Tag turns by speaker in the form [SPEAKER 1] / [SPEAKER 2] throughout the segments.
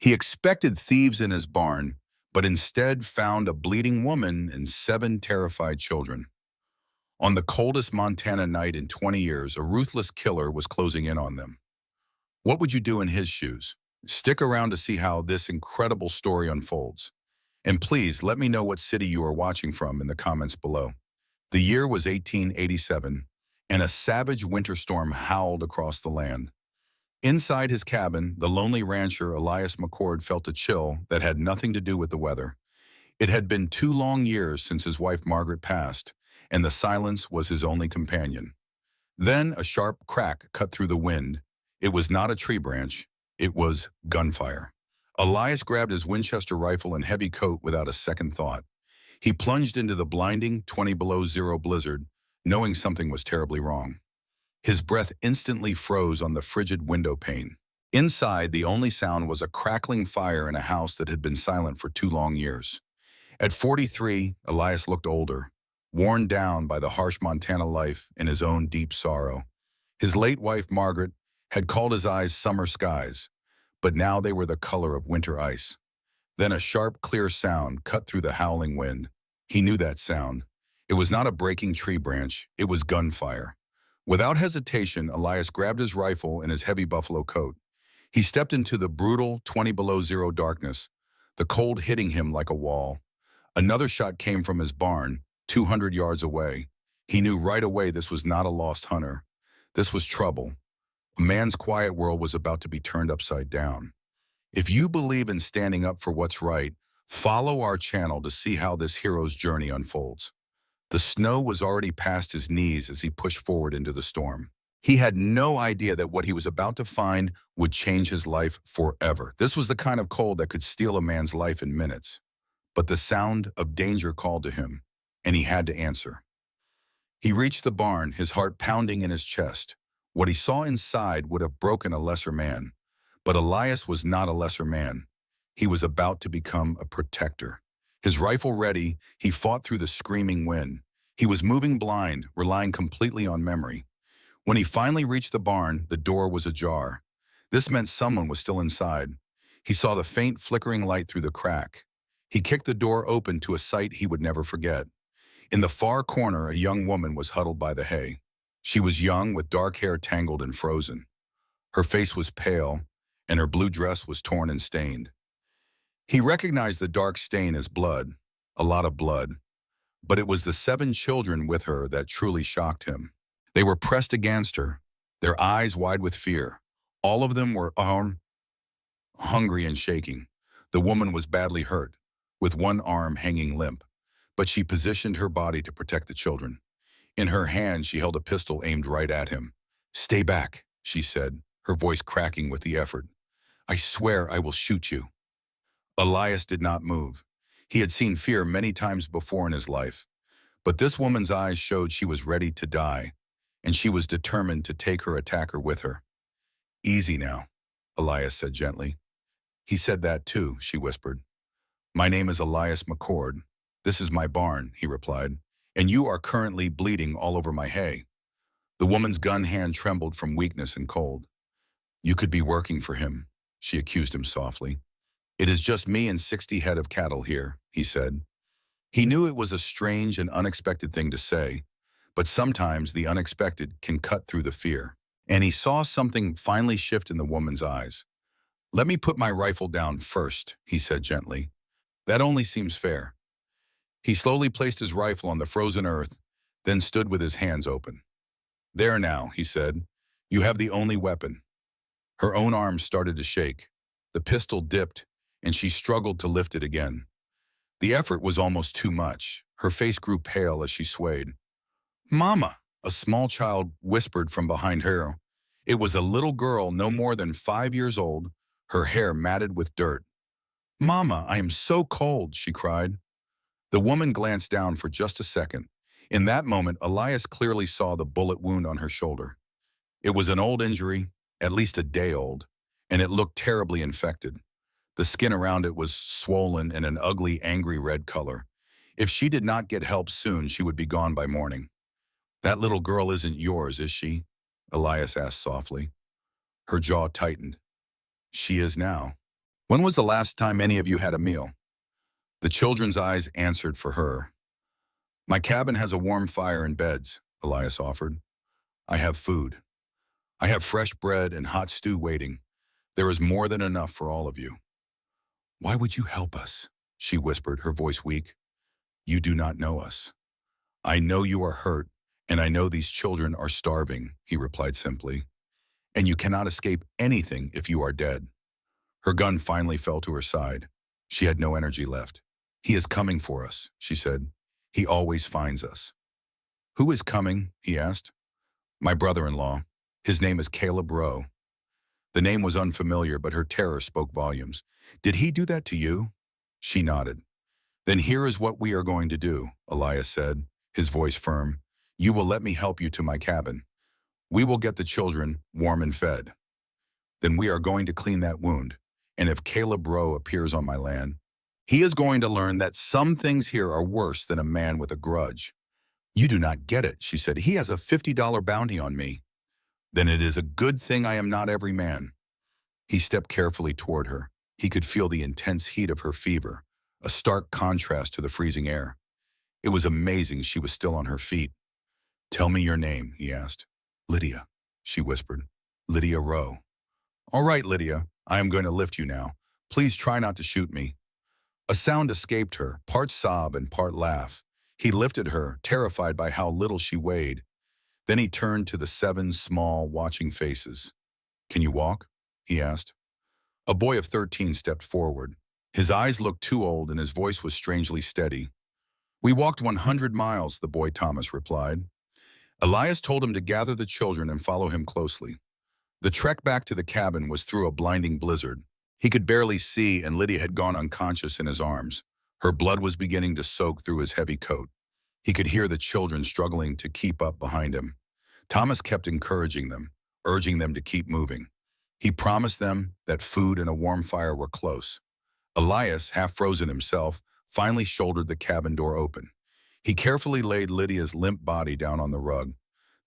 [SPEAKER 1] He expected thieves in his barn, but instead found a bleeding woman and 7 terrified children. On the coldest Montana night in 20 years, a ruthless killer was closing in on them. What would you do in his shoes? Stick around to see how this incredible story unfolds. And please let me know what city you are watching from in the comments below. The year was 1887, and a savage winter storm howled across the land. Inside his cabin, the lonely rancher Elias McCord felt a chill that had nothing to do with the weather. It had been 2 long years since his wife Margaret passed, and the silence was his only companion. Then a sharp crack cut through the wind. It was not a tree branch, it was gunfire. Elias grabbed his Winchester rifle and heavy coat without a second thought. He plunged into the blinding 20 below zero blizzard, knowing something was terribly wrong. His breath instantly froze on the frigid window pane. Inside, the only sound was a crackling fire in a house that had been silent for 2 long years. At 43, Elias looked older, worn down by the harsh Montana life and his own deep sorrow. His late wife, Margaret, had called his eyes summer skies, but now they were the color of winter ice. Then a sharp, clear sound cut through the howling wind. He knew that sound. It was not a breaking tree branch, it was gunfire. Without hesitation, Elias grabbed his rifle and his heavy buffalo coat. He stepped into the brutal 20 below zero darkness, the cold hitting him like a wall. Another shot came from his barn, 200 yards away. He knew right away this was not a lost hunter. This was trouble. A man's quiet world was about to be turned upside down. If you believe in standing up for what's right, follow our channel to see how this hero's journey unfolds. The snow was already past his knees as he pushed forward into the storm. He had no idea that what he was about to find would change his life forever. This was the kind of cold that could steal a man's life in minutes. But the sound of danger called to him, and he had to answer. He reached the barn, his heart pounding in his chest. What he saw inside would have broken a lesser man. But Elias was not a lesser man. He was about to become a protector. His rifle ready, he fought through the screaming wind. He was moving blind, relying completely on memory. When he finally reached the barn, the door was ajar. This meant someone was still inside. He saw the faint flickering light through the crack. He kicked the door open to a sight he would never forget. In the far corner, a young woman was huddled by the hay. She was young, with dark hair tangled and frozen. Her face was pale, and her blue dress was torn and stained. He recognized the dark stain as blood, a lot of blood. But it was the 7 children with her that truly shocked him. They were pressed against her, their eyes wide with fear. All of them were hungry and shaking. The woman was badly hurt, with one arm hanging limp, but she positioned her body to protect the children. In her hand, she held a pistol aimed right at him. "Stay back," she said, her voice cracking with the effort. "I swear I will shoot you." Elias did not move. He had seen fear many times before in his life, but this woman's eyes showed she was ready to die, and she was determined to take her attacker with her. "Easy now," Elias said gently. "He said that too," she whispered. "My name is Elias McCord. This is my barn," he replied, "and you are currently bleeding all over my hay." The woman's gun hand trembled from weakness and cold. "You could be working for him," she accused him softly. "It is just me and 60 head of cattle here," he said. He knew it was a strange and unexpected thing to say, but sometimes the unexpected can cut through the fear. And he saw something finally shift in the woman's eyes. "Let me put my rifle down first," he said gently. "That only seems fair." He slowly placed his rifle on the frozen earth, then stood with his hands open. "There now," he said. "You have the only weapon." Her own arm started to shake. The pistol dipped, and she struggled to lift it again. The effort was almost too much. Her face grew pale as she swayed. "Mama," a small child whispered from behind her. It was a little girl no more than 5 years old, her hair matted with dirt. "Mama, I am so cold," she cried. The woman glanced down for just a second. In that moment, Elias clearly saw the bullet wound on her shoulder. It was an old injury, at least a day old, and it looked terribly infected. The skin around it was swollen and an ugly, angry red color. If she did not get help soon, she would be gone by morning. "That little girl isn't yours, is she?" Elias asked softly. Her jaw tightened. "She is now." When was the last time any of you had a meal? The children's eyes answered for her. My cabin has a warm fire and beds, Elias offered. I have food. I have fresh bread and hot stew waiting. There is more than enough for all of you. Why would you help us? She whispered, her voice weak. You do not know us. I know you are hurt, and I know these children are starving, he replied simply. And you cannot escape anything if you are dead. Her gun finally fell to her side. She had no energy left. He is coming for us, she said. He always finds us. Who is coming? He asked. My brother-in-law. His name is Caleb Rowe. The name was unfamiliar, but her terror spoke volumes. Did he do that to you? She nodded. Then here is what we are going to do, Elias said, his voice firm. You will let me help you to my cabin. We will get the children warm and fed. Then we are going to clean that wound. And if Caleb Rowe appears on my land, he is going to learn that some things here are worse than a man with a grudge. You do not get it, she said. He has a $50 bounty on me. Then it is a good thing I am not every man. He stepped carefully toward her. He could feel the intense heat of her fever, a stark contrast to the freezing air. It was amazing she was still on her feet. Tell me your name, he asked. Lydia, she whispered. Lydia Rowe. All right, Lydia, I am going to lift you now. Please try not to shoot me. A sound escaped her, part sob and part laugh. He lifted her, terrified by how little she weighed. Then he turned to the 7 small, watching faces. Can you walk? He asked. A boy of 13 stepped forward. His eyes looked too old and his voice was strangely steady. We walked 100 miles, the boy Thomas replied. Elias told him to gather the children and follow him closely. The trek back to the cabin was through a blinding blizzard. He could barely see, and Lydia had gone unconscious in his arms. Her blood was beginning to soak through his heavy coat. He could hear the children struggling to keep up behind him. Thomas kept encouraging them, urging them to keep moving. He promised them that food and a warm fire were close. Elias, half frozen himself, finally shouldered the cabin door open. He carefully laid Lydia's limp body down on the rug.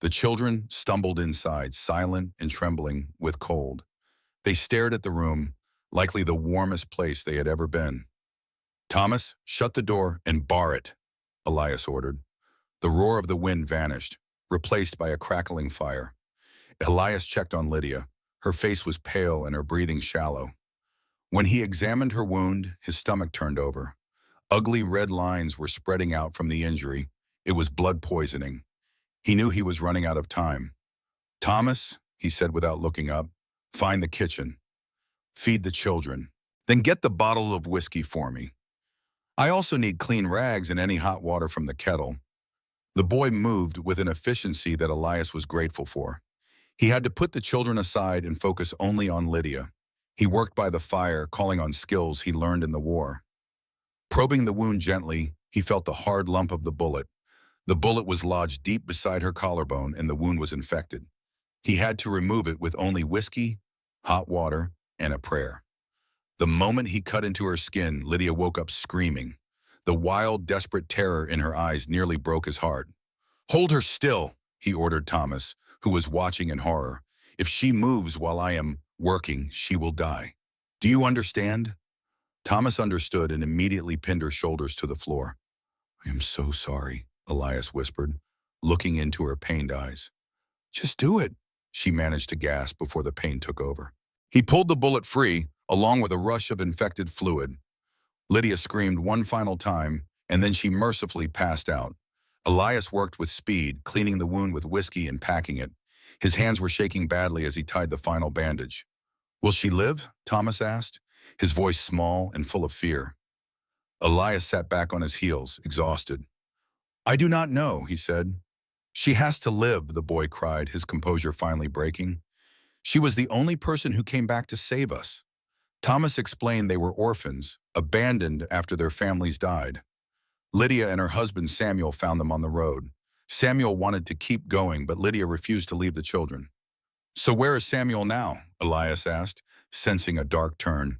[SPEAKER 1] The children stumbled inside, silent and trembling with cold. They stared at the room, likely the warmest place they had ever been. Thomas, shut the door and bar it, Elias ordered. The roar of the wind vanished, replaced by a crackling fire. Elias checked on Lydia. Her face was pale and her breathing shallow. When he examined her wound, his stomach turned over. Ugly red lines were spreading out from the injury. It was blood poisoning. He knew he was running out of time. Thomas, he said without looking up, find the kitchen. Feed the children. Then get the bottle of whiskey for me. I also need clean rags and any hot water from the kettle. The boy moved with an efficiency that Elias was grateful for. He had to put the children aside and focus only on Lydia. He worked by the fire, calling on skills he learned in the war. Probing the wound gently, he felt the hard lump of the bullet. The bullet was lodged deep beside her collarbone and the wound was infected. He had to remove it with only whiskey, hot water, and a prayer. The moment he cut into her skin, Lydia woke up screaming. The wild, desperate terror in her eyes nearly broke his heart. Hold her still, he ordered Thomas, who was watching in horror. If she moves while I am working, she will die. Do you understand? Thomas understood and immediately pinned her shoulders to the floor. I am so sorry, Elias whispered, looking into her pained eyes. Just do it, she managed to gasp before the pain took over. He pulled the bullet free, along with a rush of infected fluid. Lydia screamed one final time, and then she mercifully passed out. Elias worked with speed, cleaning the wound with whiskey and packing it. His hands were shaking badly as he tied the final bandage. Will she live? Thomas asked, his voice small and full of fear. Elias sat back on his heels, exhausted. I do not know, he said. She has to live, the boy cried, his composure finally breaking. She was the only person who came back to save us. Thomas explained they were orphans, abandoned after their families died. Lydia and her husband Samuel found them on the road. Samuel wanted to keep going, but Lydia refused to leave the children. So where is Samuel now? Elias asked, sensing a dark turn.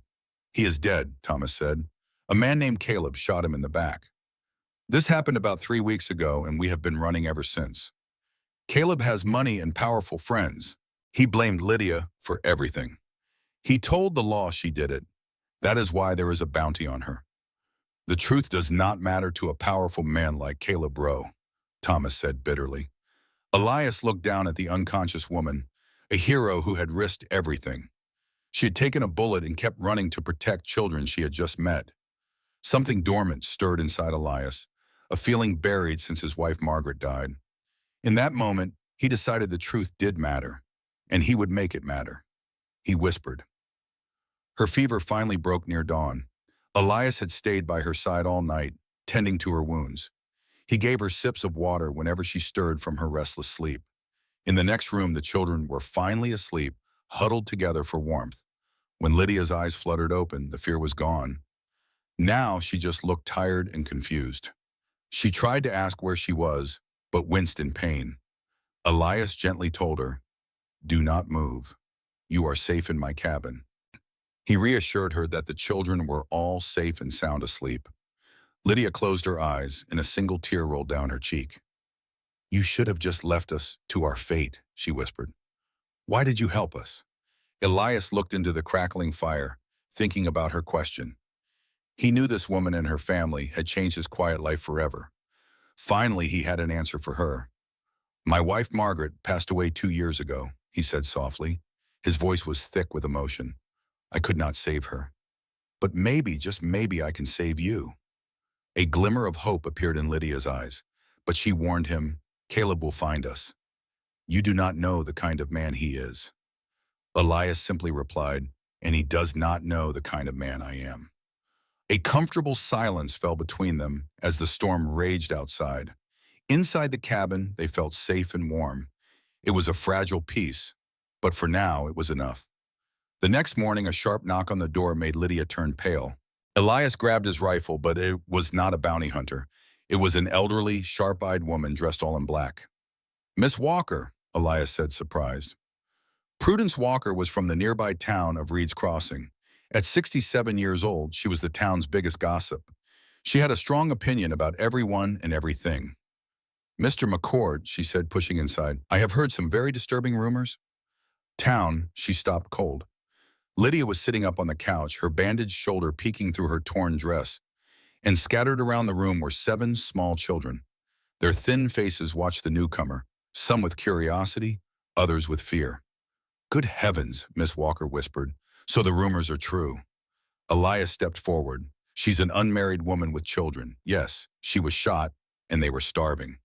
[SPEAKER 1] He is dead, Thomas said. A man named Caleb shot him in the back. This happened about 3 weeks ago, and we have been running ever since. Caleb has money and powerful friends. He blamed Lydia for everything. He told the law she did it. That is why there is a bounty on her. The truth does not matter to a powerful man like Caleb Rowe, Thomas said bitterly. Elias looked down at the unconscious woman, a hero who had risked everything. She had taken a bullet and kept running to protect children she had just met. Something dormant stirred inside Elias, a feeling buried since his wife Margaret died. In that moment, he decided the truth did matter, and he would make it matter. He whispered. Her fever finally broke near dawn. Elias had stayed by her side all night, tending to her wounds. He gave her sips of water whenever she stirred from her restless sleep. In the next room, the children were finally asleep, huddled together for warmth. When Lydia's eyes fluttered open, the fear was gone. Now she just looked tired and confused. She tried to ask where she was, but winced in pain. Elias gently told her, "Do not move. You are safe in my cabin." He reassured her that the children were all safe and sound asleep. Lydia closed her eyes, and a single tear rolled down her cheek. "You should have just left us to our fate," she whispered. "Why did you help us?" Elias looked into the crackling fire, thinking about her question. He knew this woman and her family had changed his quiet life forever. Finally, he had an answer for her. "My wife Margaret passed away 2 years ago," he said softly. His voice was thick with emotion. "I could not save her. But maybe, just maybe, I can save you." A glimmer of hope appeared in Lydia's eyes, but she warned him, "Caleb will find us. You do not know the kind of man he is." Elias simply replied, "And he does not know the kind of man I am." A comfortable silence fell between them as the storm raged outside. Inside the cabin, they felt safe and warm. It was a fragile peace, but for now, it was enough. The next morning, a sharp knock on the door made Lydia turn pale. Elias grabbed his rifle, but it was not a bounty hunter. It was an elderly, sharp-eyed woman dressed all in black. "Miss Walker," Elias said, surprised. Prudence Walker was from the nearby town of Reed's Crossing. At 67 years old, she was the town's biggest gossip. She had a strong opinion about everyone and everything. "Mr. McCord," she said, pushing inside, "I have heard some very disturbing rumors." "Town," she stopped cold. Lydia was sitting up on the couch, her bandaged shoulder peeking through her torn dress, and scattered around the room were 7 small children. Their thin faces watched the newcomer, some with curiosity, others with fear. "Good heavens," Miss Walker whispered, "so the rumors are true." Elias stepped forward. "She's an unmarried woman with children. Yes, she was shot, and they were starving."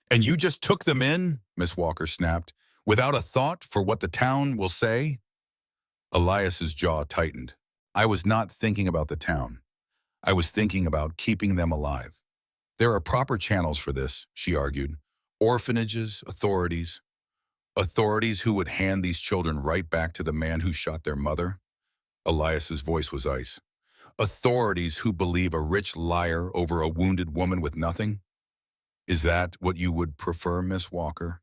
[SPEAKER 1] "And you just took them in?" Miss Walker snapped, "without a thought for what the town will say?" Elias's jaw tightened. "I was not thinking about the town. I was thinking about keeping them alive. There are proper channels for this," she argued. "Orphanages, authorities. Authorities who would hand these children right back to the man who shot their mother." Elias's voice was ice. "Authorities who believe a rich liar over a wounded woman with nothing? Is that what you would prefer, Miss Walker?"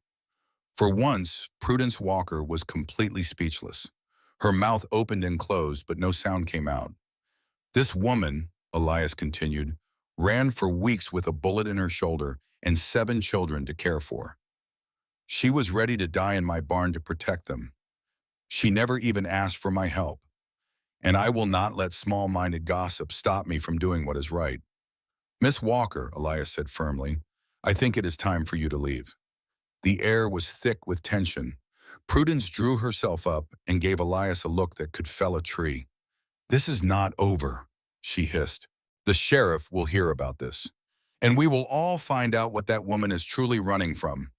[SPEAKER 1] For once, Prudence Walker was completely speechless. Her mouth opened and closed, but no sound came out. "This woman," Elias continued, "ran for weeks with a bullet in her shoulder and 7 children to care for. She was ready to die in my barn to protect them. She never even asked for my help. And I will not let small-minded gossip stop me from doing what is right." "Miss Walker," Elias said firmly, "I think it is time for you to leave." The air was thick with tension. Prudence drew herself up and gave Elias a look that could fell a tree. "This is not over," she hissed. "The sheriff will hear about this, and we will all find out what that woman is truly running from.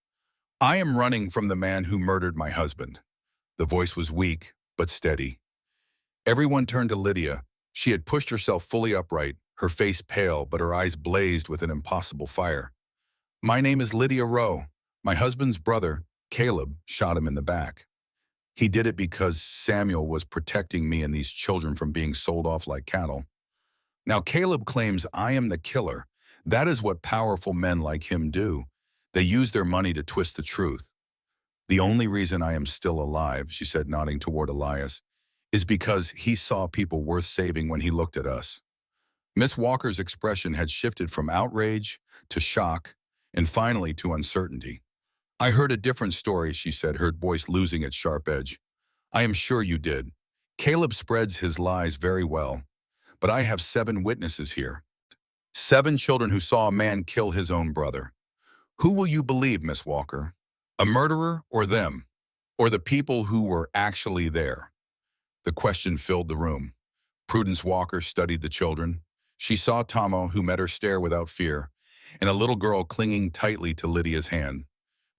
[SPEAKER 1] I am running from the man who murdered my husband." The voice was weak, but steady. Everyone turned to Lydia. She had pushed herself fully upright, her face pale, but her eyes blazed with an impossible fire. "My name is Lydia Rowe. My husband's brother, Caleb, shot him in the back. He did it because Samuel was protecting me and these children from being sold off like cattle. Now Caleb claims I am the killer. That is what powerful men like him do. They use their money to twist the truth. The only reason I am still alive," she said, nodding toward Elias, "is because he saw people worth saving when he looked at us." Miss Walker's expression had shifted from outrage to shock and finally to uncertainty. "I heard a different story," she said, her voice losing its sharp edge. "I am sure you did. Caleb spreads his lies very well. but I have 7 witnesses here. 7 children who saw a man kill his own brother. Who will you believe, Miss Walker? A murderer or them? Or the people who were actually there? The question filled the room. Prudence Walker studied the children. She saw Tomo, who met her stare without fear, and a little girl clinging tightly to Lydia's hand.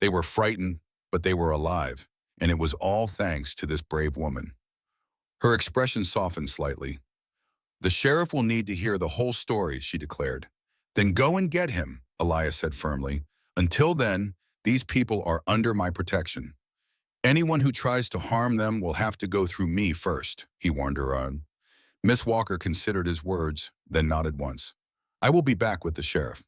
[SPEAKER 1] They were frightened, but they were alive, and it was all thanks to this brave woman. Her expression softened slightly. The sheriff will need to hear the whole story, she declared. Then go and get him, Elias said firmly. Until then, these people are under my protection. Anyone who tries to harm them will have to go through me first, he warned her on. Miss Walker considered his words, then nodded once. I will be back with the sheriff.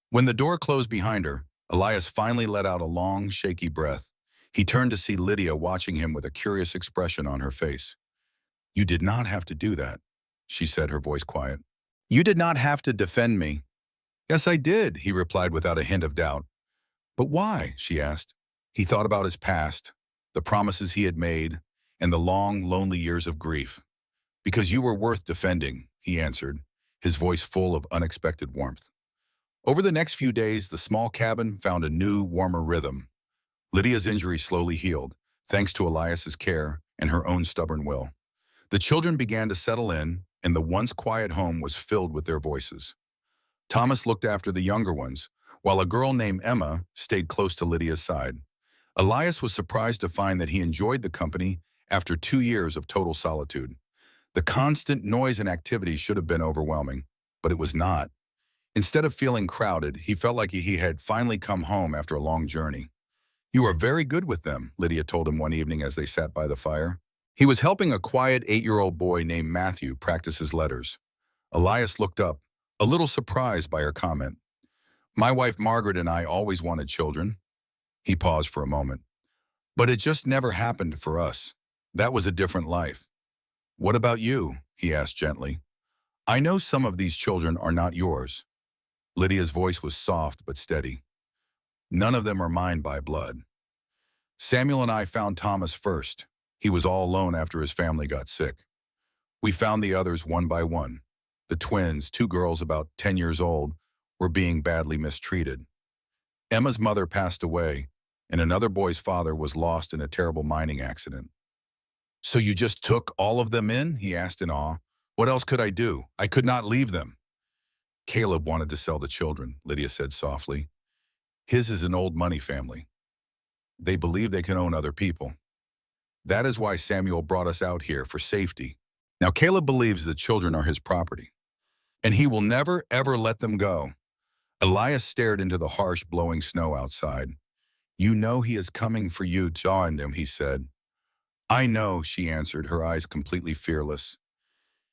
[SPEAKER 1] When the door closed behind her, Elias finally let out a long, shaky breath. He turned to see Lydia watching him with a curious expression on her face. You did not have to do that, she said, her voice quiet. You did not have to defend me. Yes, I did, he replied without a hint of doubt. But why? She asked. He thought about his past, the promises he had made, and the long, lonely years of grief. Because you were worth defending, he answered, his voice full of unexpected warmth. Over the next few days, the small cabin found a new, warmer rhythm. Lydia's injury slowly healed, thanks to Elias's care and her own stubborn will. The children began to settle in, and the once quiet home was filled with their voices. Thomas looked after the younger ones, while a girl named Emma stayed close to Lydia's side. Elias was surprised to find that he enjoyed the company after 2 years of total solitude. The constant noise and activity should have been overwhelming, but it was not. Instead of feeling crowded, he felt like he had finally come home after a long journey. You are very good with them, Lydia told him one evening as they sat by the fire. He was helping a quiet 8-year-old boy named Matthew practice his letters. Elias looked up, a little surprised by her comment. My wife Margaret and I always wanted children. He paused for a moment. But it just never happened for us. That was a different life. What about you? He asked gently. I know some of these children are not yours. Lydia's voice was soft but steady. None of them are mine by blood. Samuel and I found Thomas first. He was all alone after his family got sick. We found the others one by one. The twins, 2 girls about 10 years old, were being badly mistreated. Emma's mother passed away, and another boy's father was lost in a terrible mining accident. So you just took all of them in? He asked in awe. What else could I do? I could not leave them. Caleb wanted to sell the children, Lydia said softly. His is an old money family. They believe they can own other people. That is why Samuel brought us out here, for safety. Now Caleb believes the children are his property, and he will never, ever let them go. Elias stared into the harsh, blowing snow outside. You know he is coming for you, joined him, he said. I know, she answered, her eyes completely fearless.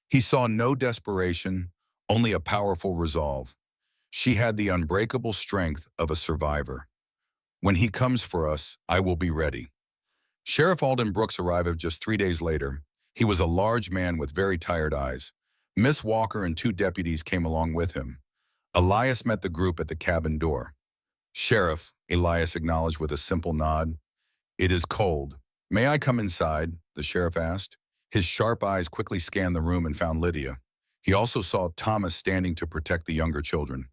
[SPEAKER 1] He saw no desperation, only a powerful resolve. She had the unbreakable strength of a survivor. When he comes for us, I will be ready. Sheriff Alden Brooks arrived just 3 days later. He was a large man with very tired eyes. Miss Walker and 2 deputies came along with him. Elias met the group at the cabin door. Sheriff, Elias acknowledged with a simple nod. It is cold. May I come inside? The sheriff asked. His sharp eyes quickly scanned the room and found Lydia. He also saw Thomas standing to protect the younger children.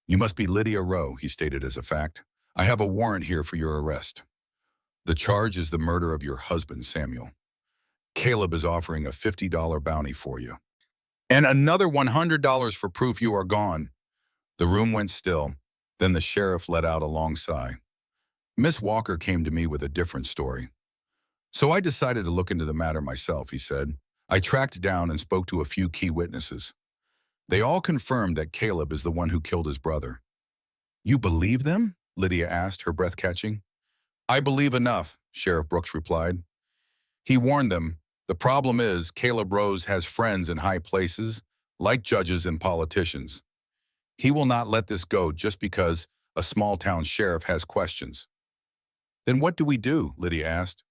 [SPEAKER 1] You must be Lydia Rowe, he stated as a fact. I have a warrant here for your arrest. The charge is the murder of your husband, Samuel. Caleb is offering a $50 bounty for you. And another $100 for proof you are gone. The room went still. Then the sheriff let out a long sigh. Miss Walker came to me with a different story. So I decided to look into the matter myself, he said. I tracked down and spoke to a few key witnesses. They all confirmed that Caleb is the one who killed his brother. You believe them? Lydia asked, her breath catching. I believe enough, Sheriff Brooks replied. He warned them, the problem is Caleb Rose has friends in high places, like judges and politicians. He will not let this go just because a small-town sheriff has questions. Then what do we do? Lydia asked.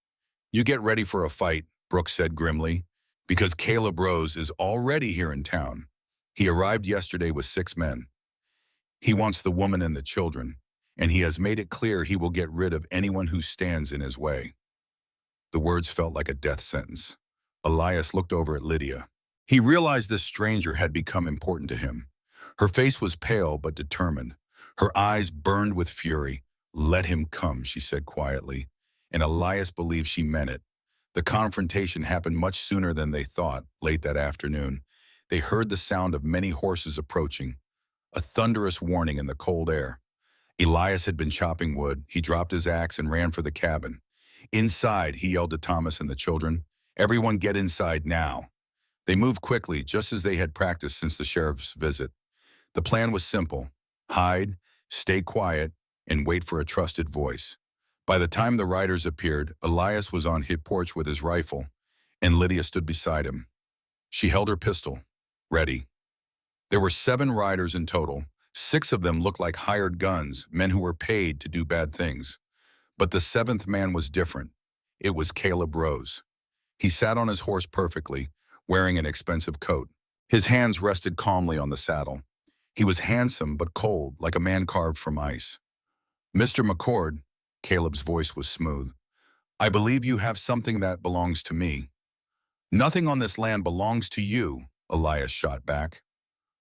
[SPEAKER 1] You get ready for a fight, Brooks said grimly, because Caleb Rose is already here in town. He arrived yesterday with 6 men. He wants the woman and the children, and he has made it clear he will get rid of anyone who stands in his way. The words felt like a death sentence. Elias looked over at Lydia. He realized this stranger had become important to him. Her face was pale but determined. Her eyes burned with fury. "Let him come," she said quietly, and Elias believed she meant it. The confrontation happened much sooner than they thought. Late that afternoon, they heard the sound of many horses approaching, a thunderous warning in the cold air. Elias had been chopping wood. He dropped his axe and ran for the cabin. "Inside," he yelled to Thomas and the children. "Everyone get inside now." They moved quickly, just as they had practiced since the sheriff's visit. The plan was simple: hide, stay quiet, and wait for a trusted voice. By the time the riders appeared, Elias was on his porch with his rifle, and Lydia stood beside him. She held her pistol, ready. There were 7 riders in total. 6 of them looked like hired guns, men who were paid to do bad things. But the 7th man was different. It was Caleb Rose. He sat on his horse perfectly, wearing an expensive coat. His hands rested calmly on the saddle. He was handsome but cold, like a man carved from ice. "Mr. McCord," Caleb's voice was smooth, "I believe you have something that belongs to me." "Nothing on this land belongs to you," Elias shot back.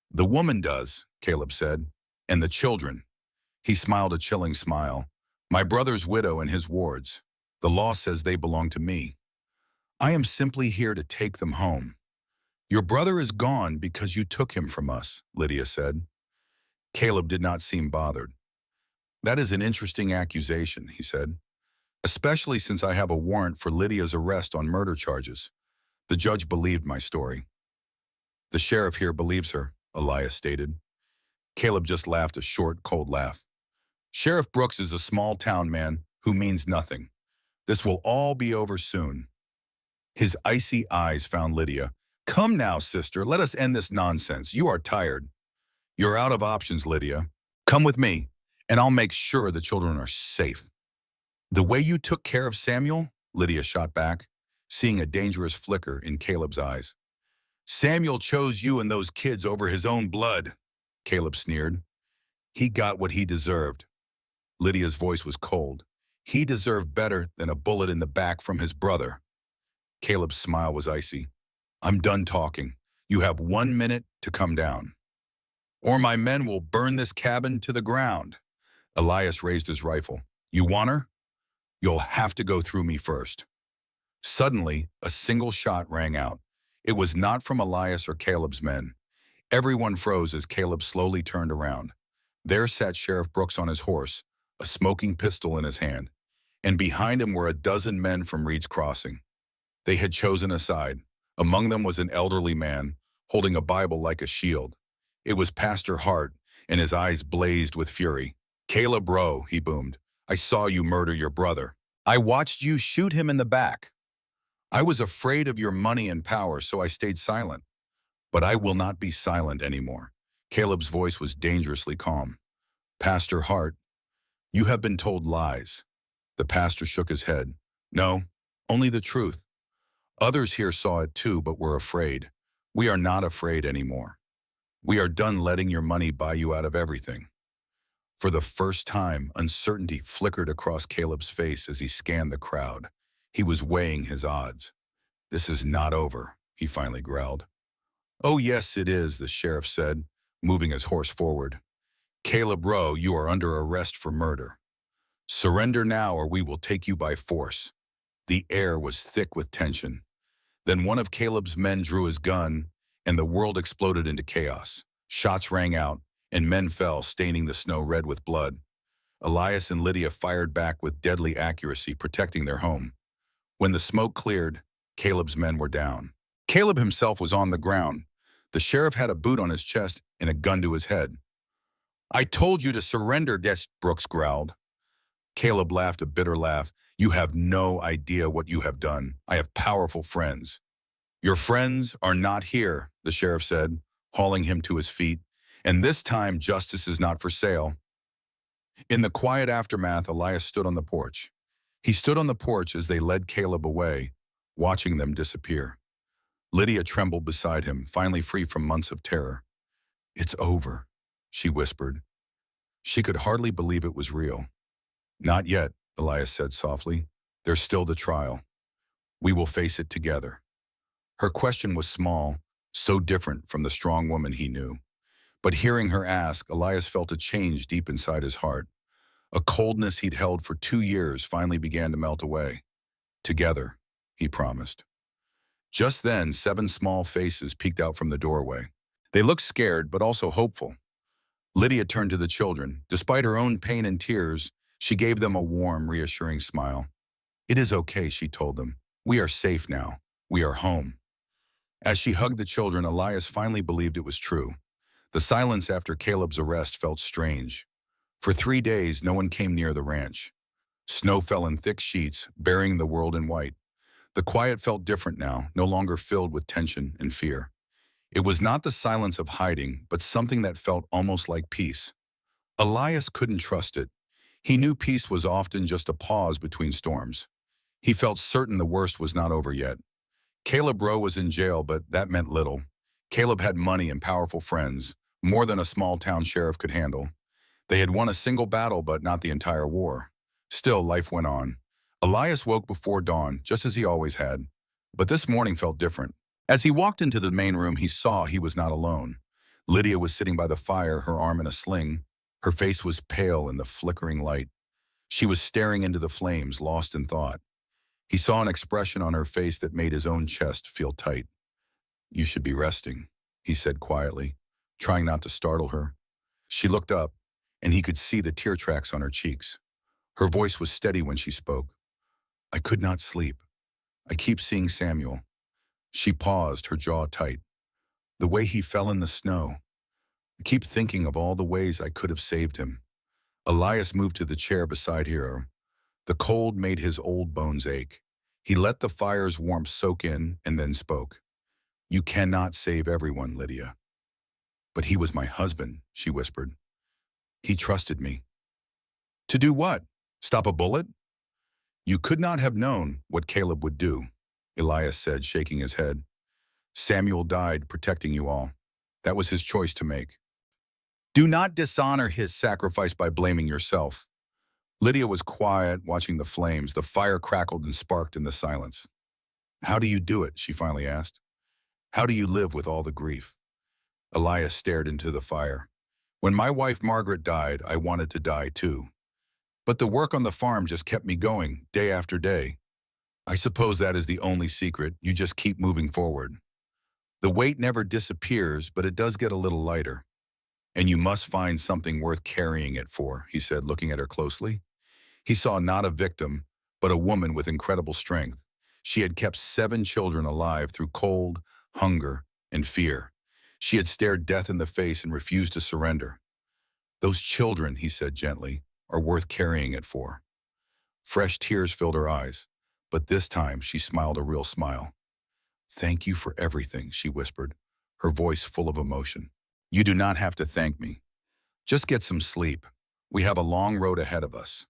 [SPEAKER 1] "The woman does," Caleb said, "and the children." He smiled a chilling smile. "My brother's widow and his wards. The law says they belong to me. I am simply here to take them home." "Your brother is gone because you took him from us," Lydia said. Caleb did not seem bothered. "That is an interesting accusation," he said, "especially since I have a warrant for Lydia's arrest on murder charges. The judge believed my story." "The sheriff here believes her," Elias stated. Caleb just laughed a short, cold laugh. "Sheriff Brooks is a small-town man who means nothing. This will all be over soon." His icy eyes found Lydia. "Come now, sister, let us end this nonsense. You are tired." "You're out of options, Lydia. Come with me, and I'll make sure the children are safe." "The way you took care of Samuel?" Lydia shot back, seeing a dangerous flicker in Caleb's eyes. "Samuel chose you and those kids over his own blood," Caleb sneered. "He got what he deserved." Lydia's voice was cold. "He deserved better than a bullet in the back from his brother." Caleb's smile was icy. "I'm done talking. You have 1 minute to come down, or my men will burn this cabin to the ground." Elias raised his rifle. "You want her? You'll have to go through me first." Suddenly, a single shot rang out. It was not from Elias or Caleb's men. Everyone froze as Caleb slowly turned around. There sat Sheriff Brooks on his horse, a smoking pistol in his hand, and behind him were a dozen men from Reed's Crossing. They had chosen a side. Among them was an elderly man, holding a Bible like a shield. It was Pastor Hart, and his eyes blazed with fury. "Caleb Rowe," he boomed, "I saw you murder your brother. I watched you shoot him in the back. I was afraid of your money and power, so I stayed silent. But I will not be silent anymore." Caleb's voice was dangerously calm. "Pastor Hart, you have been told lies." The pastor shook his head. "No, only the truth. Others here saw it too, but were afraid. We are not afraid anymore. We are done letting your money buy you out of everything." For the first time, uncertainty flickered across Caleb's face as he scanned the crowd. He was weighing his odds. "This is not over," he finally growled. "Oh yes, it is," the sheriff said, moving his horse forward. "Caleb Rowe, you are under arrest for murder. Surrender now or we will take you by force." The air was thick with tension. Then one of Caleb's men drew his gun, and the world exploded into chaos. Shots rang out, and men fell, staining the snow red with blood. Elias and Lydia fired back with deadly accuracy, protecting their home. When the smoke cleared, Caleb's men were down. Caleb himself was on the ground. The sheriff had a boot on his chest and a gun to his head. "I told you to surrender," Brooks growled. Caleb laughed a bitter laugh. "You have no idea what you have done. I have powerful friends." "Your friends are not here," the sheriff said, hauling him to his feet. "And this time, justice is not for sale." In the quiet aftermath, Elias stood on the porch. He stood on the porch as they led Caleb away, watching them disappear. Lydia trembled beside him, finally free from months of terror. "It's over," she whispered. She could hardly believe it was real. "Not yet," Elias said softly. "There's still the trial. We will face it together." Her question was small, so different from the strong woman he knew. But hearing her ask, Elias felt a change deep inside his heart. A coldness he'd held for 2 years finally began to melt away. Together, he promised. Just then, 7 small faces peeked out from the doorway. They looked scared, but also hopeful. Lydia turned to the children. Despite her own pain and tears, she gave them a warm, reassuring smile. "It is okay," she told them. "We are safe now. We are home." As she hugged the children, Elias finally believed it was true. The silence after Caleb's arrest felt strange. For 3 days, no one came near the ranch. Snow fell in thick sheets, burying the world in white. The quiet felt different now, no longer filled with tension and fear. It was not the silence of hiding, but something that felt almost like peace. Elias couldn't trust it. He knew peace was often just a pause between storms. He felt certain the worst was not over yet. Caleb Rowe was in jail, but that meant little. Caleb had money and powerful friends, more than a small-town sheriff could handle. They had won a single battle, but not the entire war. Still, life went on. Elias woke before dawn, just as he always had. But this morning felt different. As he walked into the main room, he saw he was not alone. Lydia was sitting by the fire, her arm in a sling. Her face was pale in the flickering light. She was staring into the flames, lost in thought. He saw an expression on her face that made his own chest feel tight. "You should be resting," he said quietly, trying not to startle her. She looked up, and he could see the tear tracks on her cheeks. Her voice was steady when she spoke. "I could not sleep. I keep seeing Samuel." She paused, her jaw tight. "The way he fell in the snow. I keep thinking of all the ways I could have saved him." Elias moved to the chair beside her. The cold made his old bones ache. He let the fire's warmth soak in and then spoke. "You cannot save everyone, Lydia." "But he was my husband," she whispered. "He trusted me." "To do what? Stop a bullet?" "You could not have known what Caleb would do," Elias said, shaking his head. "Samuel died protecting you all. That was his choice to make. Do not dishonor his sacrifice by blaming yourself." Lydia was quiet, watching the flames. The fire crackled and sparked in the silence. "How do you do it?" she finally asked. "How do you live with all the grief?" Elias stared into the fire. "When my wife Margaret died, I wanted to die too. But the work on the farm just kept me going, day after day. I suppose that is the only secret. You just keep moving forward. The weight never disappears, but it does get a little lighter. And you must find something worth carrying it for," he said, looking at her closely. He saw not a victim, but a woman with incredible strength. She had kept 7 children alive through cold, hunger, and fear. She had stared death in the face and refused to surrender. "Those children," he said gently, "are worth carrying it for." Fresh tears filled her eyes, but this time she smiled a real smile. "Thank you for everything," she whispered, her voice full of emotion. "You do not have to thank me. Just get some sleep. We have a long road ahead of us."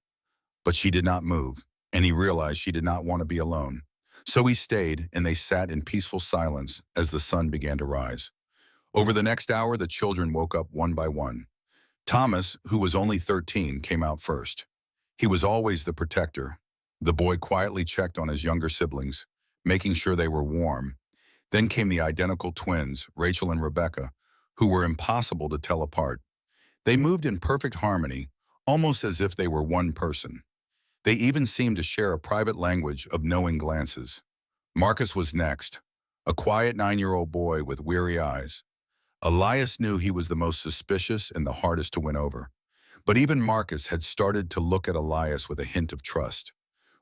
[SPEAKER 1] But she did not move, and he realized she did not want to be alone. So he stayed, and they sat in peaceful silence as the sun began to rise. Over the next hour, the children woke up one by one. Thomas, who was only 13, came out first. He was always the protector. The boy quietly checked on his younger siblings, making sure they were warm. Then came the identical twins, Rachel and Rebecca, who were impossible to tell apart. They moved in perfect harmony, almost as if they were one person. They even seemed to share a private language of knowing glances. Marcus was next, a quiet 9-year-old boy with weary eyes. Elias knew he was the most suspicious and the hardest to win over. But even Marcus had started to look at Elias with a hint of trust.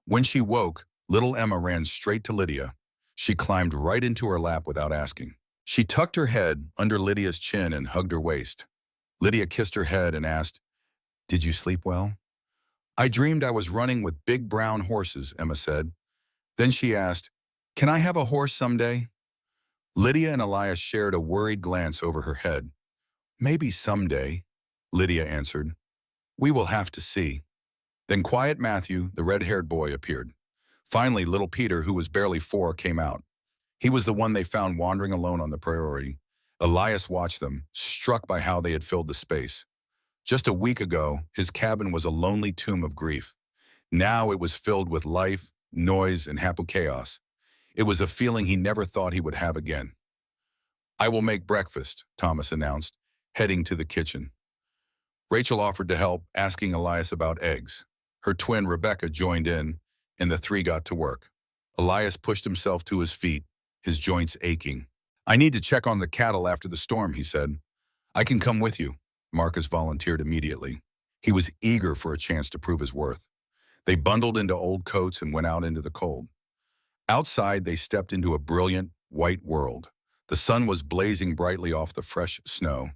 [SPEAKER 1] When she woke, little Emma ran straight to Lydia. She climbed right into her lap without asking. She tucked her head under Lydia's chin and hugged her waist. Lydia kissed her head and asked, "Did you sleep well?" "I dreamed I was running with big brown horses," Emma said. Then she asked, "Can I have a horse someday?" Lydia and Elias shared a worried glance over her head. "Maybe someday," Lydia answered. "We will have to see." Then quiet Matthew, the red-haired boy, appeared. Finally, little Peter, who was barely 4, came out. He was the one they found wandering alone on the prairie. Elias watched them, struck by how they had filled the space. Just a week ago, his cabin was a lonely tomb of grief. Now it was filled with life, noise, and happy chaos. It was a feeling he never thought he would have again. I will make breakfast, Thomas announced, heading to the kitchen. Rachel offered to help, asking Elias about eggs. Her twin, Rebecca, joined in, and the three got to work. Elias pushed himself to his feet, his joints aching. I need to check on the cattle after the storm, he said. I can come with you. Marcus volunteered immediately. He was eager for a chance to prove his worth. They bundled into old coats and went out into the cold. Outside, they stepped into a brilliant, white world. The sun was blazing brightly off the fresh snow.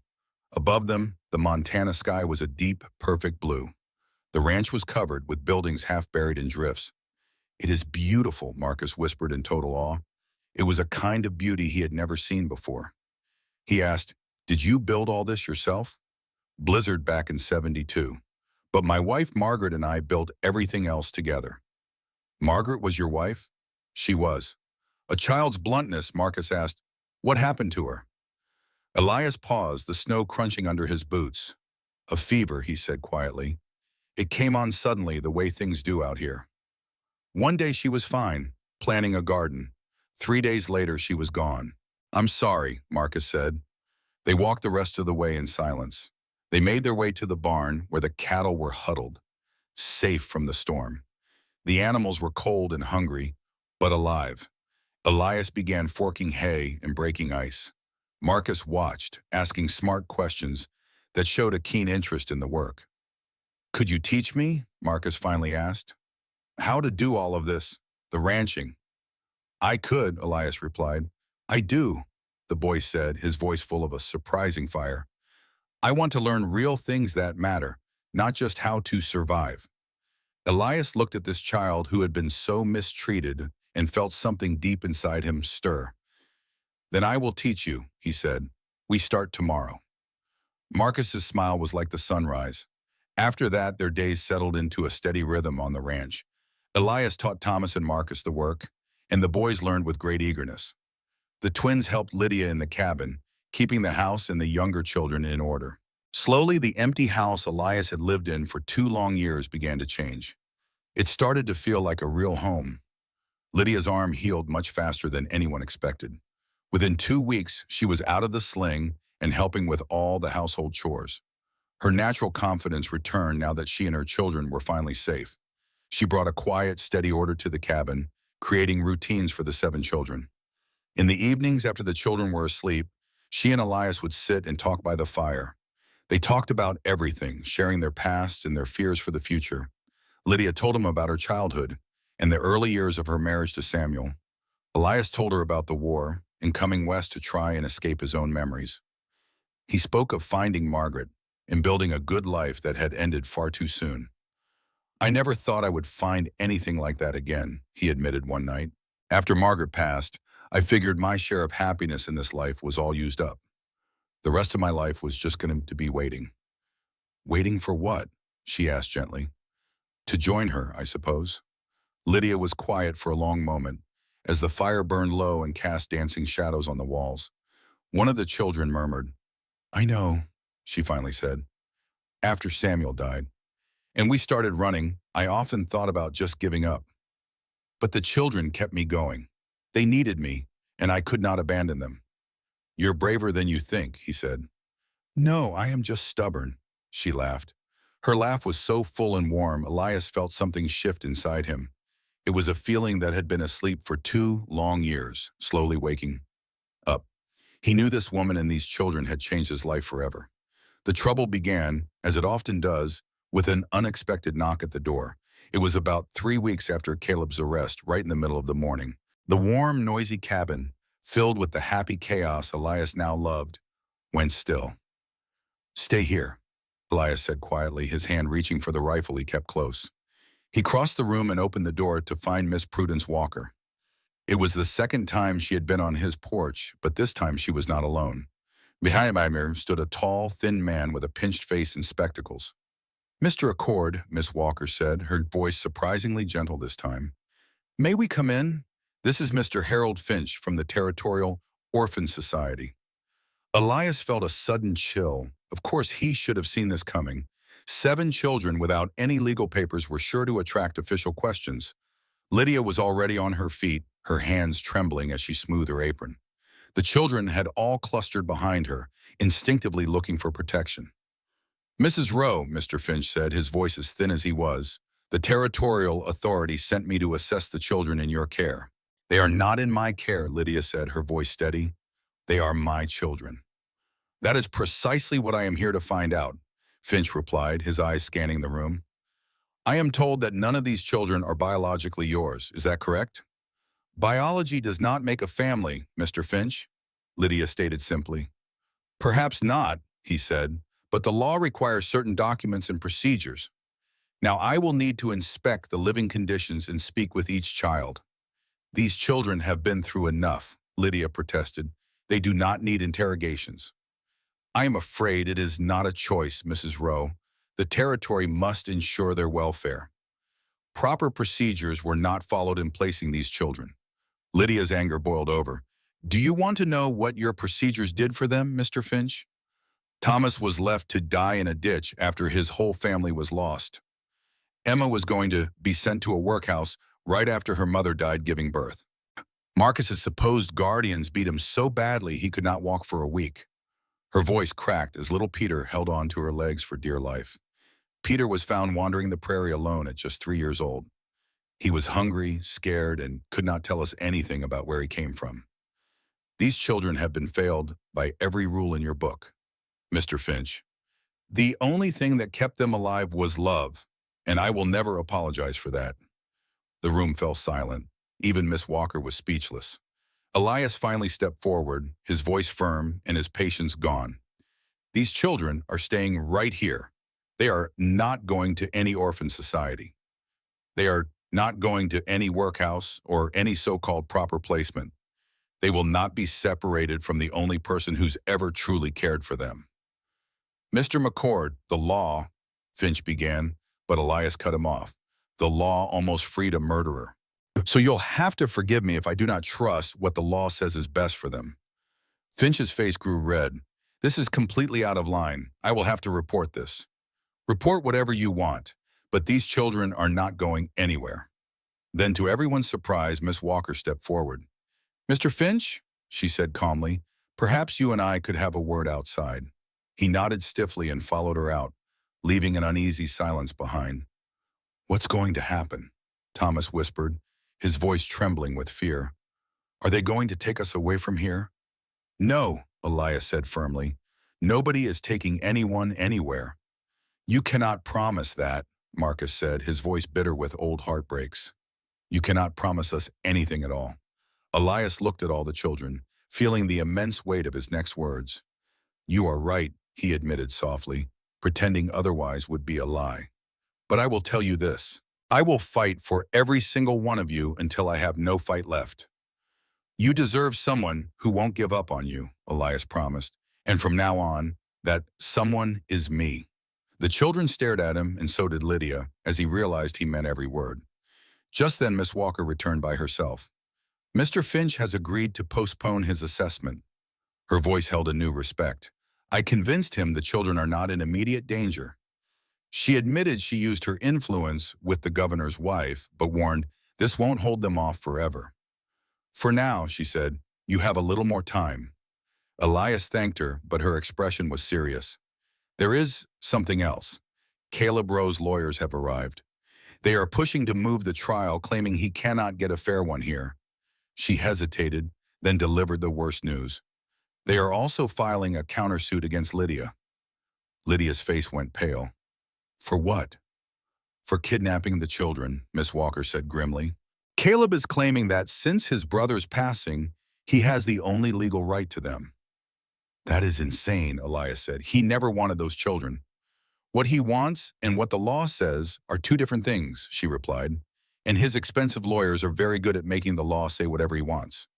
[SPEAKER 1] Above them, the Montana sky was a deep, perfect blue. The ranch was covered with buildings half buried in drifts. It is beautiful, Marcus whispered in total awe. It was a kind of beauty he had never seen before. He asked, did you build all this yourself? Blizzard back in '72. But my wife Margaret and I built everything else together. Margaret was your wife? She was. A child's bluntness, Marcus asked. What happened to her? Elias paused, the snow crunching under his boots. A fever, he said quietly. It came on suddenly, the way things do out here. One day she was fine, planting a garden. 3 days later, she was gone. I'm sorry, Marcus said. They walked the rest of the way in silence. They made their way to the barn where the cattle were huddled, safe from the storm. The animals were cold and hungry, but alive. Elias began forking hay and breaking ice. Marcus watched, asking smart questions that showed a keen interest in the work. Could you teach me? Marcus finally asked. How to do all of this, the ranching? I could, Elias replied. I do, the boy said, his voice full of a surprising fire. I want to learn real things that matter, not just how to survive. Elias looked at this child who had been so mistreated and felt something deep inside him stir. Then I will teach you, he said. We start tomorrow. Marcus's smile was like the sunrise. After that, their days settled into a steady rhythm on the ranch. Elias taught Thomas and Marcus the work, and the boys learned with great eagerness. The twins helped Lydia in the cabin, keeping the house and the younger children in order. Slowly, the empty house Elias had lived in for 2 long years began to change. It started to feel like a real home. Lydia's arm healed much faster than anyone expected. Within 2 weeks, she was out of the sling and helping with all the household chores. Her natural confidence returned now that she and her children were finally safe. She brought a quiet, steady order to the cabin, creating routines for the 7 children. In the evenings after the children were asleep, she and Elias would sit and talk by the fire. They talked about everything, sharing their past and their fears for the future. Lydia told him about her childhood and the early years of her marriage to Samuel. Elias told her about the war and coming west to try and escape his own memories. He spoke of finding Margaret and building a good life that had ended far too soon. I never thought I would find anything like that again, he admitted one night. After Margaret passed, I figured my share of happiness in this life was all used up. The rest of my life was just going to be waiting. Waiting for what? She asked gently. To join her, I suppose. Lydia was quiet for a long moment, as the fire burned low and cast dancing shadows on the walls. One of the children murmured, I know, she finally said, after Samuel died. And we started running. I often thought about just giving up. But the children kept me going. They needed me, and I could not abandon them. You're braver than you think, he said. No, I am just stubborn, she laughed. Her laugh was so full and warm, Elias felt something shift inside him. It was a feeling that had been asleep for 2 long years, slowly waking up. He knew this woman and these children had changed his life forever. The trouble began, as it often does, with an unexpected knock at the door. It was about 3 weeks after Caleb's arrest, right in the middle of the morning. The warm, noisy cabin, filled with the happy chaos Elias now loved, went still. Stay here, Elias said quietly, his hand reaching for the rifle he kept close. He crossed the room and opened the door to find Miss Prudence Walker. It was the second time she had been on his porch, but this time she was not alone. Behind her stood a tall, thin man with a pinched face and spectacles. Mr. Accord, Miss Walker said, her voice surprisingly gentle this time. May we come in? This is Mr. Harold Finch from the Territorial Orphan Society. Elias felt a sudden chill. Of course, he should have seen this coming. 7 children without any legal papers were sure to attract official questions. Lydia was already on her feet, her hands trembling as she smoothed her apron. The children had all clustered behind her, instinctively looking for protection. "Mrs. Rowe," Mr. Finch said, his voice as thin as he was, "the territorial authority sent me to assess the children in your care." "They are not in my care," Lydia said, her voice steady. "They are my children." "That is precisely what I am here to find out," Finch replied, his eyes scanning the room. "I am told that none of these children are biologically yours. Is that correct?" "Biology does not make a family, Mr. Finch," Lydia stated simply. "Perhaps not," he said, "but the law requires certain documents and procedures. Now I will need to inspect the living conditions and speak with each child." "These children have been through enough," Lydia protested. "They do not need interrogations." "I am afraid it is not a choice, Mrs. Rowe. The territory must ensure their welfare." Proper procedures were not followed in placing these children. Lydia's anger boiled over. "Do you want to know what your procedures did for them, Mr. Finch? Thomas was left to die in a ditch after his whole family was lost. Emma was going to be sent to a workhouse right after her mother died giving birth. Marcus's supposed guardians beat him so badly he could not walk for a week." Her voice cracked as little Peter held on to her legs for dear life. Peter was found wandering the prairie alone at just 3 years old. He was hungry, scared, and could not tell us anything about where he came from. "These children have been failed by every rule in your book, Mr. Finch. The only thing that kept them alive was love, and I will never apologize for that." The room fell silent. Even Miss Walker was speechless. Elias finally stepped forward, his voice firm and his patience gone. "These children are staying right here. They are not going to any orphan society. They are not going to any workhouse or any so-called proper placement. They will not be separated from the only person who's ever truly cared for them." "Mr. McCord, the law," Finch began, but Elias cut him off. "The law almost freed a murderer. So you'll have to forgive me if I do not trust what the law says is best for them." Finch's face grew red. "This is completely out of line. I will have to report this." "Report whatever you want, but these children are not going anywhere." Then, to everyone's surprise, Miss Walker stepped forward. "Mr. Finch," she said calmly, "perhaps you and I could have a word outside." He nodded stiffly and followed her out, leaving an uneasy silence behind. "What's going to happen?" Thomas whispered, his voice trembling with fear. "Are they going to take us away from here?" "No," Elias said firmly. "Nobody is taking anyone anywhere." "You cannot promise that," Marcus said, his voice bitter with old heartbreaks. "You cannot promise us anything at all." Elias looked at all the children, feeling the immense weight of his next words. "You are right," he admitted softly, pretending otherwise would be a lie. "But I will tell you this. I will fight for every single one of you until I have no fight left." "You deserve someone who won't give up on you," Elias promised, "and from now on, that someone is me." The children stared at him, and so did Lydia, as he realized he meant every word. Just then Miss Walker returned by herself. "Mr. Finch has agreed to postpone his assessment." Her voice held a new respect. "I convinced him the children are not in immediate danger." She admitted she used her influence with the governor's wife, but warned, "This won't hold them off forever." "For now," she said, "you have a little more time." Elias thanked her, but her expression was serious. "There is something else. Caleb Rowe's lawyers have arrived. They are pushing to move the trial, claiming he cannot get a fair one here." She hesitated, then delivered the worst news. "They are also filing a countersuit against Lydia." Lydia's face went pale. "For what?" "For kidnapping the children," Miss Walker said grimly. "Caleb is claiming that since his brother's passing, he has the only legal right to them." "That is insane," Elias said. "He never wanted those children." "What he wants and what the law says are two different things," she replied. "And his expensive lawyers are very good at making the law say whatever he wants."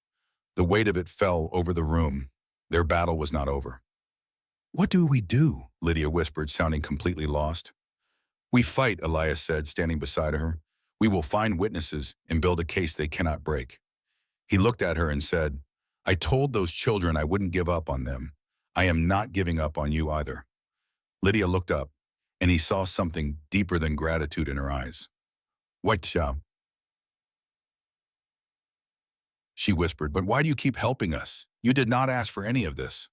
[SPEAKER 1] The weight of it fell over the room. Their battle was not over. "What do we do?" Lydia whispered, sounding completely lost. "We fight," Elias said, standing beside her. "We will find witnesses and build a case they cannot break." He looked at her and said, "I told those children I wouldn't give up on them. I am not giving up on you either." Lydia looked up, and he saw something deeper than gratitude in her eyes. "What, she whispered. But why do you keep helping us? You did not ask for any of this.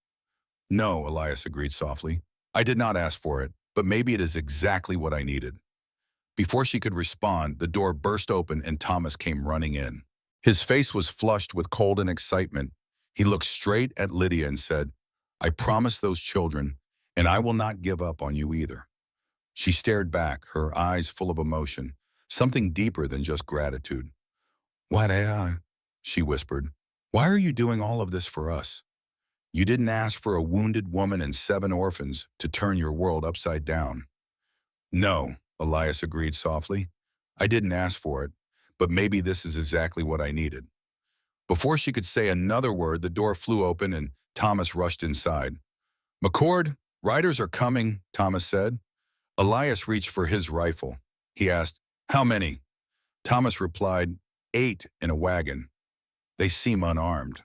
[SPEAKER 1] No, Elias agreed softly. I did not ask for it, but maybe it is exactly what I needed. Before she could respond, the door burst open and Thomas came running in. His face was flushed with cold and excitement. He looked straight at Lydia and said, I promised those children, and I will not give up on you either. She stared back, her eyes full of emotion, something deeper than just gratitude. Why, she whispered. Why are you doing all of this for us? You didn't ask for a wounded woman and 7 orphans to turn your world upside down. No, Elias agreed softly. I didn't ask for it, but maybe this is exactly what I needed. Before she could say another word, the door flew open and Thomas rushed inside. McCord, riders are coming, Thomas said. Elias reached for his rifle. He asked, How many? Thomas replied, 8 in a wagon. They seem unarmed.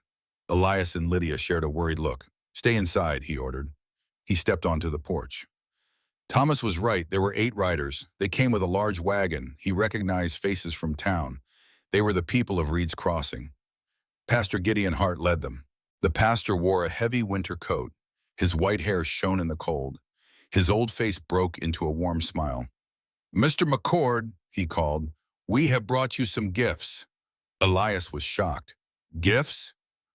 [SPEAKER 1] Elias and Lydia shared a worried look. Stay inside, he ordered. He stepped onto the porch. Thomas was right. There were 8 riders. They came with a large wagon. He recognized faces from town. They were the people of Reed's Crossing. Pastor Gideon Hart led them. The pastor wore a heavy winter coat. His white hair shone in the cold. His old face broke into a warm smile. Mr. McCord, he called, we have brought you some gifts. Elias was shocked. Gifts?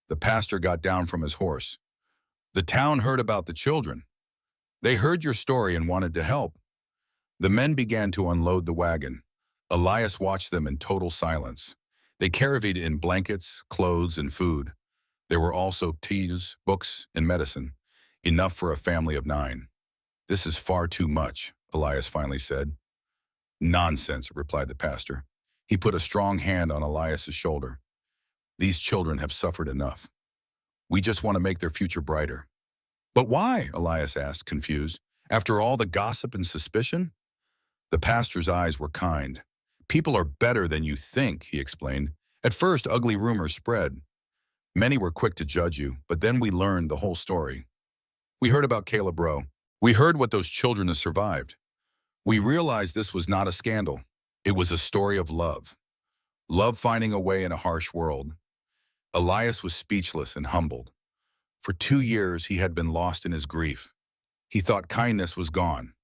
[SPEAKER 1] The pastor got down from his horse. The town heard about the children. They heard your story and wanted to help. The men began to unload the wagon. Elias watched them in total silence. They carried in blankets, clothes, and food. There were also teas, books, and medicine, enough for a family of 9. This is far too much, Elias finally said. Nonsense, replied the pastor. He put a strong hand on Elias's shoulder. These children have suffered enough. We just want to make their future brighter. But why? Elias asked, confused. After all the gossip and suspicion? The pastor's eyes were kind. People are better than you think, he explained. At first, ugly rumors spread. Many were quick to judge you, but then we learned the whole story. We heard about Caleb Rowe. We heard what those children have survived. We realized this was not a scandal. It was a story of love. Love finding a way in a harsh world. Elias was speechless and humbled. For 2 years, he had been lost in his grief. He thought kindness was gone.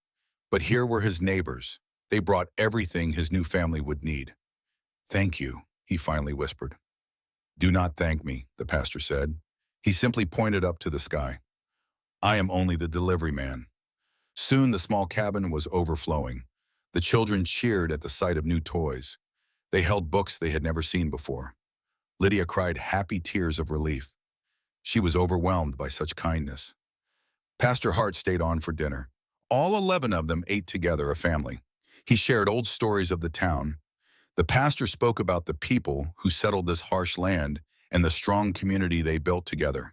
[SPEAKER 1] But here were his neighbors. They brought everything his new family would need. Thank you, he finally whispered. Do not thank me, the pastor said. He simply pointed up to the sky. I am only the delivery man. Soon the small cabin was overflowing. The children cheered at the sight of new toys. They held books they had never seen before. Lydia cried happy tears of relief. She was overwhelmed by such kindness. Pastor Hart stayed on for dinner. All 11 of them ate together, a family. He shared old stories of the town. The pastor spoke about the people who settled this harsh land and the strong community they built together.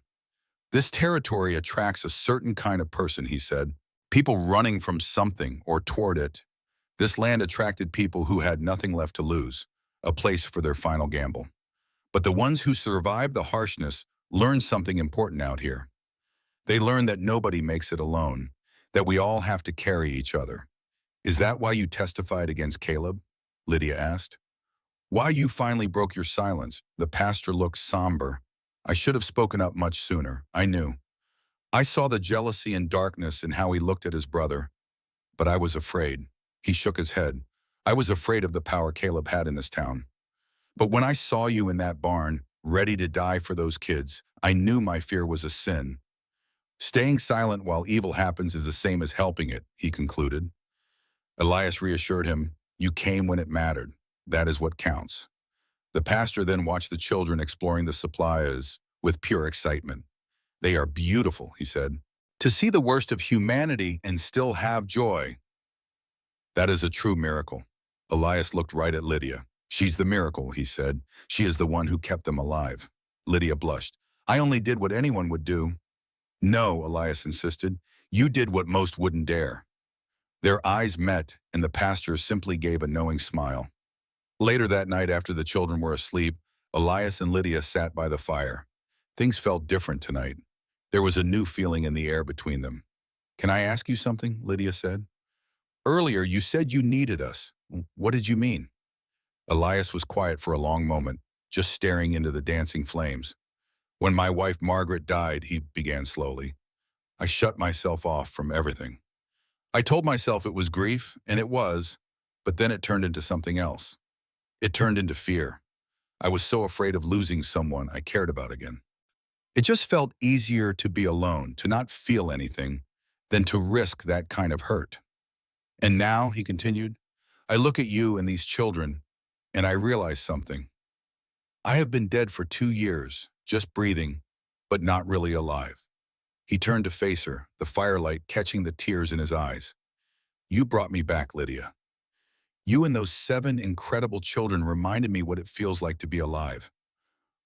[SPEAKER 1] This territory attracts a certain kind of person, he said. People running from something or toward it. This land attracted people who had nothing left to lose, a place for their final gamble. But the ones who survived the harshness learned something important out here. They learned that nobody makes it alone, that we all have to carry each other. Is that why you testified against Caleb? Lydia asked. Why you finally broke your silence? The pastor looked somber. I should have spoken up much sooner. I knew. I saw the jealousy and darkness in how he looked at his brother. But I was afraid. He shook his head. I was afraid of the power Caleb had in this town. But when I saw you in that barn, ready to die for those kids, I knew my fear was a sin. Staying silent while evil happens is the same as helping it, he concluded. Elias reassured him, you came when it mattered. That is what counts. The pastor then watched the children exploring the supplies with pure excitement. They are beautiful, he said. To see the worst of humanity and still have joy. That is a true miracle. Elias looked right at Lydia. She's the miracle, he said. She is the one who kept them alive. Lydia blushed. I only did what anyone would do. No, Elias insisted. You did what most wouldn't dare. Their eyes met, and the pastor simply gave a knowing smile. Later that night, after the children were asleep, Elias and Lydia sat by the fire. Things felt different tonight. There was a new feeling in the air between them. Can I ask you something? Lydia said. Earlier, you said you needed us. What did you mean? Elias was quiet for a long moment. just staring into the dancing flames. When my wife Margaret died, he began slowly, I shut myself off from everything. I told myself it was grief, and it was, but then it turned into something else. It turned into fear. I was so afraid of losing someone I cared about again. It just felt easier to be alone, to not feel anything, than to risk that kind of hurt. And now, he continued, I look at you and these children, and I realize something. I have been dead for 2 years, just breathing, but not really alive. He turned to face her, the firelight catching the tears in his eyes. You brought me back, Lydia. You and those 7 incredible children reminded me what it feels like to be alive.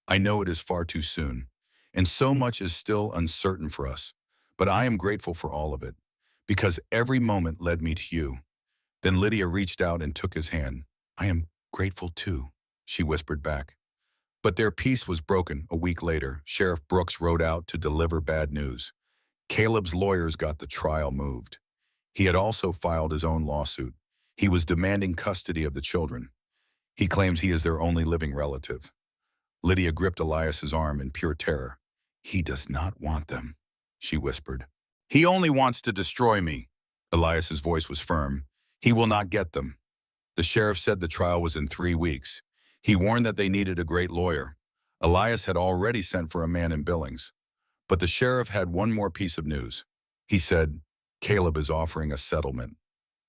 [SPEAKER 1] I know it is far too soon, and so much is still uncertain for us, but I am grateful for all of it, because every moment led me to you. Then Lydia reached out and took his hand. I am grateful too, she whispered back. But their peace was broken a week later. Sheriff Brooks rode out to deliver bad news. Caleb's lawyers got the trial moved. He had also filed his own lawsuit. He was demanding custody of the children. He claims he is their only living relative. Lydia gripped Elias's arm in pure terror. He does not want them, she whispered. He only wants to destroy me. Elias's voice was firm. He will not get them. The sheriff said the trial was in 3 weeks. He warned that they needed a great lawyer. Elias had already sent for a man in Billings. But the sheriff had one more piece of news. He said, Caleb is offering a settlement.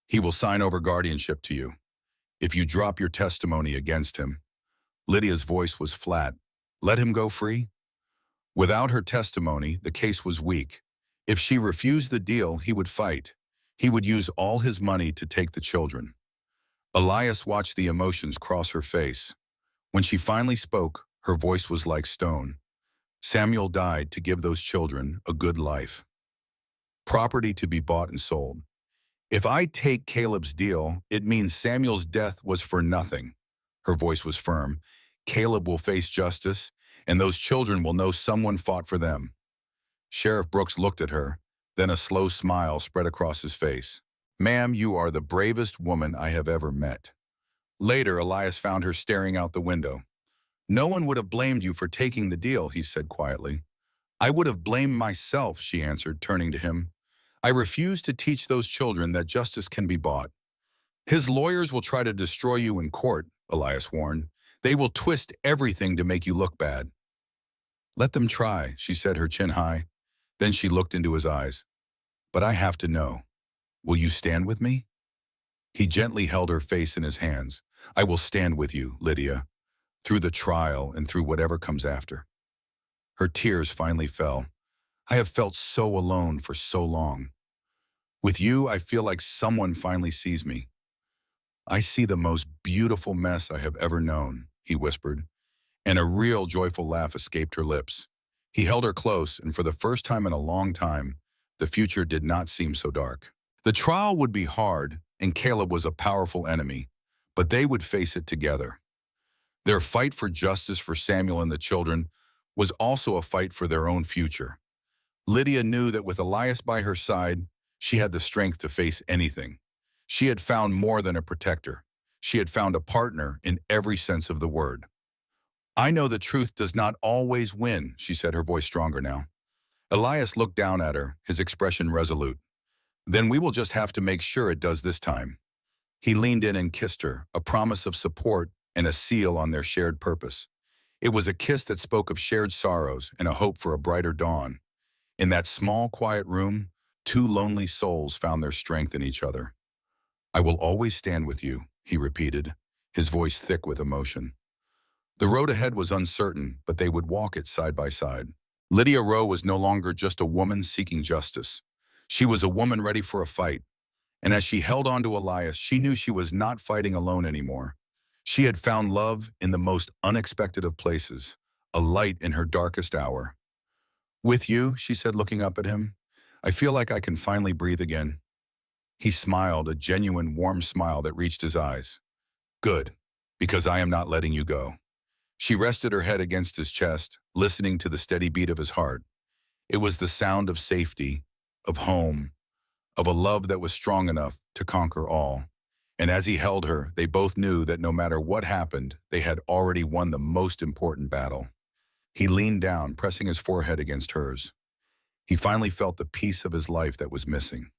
[SPEAKER 1] He will sign over guardianship to you if you drop your testimony against him. Lydia's voice was flat. Let him go free? Without her testimony, the case was weak. If she refused the deal, he would fight. He would use all his money to take the children. Elias watched the emotions cross her face. When she finally spoke, her voice was like stone. Samuel died to give those children a good life. Property to be bought and sold. If I take Caleb's deal, it means Samuel's death was for nothing. Her voice was firm. Caleb will face justice, and those children will know someone fought for them. Sheriff Brooks looked at her, then a slow smile spread across his face. Ma'am, you are the bravest woman I have ever met. Later, Elias found her staring out the window. No one would have blamed you for taking the deal, he said quietly. I would have blamed myself, she answered, turning to him. I refuse to teach those children that justice can be bought. His lawyers will try to destroy you in court, Elias warned. They will twist everything to make you look bad. Let them try, she said, her chin high. Then she looked into his eyes. But I have to know. Will you stand with me? He gently held her face in his hands. I will stand with you, Lydia, through the trial and through whatever comes after. Her tears finally fell. I have felt so alone for so long. With you, I feel like someone finally sees me. I see the most beautiful mess I have ever known, he whispered, and a real joyful laugh escaped her lips. He held her close, and for the first time in a long time, the future did not seem so dark. The trial would be hard, and Caleb was a powerful enemy, but they would face it together. Their fight for justice for Samuel and the children was also a fight for their own future. Lydia knew that with Elias by her side, she had the strength to face anything. She had found more than a protector. She had found a partner in every sense of the word. I know the truth does not always win, she said, her voice stronger now. Elias looked down at her, his expression resolute. Then we will just have to make sure it does this time. He leaned in and kissed her, a promise of support and a seal on their shared purpose. It was a kiss that spoke of shared sorrows and a hope for a brighter dawn. In that small, quiet room, 2 lonely souls found their strength in each other. I will always stand with you, he repeated, his voice thick with emotion. The road ahead was uncertain, but they would walk it side by side. Lydia Rowe was no longer just a woman seeking justice. She was a woman ready for a fight. And as she held on to Elias, she knew she was not fighting alone anymore. She had found love in the most unexpected of places, a light in her darkest hour. With you, she said, looking up at him, I feel like I can finally breathe again. He smiled, a genuine, warm smile that reached his eyes. Good, because I am not letting you go. She rested her head against his chest, listening to the steady beat of his heart. It was the sound of safety, of home, of a love that was strong enough to conquer all. And as he held her, they both knew that no matter what happened, they had already won the most important battle. He leaned down, pressing his forehead against hers. He finally felt the piece of his life that was missing.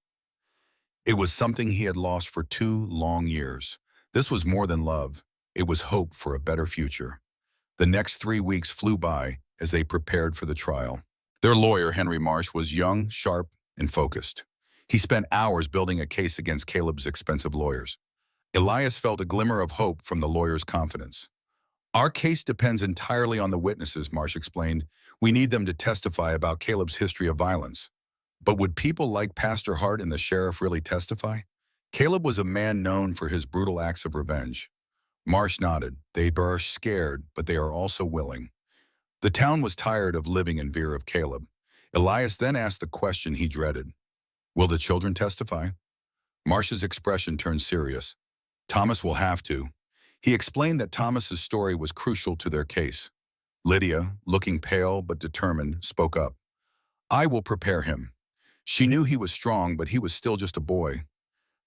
[SPEAKER 1] It was something he had lost for 2 long years. This was more than love. It was hope for a better future. The next 3 weeks flew by as they prepared for the trial. Their lawyer, Henry Marsh, was young, sharp, and focused. He spent hours building a case against Caleb's expensive lawyers. Elias felt a glimmer of hope from the lawyer's confidence. Our case depends entirely on the witnesses, Marsh explained. We need them to testify about Caleb's history of violence. But would people like Pastor Hart and the sheriff really testify? Caleb was a man known for his brutal acts of revenge. Marsh nodded. They are scared, but they are also willing. The town was tired of living in fear of Caleb. Elias then asked the question he dreaded. Will the children testify? Marsh's expression turned serious. Thomas will have to. He explained that Thomas's story was crucial to their case. Lydia, looking pale but determined, spoke up. I will prepare him. She knew he was strong, but he was still just a boy.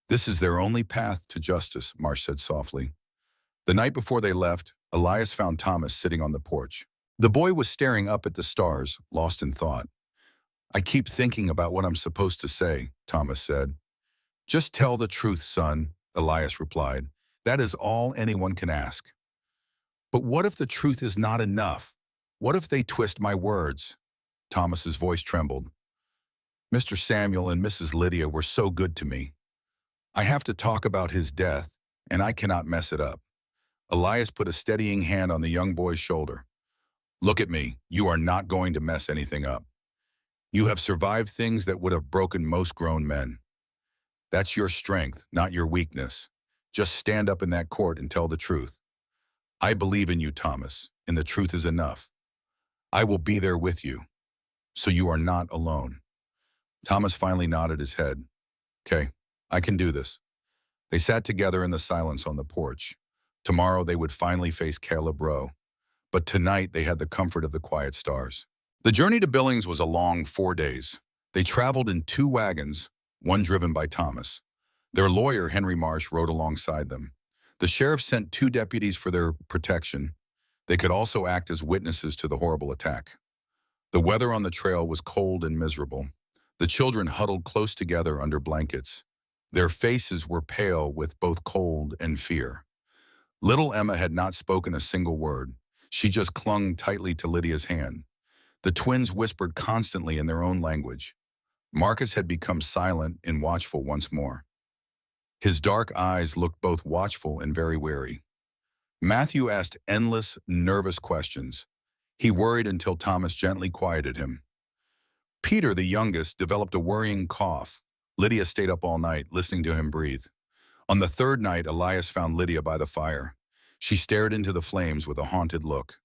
[SPEAKER 1] This is their only path to justice, Marsh said softly. The night before they left, Elias found Thomas sitting on the porch. The boy was staring up at the stars, lost in thought. I keep thinking about what I'm supposed to say, Thomas said. Just tell the truth, son, Elias replied. That is all anyone can ask. But what if the truth is not enough? What if they twist my words? Thomas's voice trembled. Mr. Samuel and Mrs. Lydia were so good to me. I have to talk about his death, and I cannot mess it up. Elias put a steadying hand on the young boy's shoulder. Look at me. You are not going to mess anything up. You have survived things that would have broken most grown men. That's your strength, not your weakness. Just stand up in that court and tell the truth. I believe in you, Thomas, and the truth is enough. I will be there with you, so you are not alone. Thomas finally nodded his head. Okay, I can do this. They sat together in the silence on the porch. Tomorrow they would finally face Caleb Rowe, but tonight they had the comfort of the quiet stars. The journey to Billings was a long 4 days. They traveled in 2 wagons, one driven by Thomas. Their lawyer, Henry Marsh, rode alongside them. The sheriff sent 2 deputies for their protection. They could also act as witnesses to the horrible attack. The weather on the trail was cold and miserable. The children huddled close together under blankets. Their faces were pale with both cold and fear. Little Emma had not spoken a single word. She just clung tightly to Lydia's hand. The twins whispered constantly in their own language. Marcus had become silent and watchful once more. His dark eyes looked both watchful and very wary. Matthew asked endless, nervous questions. He worried until Thomas gently quieted him. Peter, the youngest, developed a worrying cough. Lydia stayed up all night, listening to him breathe. On the 3rd night, Elias found Lydia by the fire. She stared into the flames with a haunted look.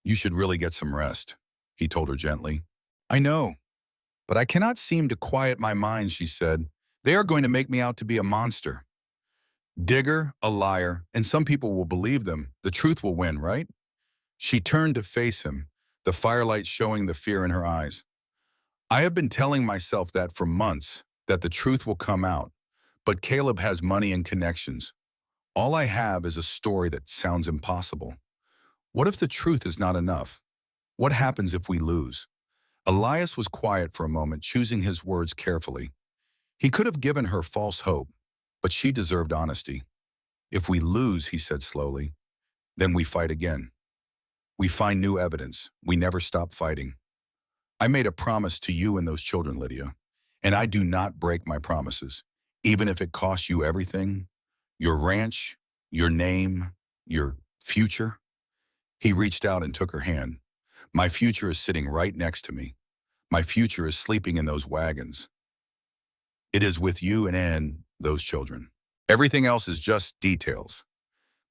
[SPEAKER 1] You should really get some rest, he told her gently. I know, but I cannot seem to quiet my mind, she said. They are going to make me out to be a monster. Digger, a liar, and some people will believe them. The truth will win, right? She turned to face him, the firelight showing the fear in her eyes. I have been telling myself that for months, that the truth will come out. But Caleb has money and connections. All I have is a story that sounds impossible. What if the truth is not enough? What happens if we lose? Elias was quiet for a moment, choosing his words carefully. He could have given her false hope, but she deserved honesty. If we lose, he said slowly, then we fight again. We find new evidence. We never stop fighting. I made a promise to you and those children, Lydia, and I do not break my promises, even if it costs you everything, your ranch, your name, your future. He reached out and took her hand. My future is sitting right next to me. My future is sleeping in those wagons. It is with you and those children. Everything else is just details.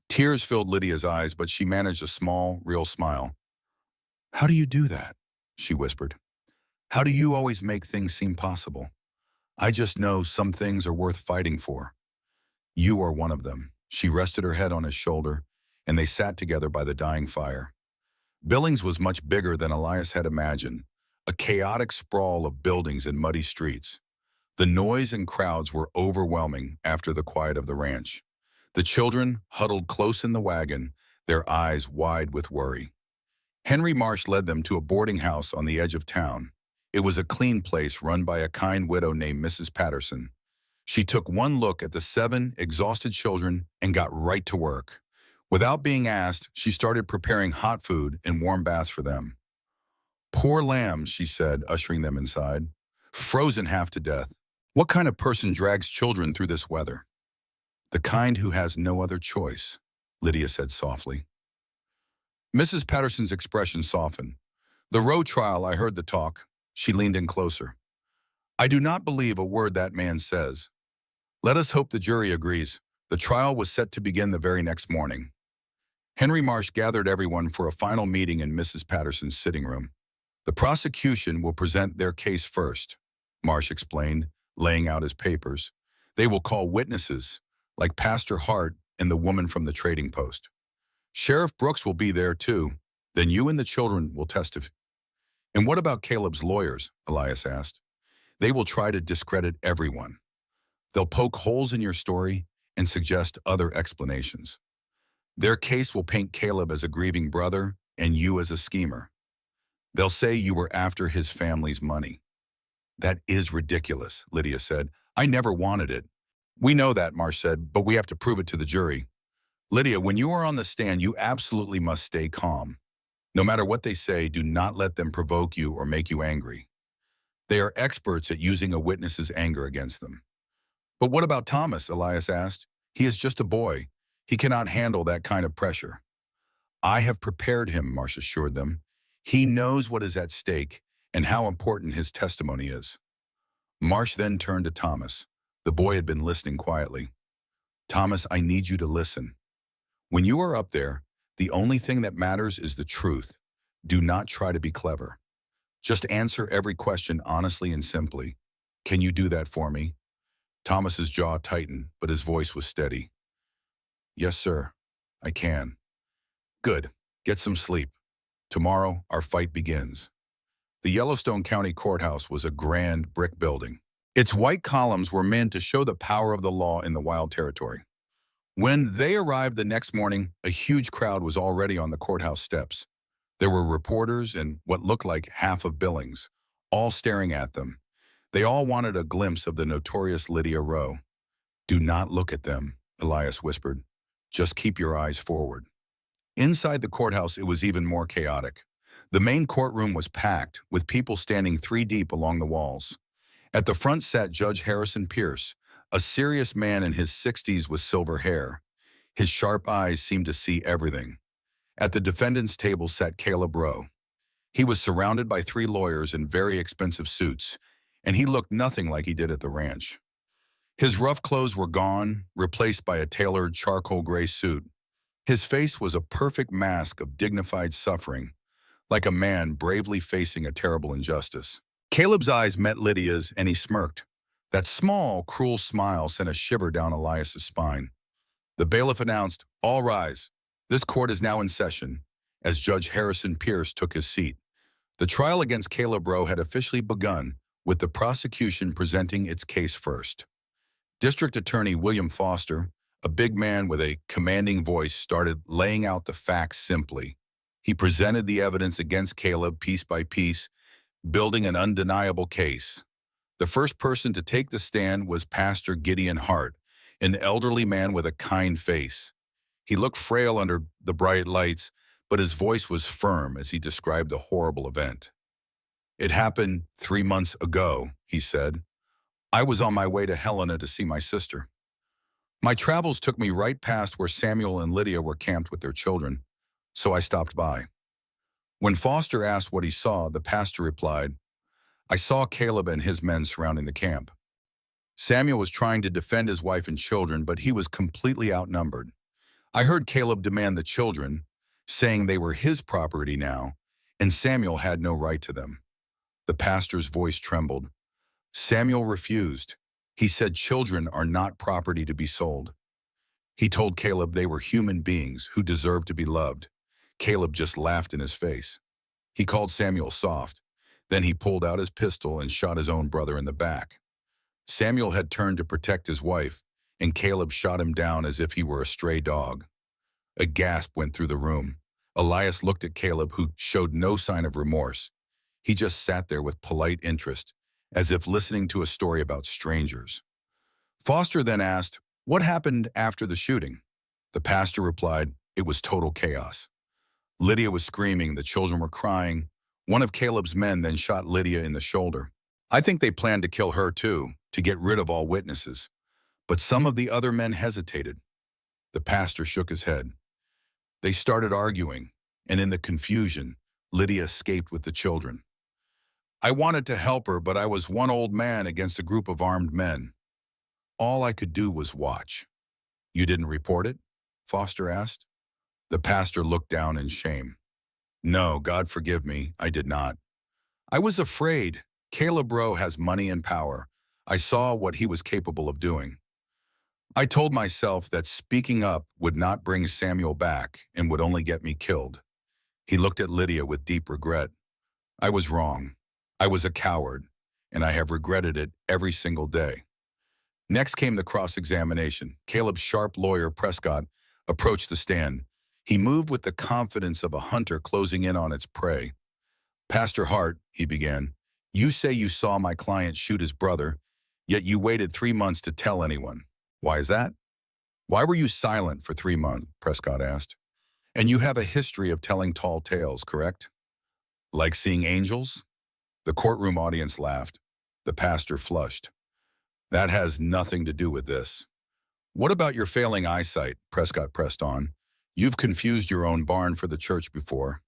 [SPEAKER 1] Tears filled Lydia's eyes, but she managed a small, real smile. How do you do that? She whispered. How do you always make things seem possible? I just know some things are worth fighting for. You are one of them. She rested her head on his shoulder, and they sat together by the dying fire. Billings was much bigger than Elias had imagined, a chaotic sprawl of buildings and muddy streets. The noise and crowds were overwhelming after the quiet of the ranch. The children huddled close in the wagon, their eyes wide with worry. Henry Marsh led them to a boarding house on the edge of town. It was a clean place run by a kind widow named Mrs. Patterson. She took one look at the 7 exhausted children and got right to work. Without being asked, she started preparing hot food and warm baths for them. "Poor lambs," she said, ushering them inside. "Frozen half to death. What kind of person drags children through this weather?" "The kind who has no other choice," Lydia said softly. Mrs. Patterson's expression softened. "The Roe trial, I heard the talk." She leaned in closer. "I do not believe a word that man says. Let us hope the jury agrees." The trial was set to begin the very next morning. Henry Marsh gathered everyone for a final meeting in Mrs. Patterson's sitting room. "The prosecution will present their case first," Marsh explained, laying out his papers. "They will call witnesses, like Pastor Hart and the woman from the trading post. Sheriff Brooks will be there too. Then you and the children will testify." "And what about Caleb's lawyers?" Elias asked. "They will try to discredit everyone. They'll poke holes in your story and suggest other explanations. Their case will paint Caleb as a grieving brother and you as a schemer. They'll say you were after his family's money." "That is ridiculous," Lydia said. "I never wanted it." "We know that," Marsh said, "but we have to prove it to the jury. Lydia, when you are on the stand, you absolutely must stay calm. No matter what they say, do not let them provoke you or make you angry. They are experts at using a witness's anger against them." "But what about Thomas?" Elias asked. "He is just a boy. He cannot handle that kind of pressure." "I have prepared him," Marsh assured them. "He knows what is at stake and how important his testimony is." Marsh then turned to Thomas. The boy had been listening quietly. "Thomas, I need you to listen. When you are up there, the only thing that matters is the truth. Do not try to be clever. Just answer every question honestly and simply. Can you do that for me?" Thomas's jaw tightened, but his voice was steady. "Yes, sir. I can." "Good. Get some sleep. Tomorrow, our fight begins." The Yellowstone County Courthouse was a grand brick building. Its white columns were meant to show the power of the law in the wild territory. When they arrived the next morning, a huge crowd was already on the courthouse steps. There were reporters and what looked like half of Billings, all staring at them. They all wanted a glimpse of the notorious Lydia Roe. "Do not look at them," Elias whispered. "Just keep your eyes forward." Inside the courthouse, it was even more chaotic. The main courtroom was packed, with people standing 3 deep along the walls. At the front sat Judge Harrison Pierce, a serious man in his 60s with silver hair. His sharp eyes seemed to see everything. At the defendant's table sat Caleb Roe. He was surrounded by 3 lawyers in very expensive suits, and he looked nothing like he did at the ranch. His rough clothes were gone, replaced by a tailored charcoal gray suit. His face was a perfect mask of dignified suffering, like a man bravely facing a terrible injustice. Caleb's eyes met Lydia's, and he smirked. That small, cruel smile sent a shiver down Elias's spine. The bailiff announced, "All rise. This court is now in session," as Judge Harrison Pierce took his seat. The trial against Caleb Roe had officially begun, with the prosecution presenting its case first. District Attorney William Foster, a big man with a commanding voice, started laying out the facts simply. He presented the evidence against Caleb piece by piece, building an undeniable case. The first person to take the stand was Pastor Gideon Hart, an elderly man with a kind face. He looked frail under the bright lights, but his voice was firm as he described the horrible event. "It happened 3 months ago," he said. "I was on my way to Helena to see my sister. My travels took me right past where Samuel and Lydia were camped with their children, so I stopped by. When Foster asked what he saw, the pastor replied, 'I saw Caleb and his men surrounding the camp. Samuel was trying to defend his wife and children, but he was completely outnumbered. I heard Caleb demand the children, saying they were his property now, and Samuel had no right to them.' The pastor's voice trembled. Samuel refused. He said children are not property to be sold. He told Caleb they were human beings who deserved to be loved. Caleb just laughed in his face. He called Samuel soft. Then he pulled out his pistol and shot his own brother in the back. Samuel had turned to protect his wife, and Caleb shot him down as if he were a stray dog. A gasp went through the room. Elias looked at Caleb, who showed no sign of remorse. He just sat there with polite interest, as if listening to a story about strangers. Foster then asked, "What happened after the shooting?" The pastor replied, "It was total chaos. Lydia was screaming, the children were crying. One of Caleb's men then shot Lydia in the shoulder. I think they planned to kill her too, to get rid of all witnesses. But some of the other men hesitated." The pastor shook his head. They started arguing, and in the confusion, Lydia escaped with the children. "I wanted to help her, but I was one old man against a group of armed men. All I could do was watch." "You didn't report it?" Foster asked. The pastor looked down in shame. "No, God forgive me, I did not. I was afraid. Caleb Rowe has money and power. I saw what he was capable of doing. I told myself that speaking up would not bring Samuel back and would only get me killed." He looked at Lydia with deep regret. "I was wrong. I was a coward, and I have regretted it every single day." Next came the cross-examination. Caleb's sharp lawyer, Prescott, approached the stand. He moved with the confidence of a hunter closing in on its prey. "Pastor Hart," he began, "you say you saw my client shoot his brother, yet you waited 3 months to tell anyone. Why is that?" "Why were you silent for 3 months?" Prescott asked. "And you have a history of telling tall tales, correct? Like seeing angels?" The courtroom audience laughed. The pastor flushed. "That has nothing to do with this." "What about your failing eyesight?" Prescott pressed on. "You've confused your own barn for the church before."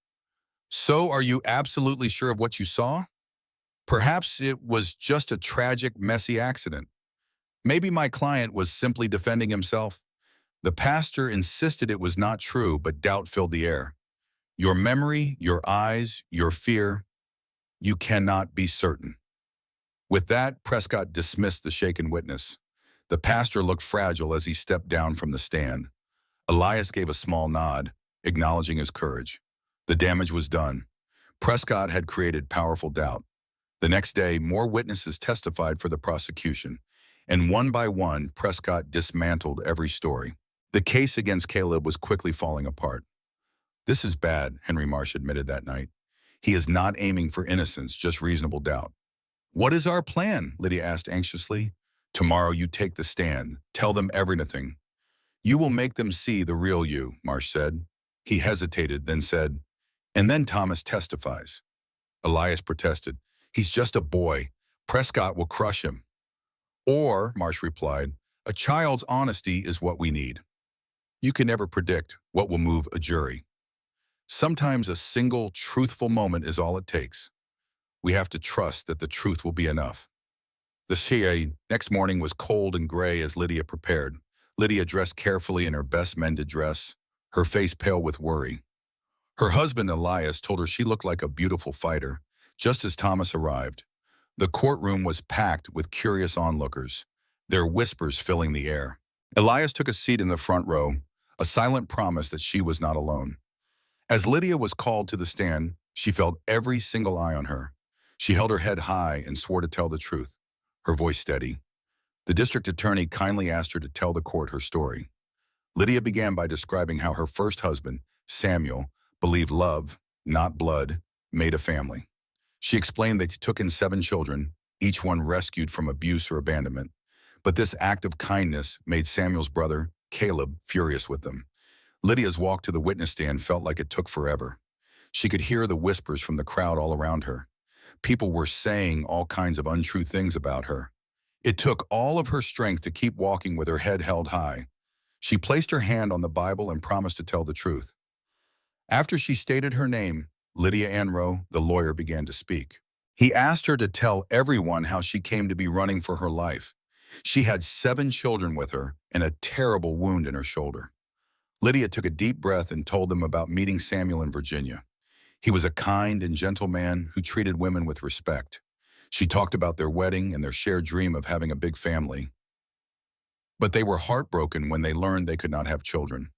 [SPEAKER 1] "So are you absolutely sure of what you saw?" "Perhaps it was just a tragic, messy accident. Maybe my client was simply defending himself." The pastor insisted it was not true, but doubt filled the air. "Your memory, your eyes, your fear, you cannot be certain." With that, Prescott dismissed the shaken witness. The pastor looked fragile as he stepped down from the stand. Elias gave a small nod, acknowledging his courage. The damage was done. Prescott had created powerful doubt. The next day, more witnesses testified for the prosecution, and one by one, Prescott dismantled every story. The case against Caleb was quickly falling apart. "This is bad," Henry Marsh admitted that night. "He is not aiming for innocence, just reasonable doubt." "What is our plan?" Lydia asked anxiously. "Tomorrow you take the stand. Tell them everything. You will make them see the real you," Marsh said. He hesitated, then said, "And then Thomas testifies." Elias protested. "He's just a boy. Prescott will crush him." "Or," Marsh replied, "a child's honesty is what we need." You can never predict what will move a jury. Sometimes a single, truthful moment is all it takes. We have to trust that the truth will be enough. The next morning was cold and gray as Lydia prepared. Lydia dressed carefully in her best mended dress, her face pale with worry. Her husband, Elias, told her she looked like a beautiful fighter, just as Thomas arrived. The courtroom was packed with curious onlookers, their whispers filling the air. Elias took a seat in the front row, a silent promise that she was not alone. As Lydia was called to the stand, she felt every single eye on her. She held her head high and swore to tell the truth, her voice steady. The district attorney kindly asked her to tell the court her story. Lydia began by describing how her first husband, Samuel, believed love, not blood, made a family. She explained that he took in 7 children, each one rescued from abuse or abandonment. But this act of kindness made Samuel's brother, Caleb, furious with them. Lydia's walk to the witness stand felt like it took forever. She could hear the whispers from the crowd all around her. People were saying all kinds of untrue things about her. It took all of her strength to keep walking with her head held high. She placed her hand on the Bible and promised to tell the truth. After she stated her name, Lydia Anroe, the lawyer, began to speak. He asked her to tell everyone how she came to be running for her life. She had 7 children with her and a terrible wound in her shoulder. Lydia took a deep breath and told them about meeting Samuel in Virginia. He was a kind and gentle man who treated women with respect. She talked about their wedding and their shared dream of having a big family. But they were heartbroken when they learned they could not have children.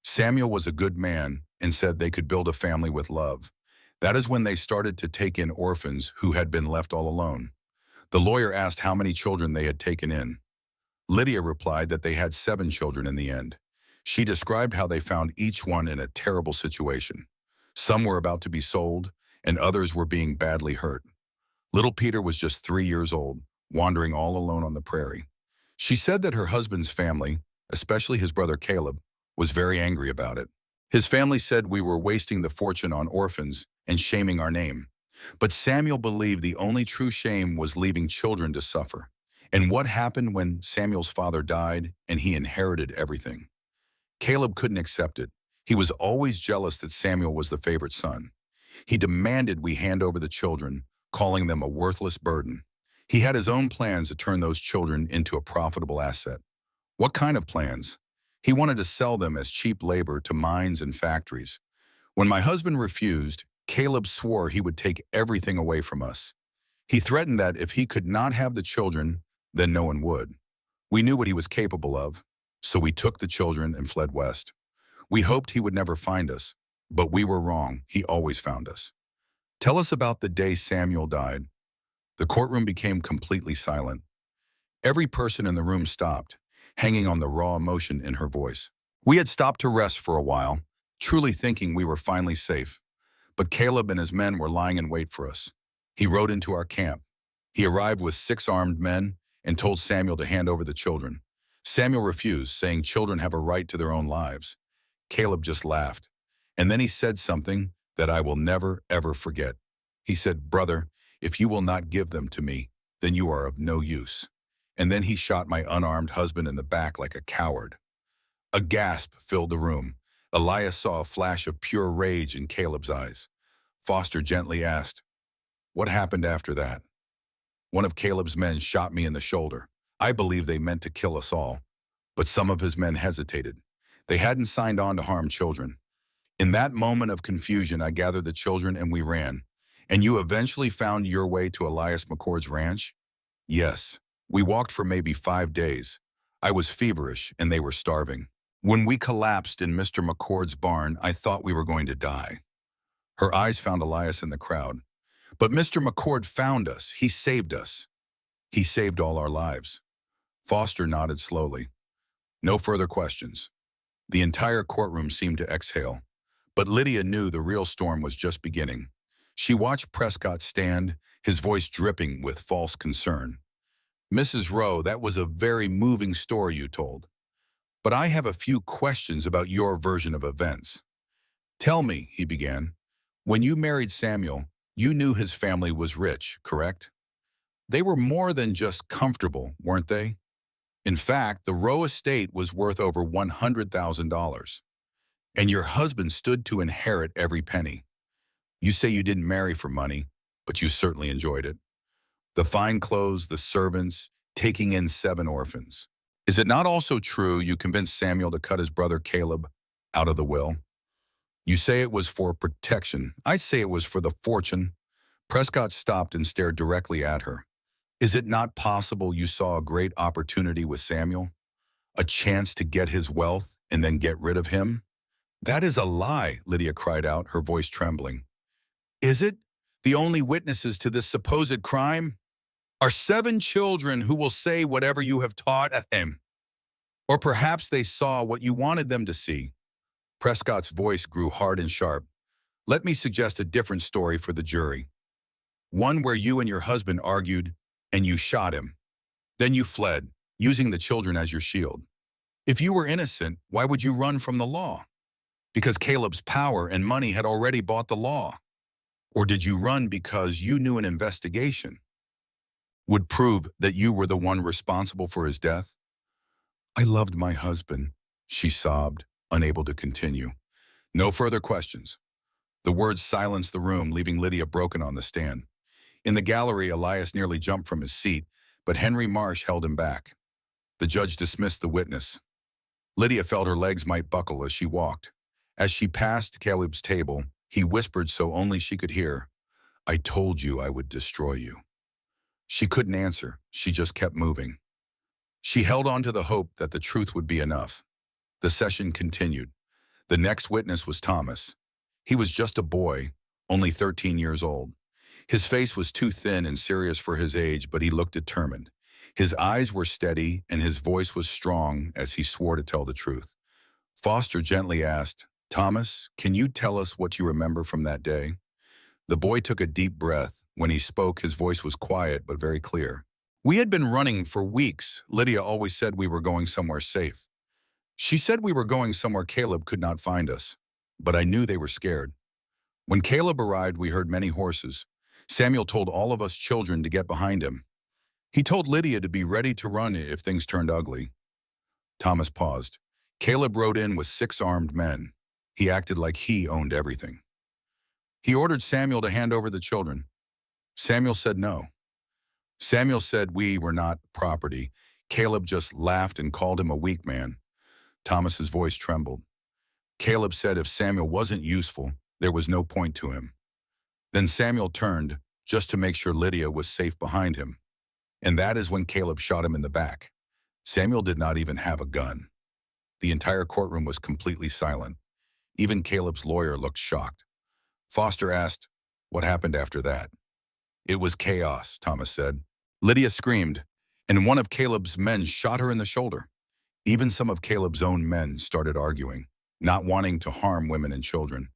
[SPEAKER 1] Samuel was a good man and said they could build a family with love. That is when they started to take in orphans who had been left all alone. The lawyer asked how many children they had taken in. Lydia replied that they had 7 children in the end. She described how they found each one in a terrible situation. Some were about to be sold, and others were being badly hurt. Little Peter was just 3 years old, wandering all alone on the prairie. She said that her husband's family, especially his brother Caleb, was very angry about it. His family said we were wasting the fortune on orphans and shaming our name. But Samuel believed the only true shame was leaving children to suffer. And what happened when Samuel's father died and he inherited everything? Caleb couldn't accept it. He was always jealous that Samuel was the favorite son. He demanded we hand over the children, calling them a worthless burden. He had his own plans to turn those children into a profitable asset. What kind of plans? He wanted to sell them as cheap labor to mines and factories. When my husband refused, Caleb swore he would take everything away from us. He threatened that if he could not have the children, then no one would. We knew what he was capable of, so we took the children and fled west. We hoped he would never find us, but we were wrong. He always found us. Tell us about the day Samuel died. The courtroom became completely silent. Every person in the room stopped, hanging on the raw emotion in her voice. We had stopped to rest for a while, truly thinking we were finally safe. But Caleb and his men were lying in wait for us. He rode into our camp. He arrived with 6 armed men and told Samuel to hand over the children. Samuel refused, saying children have a right to their own lives. Caleb just laughed. And then he said something that I will never, ever forget. He said, "Brother, if you will not give them to me, then you are of no use." And then he shot my unarmed husband in the back like a coward. A gasp filled the room. Elias saw a flash of pure rage in Caleb's eyes. Foster gently asked, "What happened after that?" "One of Caleb's men shot me in the shoulder. I believe they meant to kill us all, but some of his men hesitated. They hadn't signed on to harm children. In that moment of confusion, I gathered the children and we ran. And you eventually found your way to Elias McCord's ranch?" "Yes. We walked for maybe 5 days. I was feverish and they were starving. When we collapsed in Mr. McCord's barn, I thought we were going to die." Her eyes found Elias in the crowd. "But Mr. McCord found us. He saved us." "He saved all our lives." Foster nodded slowly. No further questions. The entire courtroom seemed to exhale. But Lydia knew the real storm was just beginning. She watched Prescott stand, his voice dripping with false concern. "Mrs. Rowe, that was a very moving story you told. But I have a few questions about your version of events." "Tell me," he began, "when you married Samuel, you knew his family was rich, correct? They were more than just comfortable, weren't they? In fact, the Rowe estate was worth over $100,000. And your husband stood to inherit every penny. You say you didn't marry for money, but you certainly enjoyed it. The fine clothes, the servants, taking in 7 orphans. Is it not also true you convinced Samuel to cut his brother Caleb out of the will? You say it was for protection. I say it was for the fortune." Prescott stopped and stared directly at her. "Is it not possible you saw a great opportunity with Samuel? A chance to get his wealth and then get rid of him?" "That is a lie," Lydia cried out, her voice trembling. "Is it? The only witnesses to this supposed crime are 7 children who will say whatever you have taught them. Or perhaps they saw what you wanted them to see." Prescott's voice grew hard and sharp. "Let me suggest a different story for the jury. One where you and your husband argued and you shot him. Then you fled, using the children as your shield. If you were innocent, why would you run from the law? Because Caleb's power and money had already bought the law. Or did you run because you knew an investigation would prove that you were the one responsible for his death?" "I loved my husband," she sobbed, unable to continue. No further questions. The words silenced the room, leaving Lydia broken on the stand. In the gallery, Elias nearly jumped from his seat, but Henry Marsh held him back. The judge dismissed the witness. Lydia felt her legs might buckle as she walked. As she passed Caleb's table, he whispered so only she could hear, "I told you I would destroy you." She couldn't answer. She just kept moving. She held on to the hope that the truth would be enough. The session continued. The next witness was Thomas. He was just a boy, only 13 years old. His face was too thin and serious for his age, but he looked determined. His eyes were steady and his voice was strong as he swore to tell the truth. Foster gently asked, "Thomas, can you tell us what you remember from that day?" The boy took a deep breath. When he spoke, his voice was quiet but very clear. "We had been running for weeks. Lydia always said we were going somewhere safe. She said we were going somewhere Caleb could not find us. But I knew they were scared. When Caleb arrived, we heard many horses. Samuel told all of us children to get behind him. He told Lydia to be ready to run if things turned ugly." Thomas paused. "Caleb rode in with 6 armed men. He acted like he owned everything. He ordered Samuel to hand over the children. Samuel said no. Samuel said we were not property. Caleb just laughed and called him a weak man." Thomas's voice trembled. "Caleb said if Samuel wasn't useful, there was no point to him. Then Samuel turned just to make sure Lydia was safe behind him. And that is when Caleb shot him in the back. Samuel did not even have a gun." The entire courtroom was completely silent. Even Caleb's lawyer looked shocked. Foster asked, "What happened after that?" "It was chaos," Thomas said. "Lydia screamed, and one of Caleb's men shot her in the shoulder. Even some of Caleb's own men started arguing, not wanting to harm women and children.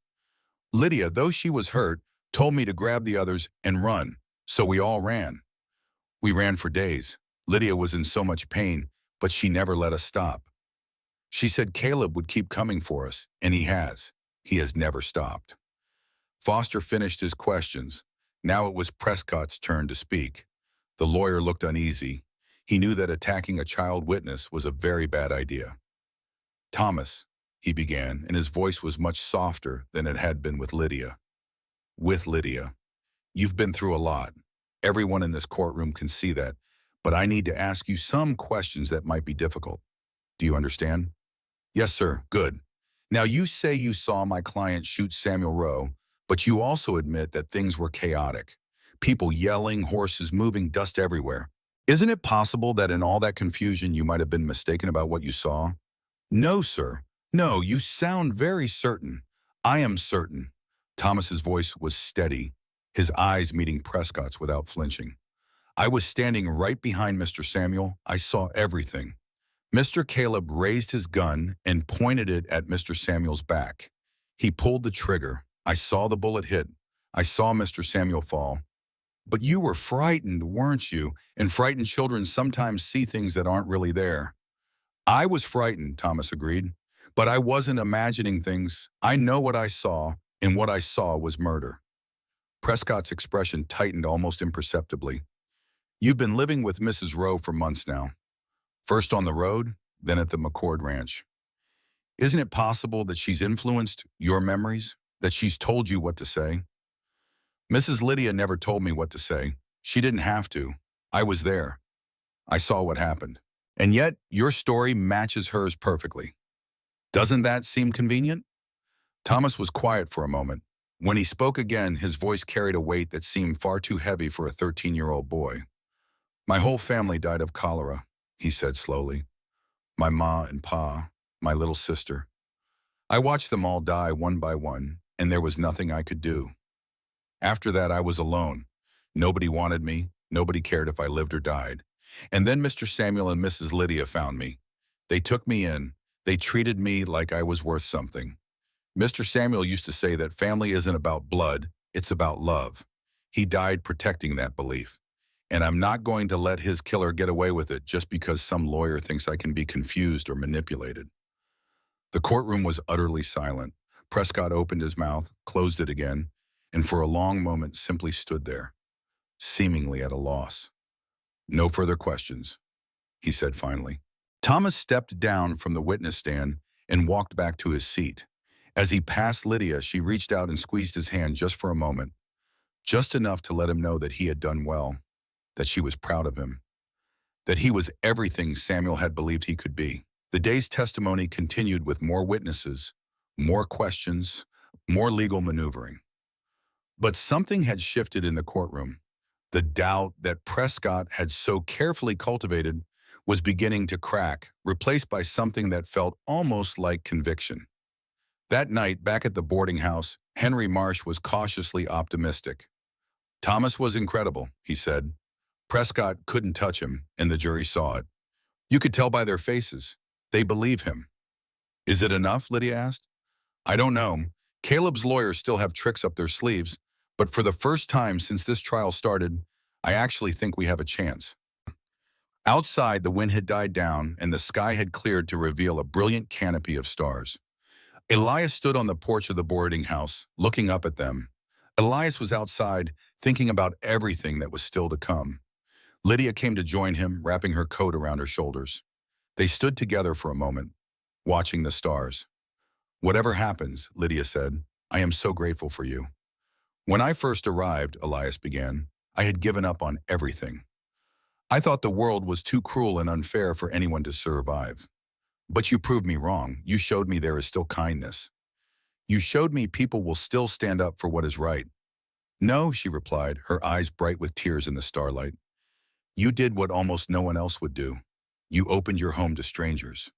[SPEAKER 1] Lydia, though she was hurt, told me to grab the others and run, so we all ran. We ran for days. Lydia was in so much pain, but she never let us stop. She said Caleb would keep coming for us, and he has. He has never stopped." Foster finished his questions. Now it was Prescott's turn to speak. The lawyer looked uneasy. He knew that attacking a child witness was a very bad idea. "Thomas," he began, and his voice was much softer than it had been with Lydia. "With Lydia. You've been through a lot. Everyone in this courtroom can see that, but I need to ask you some questions that might be difficult. Do you understand?" "Yes, sir. Good. Now you say you saw my client shoot Samuel Rowe, but you also admit that things were chaotic. People yelling, horses moving, dust everywhere. Isn't it possible that in all that confusion you might have been mistaken about what you saw?" "No, sir. No, you sound very certain." "I am certain." Thomas's voice was steady, his eyes meeting Prescott's without flinching. "I was standing right behind Mr. Samuel. I saw everything. Mr. Caleb raised his gun and pointed it at Mr. Samuel's back. He pulled the trigger. I saw the bullet hit. I saw Mr. Samuel fall. But you were frightened, weren't you? And frightened children sometimes see things that aren't really there." "I was frightened," Thomas agreed. "But I wasn't imagining things. I know what I saw, and what I saw was murder." Prescott's expression tightened almost imperceptibly. "You've been living with Mrs. Rowe for months now. First on the road, then at the McCord Ranch. Isn't it possible that she's influenced your memories, that she's told you what to say?" "Mrs. Lydia never told me what to say. She didn't have to. I was there. I saw what happened. And yet, your story matches hers perfectly. Doesn't that seem convenient?" Thomas was quiet for a moment. When he spoke again, his voice carried a weight that seemed far too heavy for a 13-year-old boy. "My whole family died of cholera," he said slowly. "My ma and pa, my little sister. I watched them all die one by one, and there was nothing I could do. After that, I was alone. Nobody wanted me. Nobody cared if I lived or died. And then Mr. Samuel and Mrs. Lydia found me. They took me in. They treated me like I was worth something. Mr. Samuel used to say that family isn't about blood, it's about love. He died protecting that belief. And I'm not going to let his killer get away with it just because some lawyer thinks I can be confused or manipulated." The courtroom was utterly silent. Prescott opened his mouth, closed it again, and for a long moment simply stood there, seemingly at a loss. "No further questions," he said finally. Thomas stepped down from the witness stand and walked back to his seat. As he passed Lydia, she reached out and squeezed his hand just for a moment, just enough to let him know that he had done well, that she was proud of him, that he was everything Samuel had believed he could be. The day's testimony continued with more witnesses, more questions, more legal maneuvering. But something had shifted in the courtroom. The doubt that Prescott had so carefully cultivated was beginning to crack, replaced by something that felt almost like conviction. That night, back at the boarding house, Henry Marsh was cautiously optimistic. Thomas was incredible, he said. Prescott couldn't touch him, and the jury saw it. You could tell by their faces. They believe him. Is it enough? Lydia asked. I don't know. Caleb's lawyers still have tricks up their sleeves, but for the first time since this trial started, I actually think we have a chance. Outside, the wind had died down, and the sky had cleared to reveal a brilliant canopy of stars. Elias stood on the porch of the boarding house, looking up at them. Elias was outside, thinking about everything that was still to come. Lydia came to join him, wrapping her coat around her shoulders. They stood together for a moment, watching the stars. Whatever happens, Lydia said, I am so grateful for you. When I first arrived, Elias began, I had given up on everything. I thought the world was too cruel and unfair for anyone to survive. But you proved me wrong. You showed me there is still kindness. You showed me people will still stand up for what is right. No, she replied, her eyes bright with tears in the starlight. You did what almost no one else would do. You opened your home to strangers.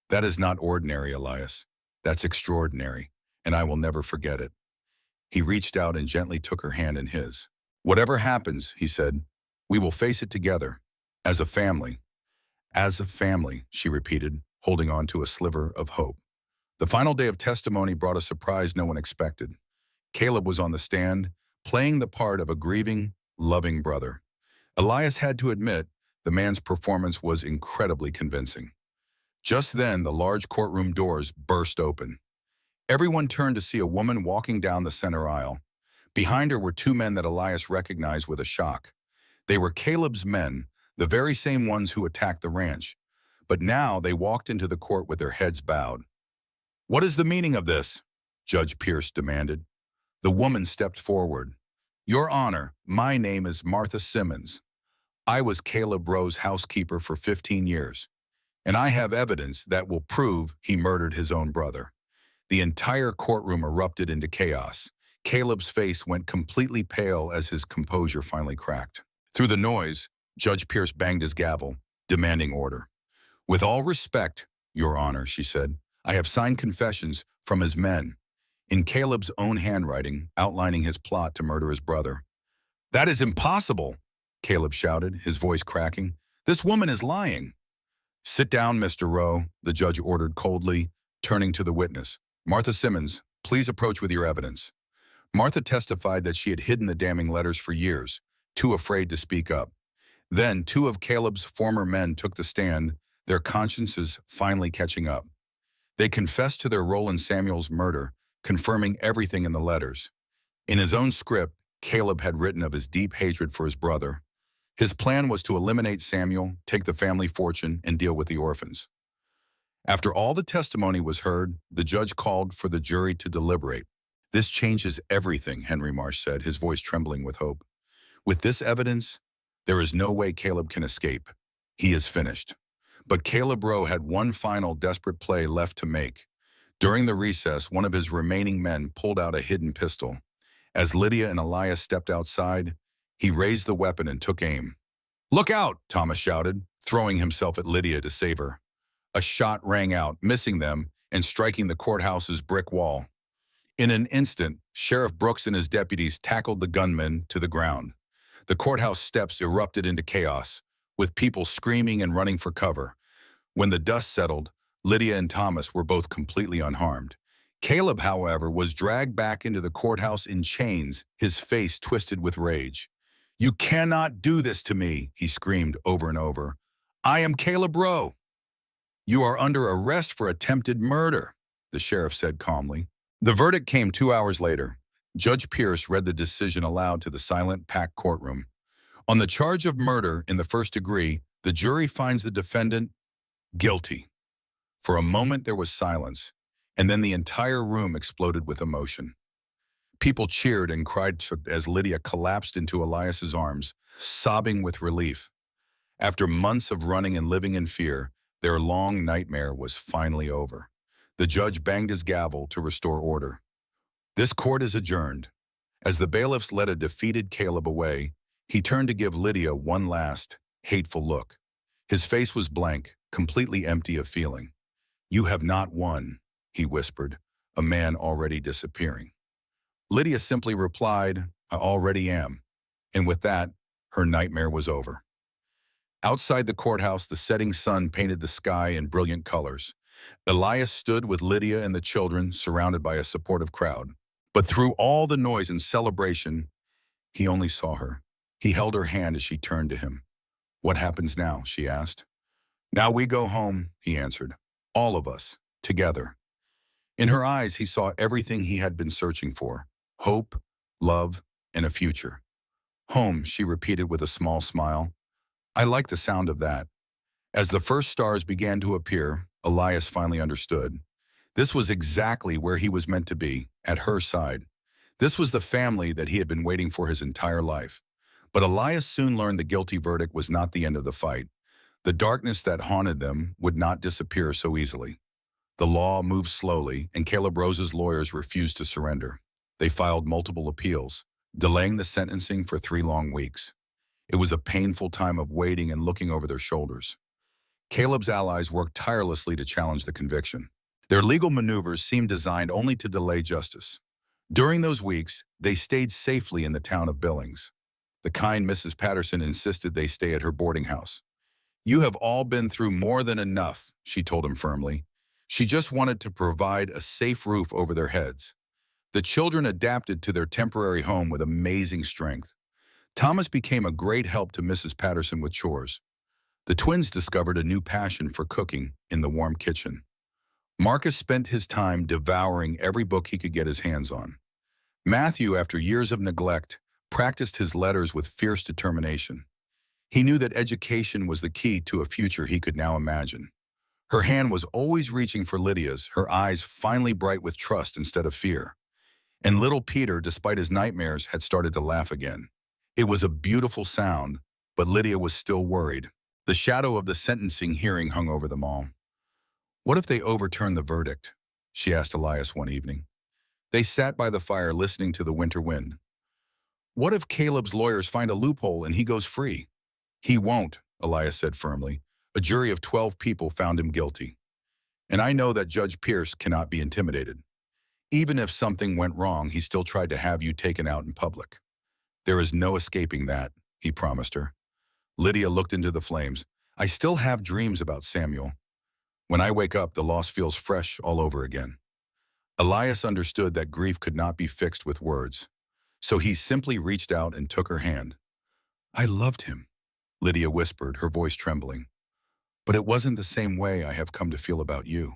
[SPEAKER 1] That is not ordinary, Elias. That's extraordinary, and I will never forget it. He reached out and gently took her hand in his. Whatever happens, he said, we will face it together, as a family. As a family, she repeated, holding on to a sliver of hope. The final day of testimony brought a surprise no one expected. Caleb was on the stand, playing the part of a grieving, loving brother. Elias had to admit the man's performance was incredibly convincing. Just then, the large courtroom doors burst open. Everyone turned to see a woman walking down the center aisle. Behind her were two men that Elias recognized with a shock. They were Caleb's men, the very same ones who attacked the ranch. But now they walked into the court with their heads bowed. What is the meaning of this? Judge Pierce demanded. The woman stepped forward. Your Honor, my name is Martha Simmons. I was Caleb Rowe's housekeeper for 15 years, and I have evidence that will prove he murdered his own brother. The entire courtroom erupted into chaos. Caleb's face went completely pale as his composure finally cracked. Through the noise, Judge Pierce banged his gavel, demanding order. With all respect, Your Honor, she said, I have signed confessions from his men, in Caleb's own handwriting, outlining his plot to murder his brother. That is impossible, Caleb shouted, his voice cracking. This woman is lying. Sit down, Mr. Rowe, the judge ordered coldly, turning to the witness. Martha Simmons, please approach with your evidence. Martha testified that she had hidden the damning letters for years, too afraid to speak up. Then two of Caleb's former men took the stand, their consciences finally catching up. They confessed to their role in Samuel's murder, confirming everything in the letters. In his own script, Caleb had written of his deep hatred for his brother. His plan was to eliminate Samuel, take the family fortune, and deal with the orphans. After all the testimony was heard, the judge called for the jury to deliberate. This changes everything, Henry Marsh said, his voice trembling with hope. With this evidence, there is no way Caleb can escape. He is finished. But Caleb Rowe had one final desperate play left to make. During the recess, one of his remaining men pulled out a hidden pistol. As Lydia and Elias stepped outside, he raised the weapon and took aim. Look out, Thomas shouted, throwing himself at Lydia to save her. A shot rang out, missing them and striking the courthouse's brick wall. In an instant, Sheriff Brooks and his deputies tackled the gunman to the ground. The courthouse steps erupted into chaos, with people screaming and running for cover. When the dust settled, Lydia and Thomas were both completely unharmed. Caleb, however, was dragged back into the courthouse in chains, his face twisted with rage. You cannot do this to me, he screamed over and over. I am Caleb Rowe. You are under arrest for attempted murder, the sheriff said calmly. The verdict came 2 hours later. Judge Pierce read the decision aloud to the silent, packed courtroom. On the charge of murder in the first degree, the jury finds the defendant guilty. For a moment there was silence, and then the entire room exploded with emotion. People cheered and cried as Lydia collapsed into Elias's arms, sobbing with relief. After months of running and living in fear, their long nightmare was finally over. The judge banged his gavel to restore order. This court is adjourned. As the bailiffs led a defeated Caleb away, he turned to give Lydia one last, hateful look. His face was blank, completely empty of feeling. You have not won, he whispered, a man already disappearing. Lydia simply replied, I already am. And with that, her nightmare was over. Outside the courthouse, the setting sun painted the sky in brilliant colors. Elias stood with Lydia and the children, surrounded by a supportive crowd. But through all the noise and celebration, he only saw her. He held her hand as she turned to him. "What happens now?" she asked. "Now we go home," he answered. "All of us, together." In her eyes, he saw everything he had been searching for: hope, love, and a future. "Home," she repeated with a small smile. "I like the sound of that." As the first stars began to appear, Elias finally understood. This was exactly where he was meant to be, at her side. This was the family that he had been waiting for his entire life. But Elias soon learned the guilty verdict was not the end of the fight. The darkness that haunted them would not disappear so easily. The law moved slowly, and Caleb Rose's lawyers refused to surrender. They filed multiple appeals, delaying the sentencing for 3 long weeks. It was a painful time of waiting and looking over their shoulders. Caleb's allies worked tirelessly to challenge the conviction. Their legal maneuvers seemed designed only to delay justice. During those weeks, they stayed safely in the town of Billings. The kind Mrs. Patterson insisted they stay at her boarding house. "You have all been through more than enough," she told him firmly. She just wanted to provide a safe roof over their heads. The children adapted to their temporary home with amazing strength. Thomas became a great help to Mrs. Patterson with chores. The twins discovered a new passion for cooking in the warm kitchen. Marcus spent his time devouring every book he could get his hands on. Matthew, after years of neglect, practiced his letters with fierce determination. He knew that education was the key to a future he could now imagine. Her hand was always reaching for Lydia's, her eyes finally bright with trust instead of fear. And little Peter, despite his nightmares, had started to laugh again. It was a beautiful sound, but Lydia was still worried. The shadow of the sentencing hearing hung over them all. "What if they overturn the verdict?" she asked Elias one evening. They sat by the fire listening to the winter wind. "What if Caleb's lawyers find a loophole and he goes free?" "He won't," Elias said firmly. "A jury of 12 people found him guilty. And I know that Judge Pierce cannot be intimidated. Even if something went wrong, he still tried to have you taken out in public. There is no escaping that," he promised her. Lydia looked into the flames. "I still have dreams about Samuel. When I wake up, the loss feels fresh all over again." Elias understood that grief could not be fixed with words, so he simply reached out and took her hand. "I loved him," Lydia whispered, her voice trembling. "But it wasn't the same way I have come to feel about you.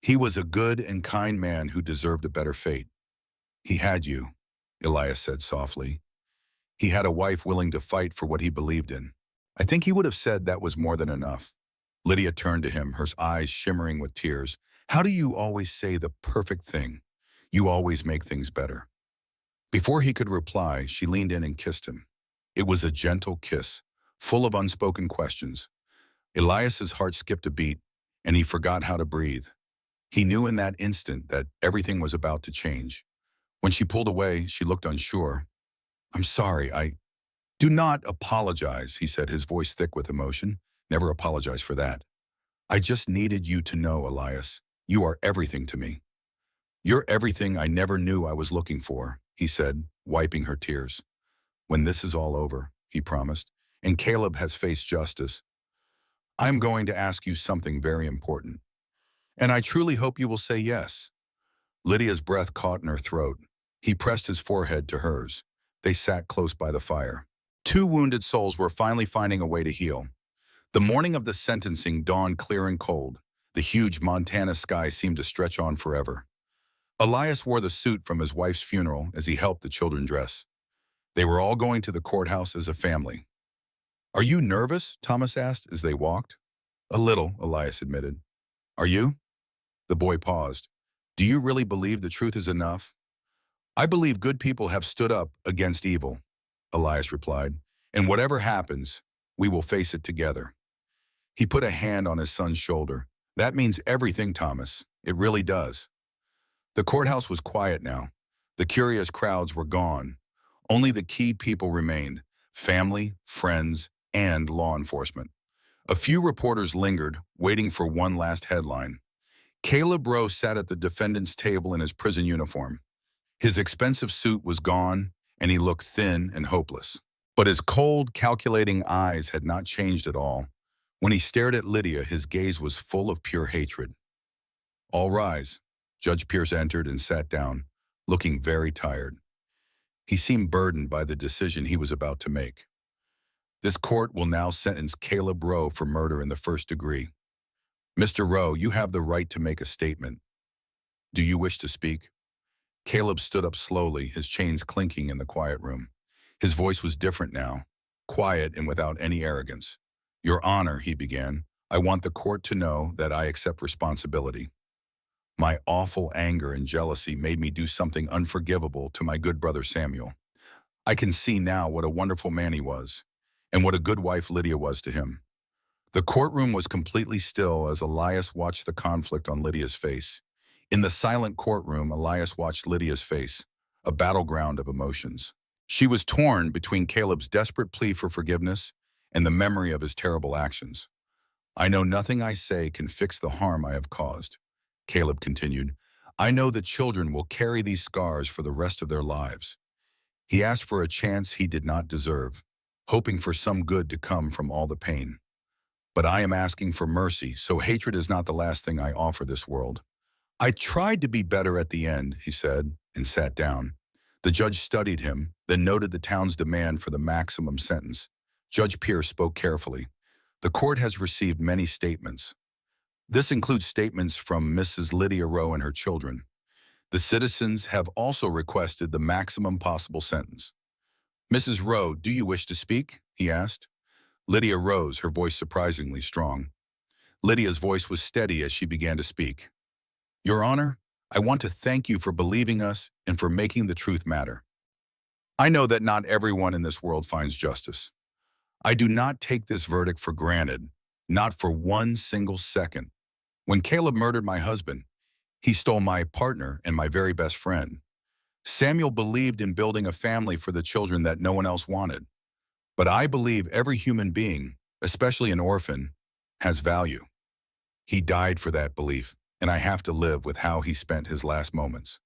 [SPEAKER 1] He was a good and kind man who deserved a better fate. He had you," Elias said softly. "He had a wife willing to fight for what he believed in. I think he would have said that was more than enough." Lydia turned to him, her eyes shimmering with tears. "How do you always say the perfect thing? You always make things better." Before he could reply, she leaned in and kissed him. It was a gentle kiss, full of unspoken questions. Elias's heart skipped a beat, and he forgot how to breathe. He knew in that instant that everything was about to change. When she pulled away, she looked unsure. "I'm sorry, Do not apologize," he said, his voice thick with emotion. "Never apologize for that. I just needed you to know, Elias. You are everything to me." "You're everything I never knew I was looking for," he said, wiping her tears. "When this is all over," he promised, "and Caleb has faced justice, I'm going to ask you something very important. And I truly hope you will say yes." Lydia's breath caught in her throat. He pressed his forehead to hers. They sat close by the fire. 2 wounded souls were finally finding a way to heal. The morning of the sentencing dawned clear and cold. The huge Montana sky seemed to stretch on forever. Elias wore the suit from his wife's funeral as he helped the children dress. They were all going to the courthouse as a family. "Are you nervous?" Thomas asked as they walked. "A little," Elias admitted. "Are you?" The boy paused. "Do you really believe the truth is enough?" "I believe good people have stood up against evil," Elias replied. "And whatever happens, we will face it together." He put a hand on his son's shoulder. "That means everything, Thomas. It really does." The courthouse was quiet now. The curious crowds were gone. Only the key people remained: family, friends, and law enforcement. A few reporters lingered, waiting for one last headline. Caleb Rowe sat at the defendant's table in his prison uniform. His expensive suit was gone, and he looked thin and hopeless. But his cold, calculating eyes had not changed at all. When he stared at Lydia, his gaze was full of pure hatred. "All rise." Judge Pierce entered and sat down, looking very tired. He seemed burdened by the decision he was about to make. "This court will now sentence Caleb Rowe for murder in the first degree. Mr. Rowe, you have the right to make a statement. Do you wish to speak?" Caleb stood up slowly, his chains clinking in the quiet room. His voice was different now, quiet and without any arrogance. "Your Honor," he began, "I want the court to know that I accept responsibility. My awful anger and jealousy made me do something unforgivable to my good brother Samuel. I can see now what a wonderful man he was, and what a good wife Lydia was to him." The courtroom was completely still as Elias watched the conflict on Lydia's face. In the silent courtroom, Elias watched Lydia's face, a battleground of emotions. She was torn between Caleb's desperate plea for forgiveness and the memory of his terrible actions. "I know nothing I say can fix the harm I have caused," Caleb continued. "I know the children will carry these scars for the rest of their lives." He asked for a chance he did not deserve, hoping for some good to come from all the pain. "But I am asking for mercy, so hatred is not the last thing I offer this world." "I tried to be better at the end," he said, and sat down. The judge studied him, then noted the town's demand for the maximum sentence. Judge Pierce spoke carefully. "The court has received many statements. This includes statements from Mrs. Lydia Rowe and her children. The citizens have also requested the maximum possible sentence." "Mrs. Rowe, do you wish to speak?" he asked. Lydia rose, her voice surprisingly strong. Lydia's voice was steady as she began to speak. "Your Honor, I want to thank you for believing us and for making the truth matter. I know that not everyone in this world finds justice. I do not take this verdict for granted, not for one single second. When Caleb murdered my husband, he stole my partner and my very best friend. Samuel believed in building a family for the children that no one else wanted. But I believe every human being, especially an orphan, has value. He died for that belief, and I have to live with how he spent his last moments.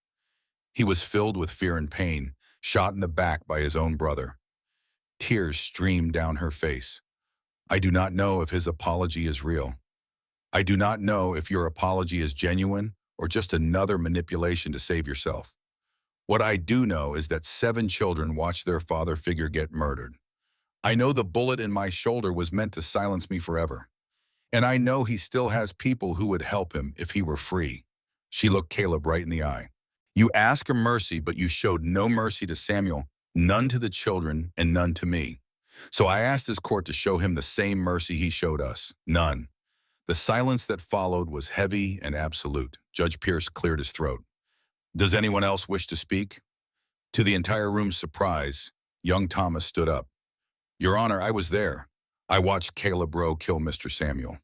[SPEAKER 1] He was filled with fear and pain, shot in the back by his own brother. Tears streamed down her face. I do not know if his apology is real. I do not know if your apology is genuine or just another manipulation to save yourself. What I do know is that 7 children watched their father figure get murdered. I know the bullet in my shoulder was meant to silence me forever. And I know he still has people who would help him if he were free." She looked Caleb right in the eye. "You asked for mercy, but you showed no mercy to Samuel, none to the children, and none to me. So I asked this court to show him the same mercy he showed us. None." The silence that followed was heavy and absolute. Judge Pierce cleared his throat. "Does anyone else wish to speak?" To the entire room's surprise, young Thomas stood up. "Your Honor, I was there. I watched Caleb Rowe kill Mr. Samuel."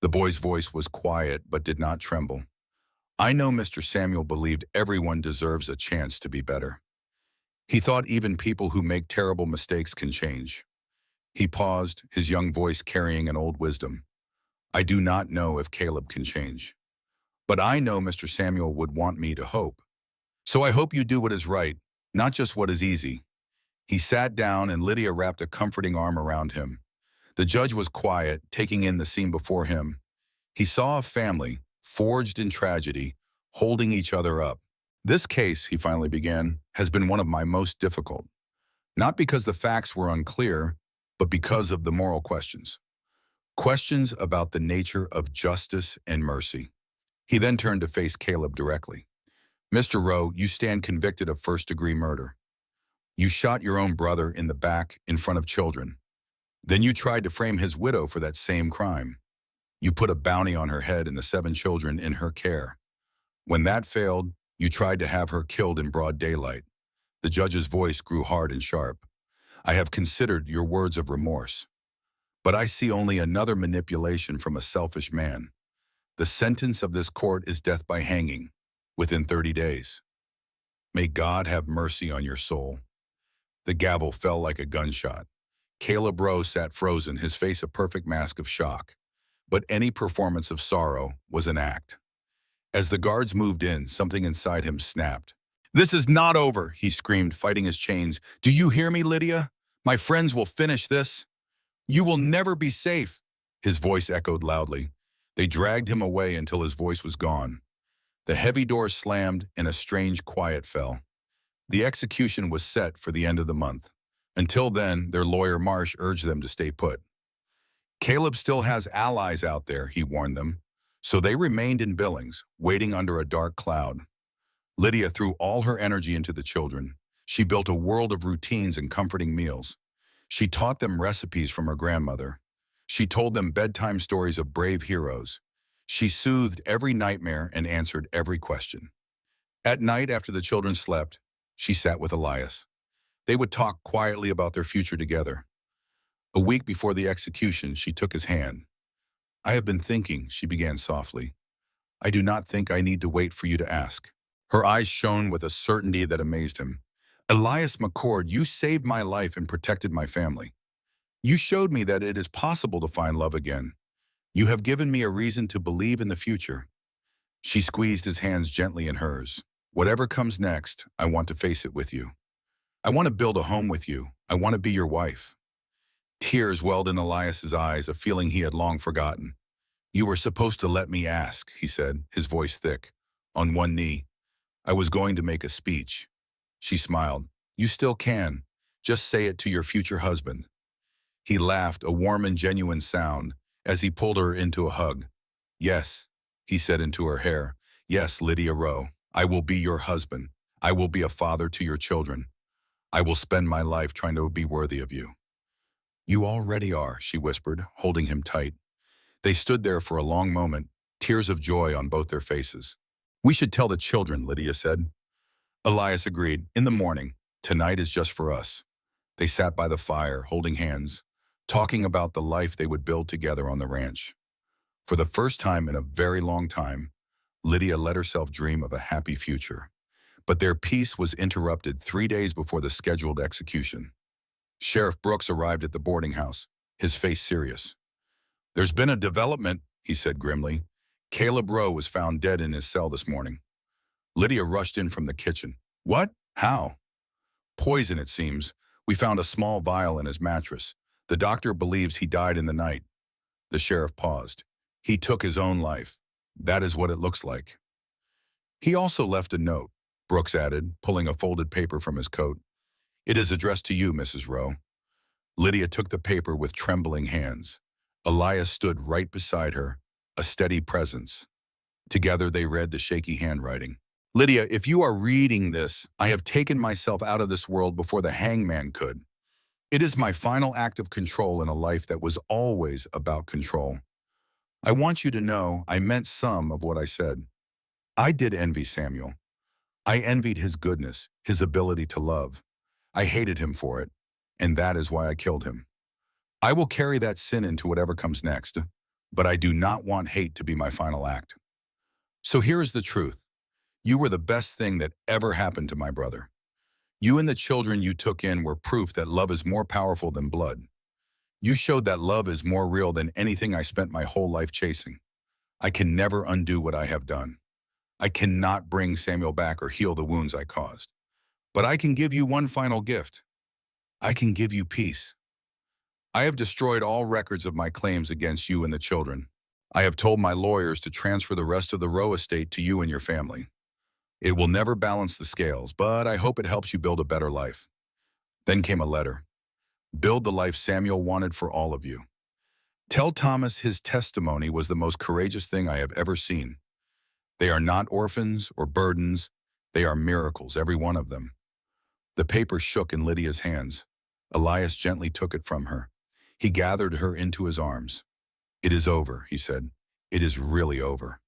[SPEAKER 1] The boy's voice was quiet but did not tremble. "I know Mr. Samuel believed everyone deserves a chance to be better. He thought even people who make terrible mistakes can change." He paused, his young voice carrying an old wisdom. "I do not know if Caleb can change. But I know Mr. Samuel would want me to hope. So I hope you do what is right, not just what is easy." He sat down and Lydia wrapped a comforting arm around him. The judge was quiet, taking in the scene before him. He saw a family, forged in tragedy, holding each other up. "This case," he finally began, "has been one of my most difficult. Not because the facts were unclear, but because of the moral questions. Questions about the nature of justice and mercy." He then turned to face Caleb directly. "Mr. Rowe, you stand convicted of first-degree murder. You shot your own brother in the back in front of children. Then you tried to frame his widow for that same crime. You put a bounty on her head and the 7 children in her care. When that failed, you tried to have her killed in broad daylight." The judge's voice grew hard and sharp. "I have considered your words of remorse. But I see only another manipulation from a selfish man. The sentence of this court is death by hanging, within 30 days. May God have mercy on your soul." The gavel fell like a gunshot. Caleb Rowe sat frozen, his face a perfect mask of shock. But any performance of sorrow was an act. As the guards moved in, something inside him snapped. "This is not over," he screamed, fighting his chains. "Do you hear me, Lydia? My friends will finish this. You will never be safe." His voice echoed loudly. They dragged him away until his voice was gone. The heavy doors slammed and a strange quiet fell. The execution was set for the end of the month. Until then, their lawyer Marsh urged them to stay put. "Caleb still has allies out there," he warned them. So they remained in Billings, waiting under a dark cloud. Lydia threw all her energy into the children. She built a world of routines and comforting meals. She taught them recipes from her grandmother. She told them bedtime stories of brave heroes. She soothed every nightmare and answered every question. At night, after the children slept, she sat with Elias. They would talk quietly about their future together. A week before the execution, she took his hand. "I have been thinking," she began softly. "I do not think I need to wait for you to ask." Her eyes shone with a certainty that amazed him. "Elias McCord, you saved my life and protected my family. You showed me that it is possible to find love again. You have given me a reason to believe in the future." She squeezed his hands gently in hers. "Whatever comes next, I want to face it with you. I want to build a home with you. I want to be your wife." Tears welled in Elias's eyes, a feeling he had long forgotten. "You were supposed to let me ask," he said, his voice thick. On one knee, "I was going to make a speech." She smiled. "You still can. Just say it to your future husband." He laughed, a warm and genuine sound, as he pulled her into a hug. "Yes," he said into her hair. "Yes, Lydia Rowe. I will be your husband. I will be a father to your children. I will spend my life trying to be worthy of you." "You already are," she whispered, holding him tight. They stood there for a long moment, tears of joy on both their faces. "We should tell the children," Lydia said. Elias agreed. "In the morning. Tonight is just for us." They sat by the fire, holding hands, talking about the life they would build together on the ranch. For the first time in a very long time, Lydia let herself dream of a happy future. But their peace was interrupted 3 days before the scheduled execution. Sheriff Brooks arrived at the boarding house, his face serious. "There's been a development," he said grimly. "Caleb Rowe was found dead in his cell this morning." Lydia rushed in from the kitchen. "What? How?" "Poison, it seems. We found a small vial in his mattress. The doctor believes he died in the night." The sheriff paused. "He took his own life. That is what it looks like." "He also left a note," Brooks added, pulling a folded paper from his coat. "It is addressed to you, Mrs. Rowe." Lydia took the paper with trembling hands. Elias stood right beside her, a steady presence. Together they read the shaky handwriting. "Lydia, if you are reading this, I have taken myself out of this world before the hangman could. It is my final act of control in a life that was always about control. I want you to know I meant some of what I said. I did envy Samuel. I envied his goodness, his ability to love. I hated him for it, and that is why I killed him. I will carry that sin into whatever comes next, but I do not want hate to be my final act. So here is the truth. You were the best thing that ever happened to my brother. You and the children you took in were proof that love is more powerful than blood. You showed that love is more real than anything I spent my whole life chasing. I can never undo what I have done. I cannot bring Samuel back or heal the wounds I caused. But I can give you one final gift. I can give you peace. I have destroyed all records of my claims against you and the children. I have told my lawyers to transfer the rest of the Rowe estate to you and your family. It will never balance the scales, but I hope it helps you build a better life." Then came a letter. "Build the life Samuel wanted for all of you. Tell Thomas his testimony was the most courageous thing I have ever seen. They are not orphans or burdens. They are miracles, every one of them." The paper shook in Lydia's hands. Elias gently took it from her. He gathered her into his arms. "It is over," he said. "It is really over."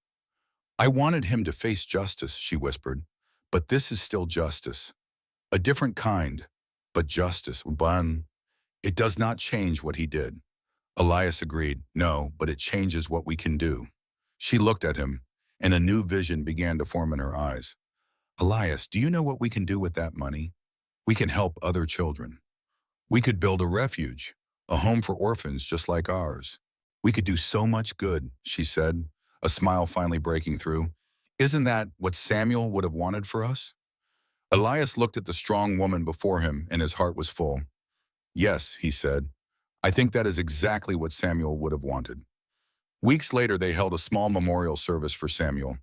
[SPEAKER 1] "I wanted him to face justice," she whispered. "But this is still justice. A different kind, but justice. But it does not change what he did." Elias agreed. "No, but it changes what we can do." She looked at him, and a new vision began to form in her eyes. "Elias, do you know what we can do with that money? We can help other children. We could build a refuge, a home for orphans just like ours. We could do so much good," she said, a smile finally breaking through. "Isn't that what Samuel would have wanted for us?" Elias looked at the strong woman before him, and his heart was full. Yes, he said, I think that is exactly what Samuel would have wanted. Weeks later, they held a small memorial service for Samuel.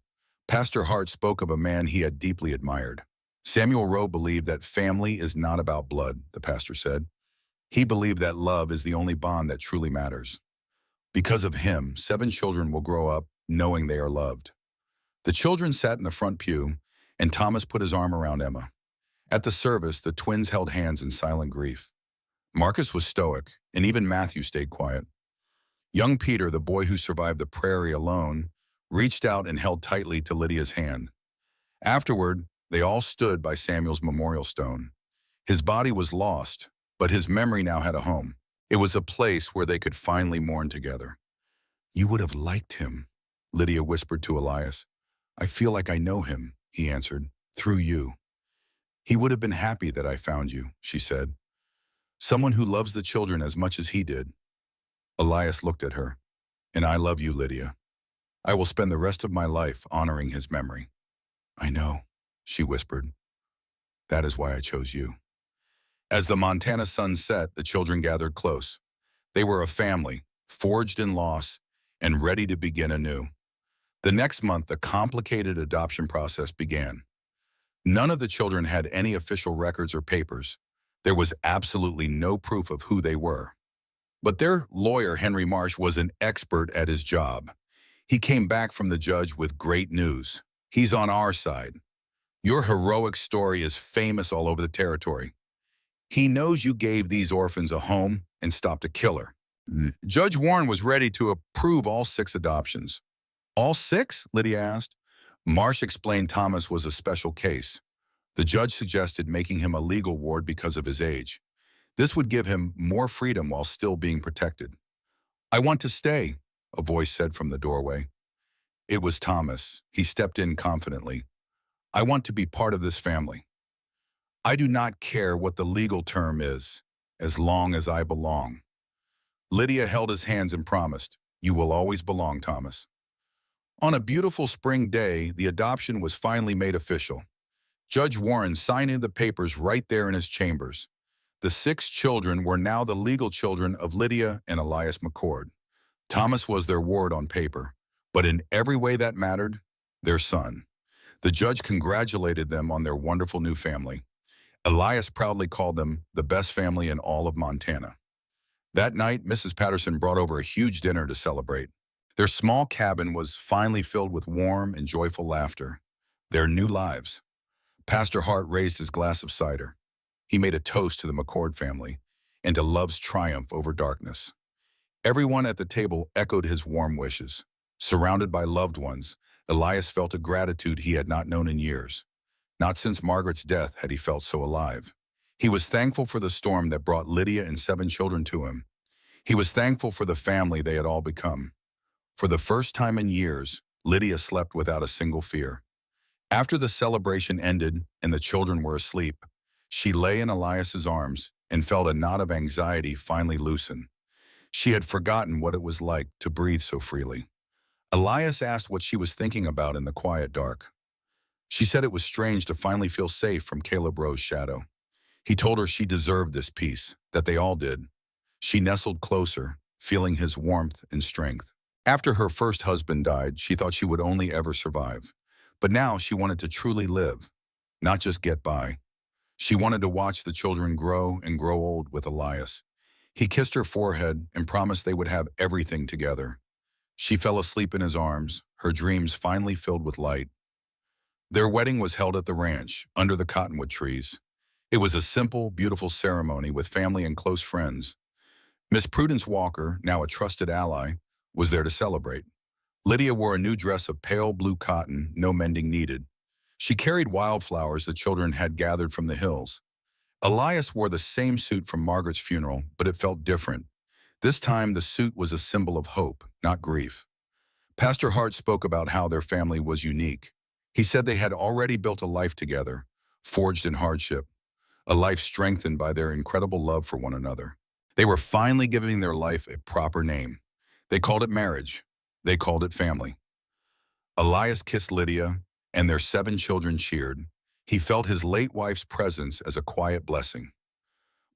[SPEAKER 1] Pastor Hart spoke of a man he had deeply admired. Samuel Rowe believed that family is not about blood, the pastor said. He believed that love is the only bond that truly matters. Because of him, 7 children will grow up knowing they are loved. The children sat in the front pew, and Thomas put his arm around Emma. At the service, the twins held hands in silent grief. Marcus was stoic, and even Matthew stayed quiet. Young Peter, the boy who survived the prairie alone, reached out and held tightly to Lydia's hand. Afterward, they all stood by Samuel's memorial stone. His body was lost, but his memory now had a home. It was a place where they could finally mourn together. You would have liked him, Lydia whispered to Elias. I feel like I know him, he answered, through you. He would have been happy that I found you, she said. Someone who loves the children as much as he did. Elias looked at her. And I love you, Lydia. I will spend the rest of my life honoring his memory. I know, she whispered. That is why I chose you. As the Montana sun set, the children gathered close. They were a family, forged in loss, and ready to begin anew. The next month, the complicated adoption process began. None of the children had any official records or papers. There was absolutely no proof of who they were. But their lawyer, Henry Marsh, was an expert at his job. He came back from the judge with great news. He's on our side. Your heroic story is famous all over the territory. He knows you gave these orphans a home and stopped a killer. Judge Warren was ready to approve all 6 adoptions. All 6? Lydia asked. Marsh explained Thomas was a special case. The judge suggested making him a legal ward because of his age. This would give him more freedom while still being protected. I want to stay, a voice said from the doorway. It was Thomas. He stepped in confidently. I want to be part of this family. I do not care what the legal term is, as long as I belong. Lydia held his hands and promised, you will always belong, Thomas. On a beautiful spring day, the adoption was finally made official. Judge Warren signed in the papers right there in his chambers. The 6 children were now the legal children of Lydia and Elias McCord. Thomas was their ward on paper, but in every way that mattered, their son. The judge congratulated them on their wonderful new family. Elias proudly called them the best family in all of Montana. That night, Mrs. Patterson brought over a huge dinner to celebrate. Their small cabin was finally filled with warm and joyful laughter. Their new lives. Pastor Hart raised his glass of cider. He made a toast to the McCord family and to love's triumph over darkness. Everyone at the table echoed his warm wishes. Surrounded by loved ones, Elias felt a gratitude he had not known in years. Not since Margaret's death had he felt so alive. He was thankful for the storm that brought Lydia and 7 children to him. He was thankful for the family they had all become. For the first time in years, Lydia slept without a single fear. After the celebration ended and the children were asleep, she lay in Elias's arms and felt a knot of anxiety finally loosen. She had forgotten what it was like to breathe so freely. Elias asked what she was thinking about in the quiet dark. She said it was strange to finally feel safe from Caleb Rowe's shadow. He told her she deserved this peace, that they all did. She nestled closer, feeling his warmth and strength. After her first husband died, she thought she would only ever survive. But now she wanted to truly live, not just get by. She wanted to watch the children grow and grow old with Elias. He kissed her forehead and promised they would have everything together. She fell asleep in his arms, her dreams finally filled with light. Their wedding was held at the ranch, under the cottonwood trees. It was a simple, beautiful ceremony with family and close friends. Miss Prudence Walker, now a trusted ally, was there to celebrate. Lydia wore a new dress of pale blue cotton, no mending needed. She carried wildflowers the children had gathered from the hills. Elias wore the same suit from Margaret's funeral, but it felt different. This time, the suit was a symbol of hope, not grief. Pastor Hart spoke about how their family was unique. He said they had already built a life together, forged in hardship, a life strengthened by their incredible love for one another. They were finally giving their life a proper name. They called it marriage. They called it family. Elias kissed Lydia, and their 7 children cheered. He felt his late wife's presence as a quiet blessing.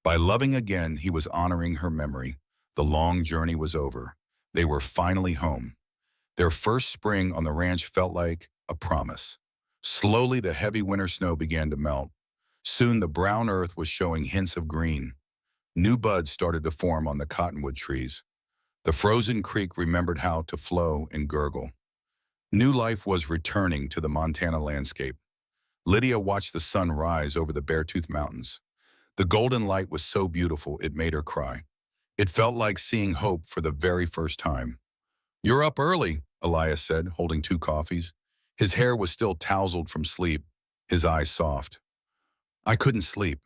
[SPEAKER 1] By loving again, he was honoring her memory. The long journey was over. They were finally home. Their first spring on the ranch felt like a promise. Slowly, the heavy winter snow began to melt. Soon, the brown earth was showing hints of green. New buds started to form on the cottonwood trees. The frozen creek remembered how to flow and gurgle. New life was returning to the Montana landscape. Lydia watched the sun rise over the Beartooth Mountains. The golden light was so beautiful it made her cry. It felt like seeing hope for the very first time. "You're up early," Elias said, holding 2 coffees. His hair was still tousled from sleep, his eyes soft. "I couldn't sleep,"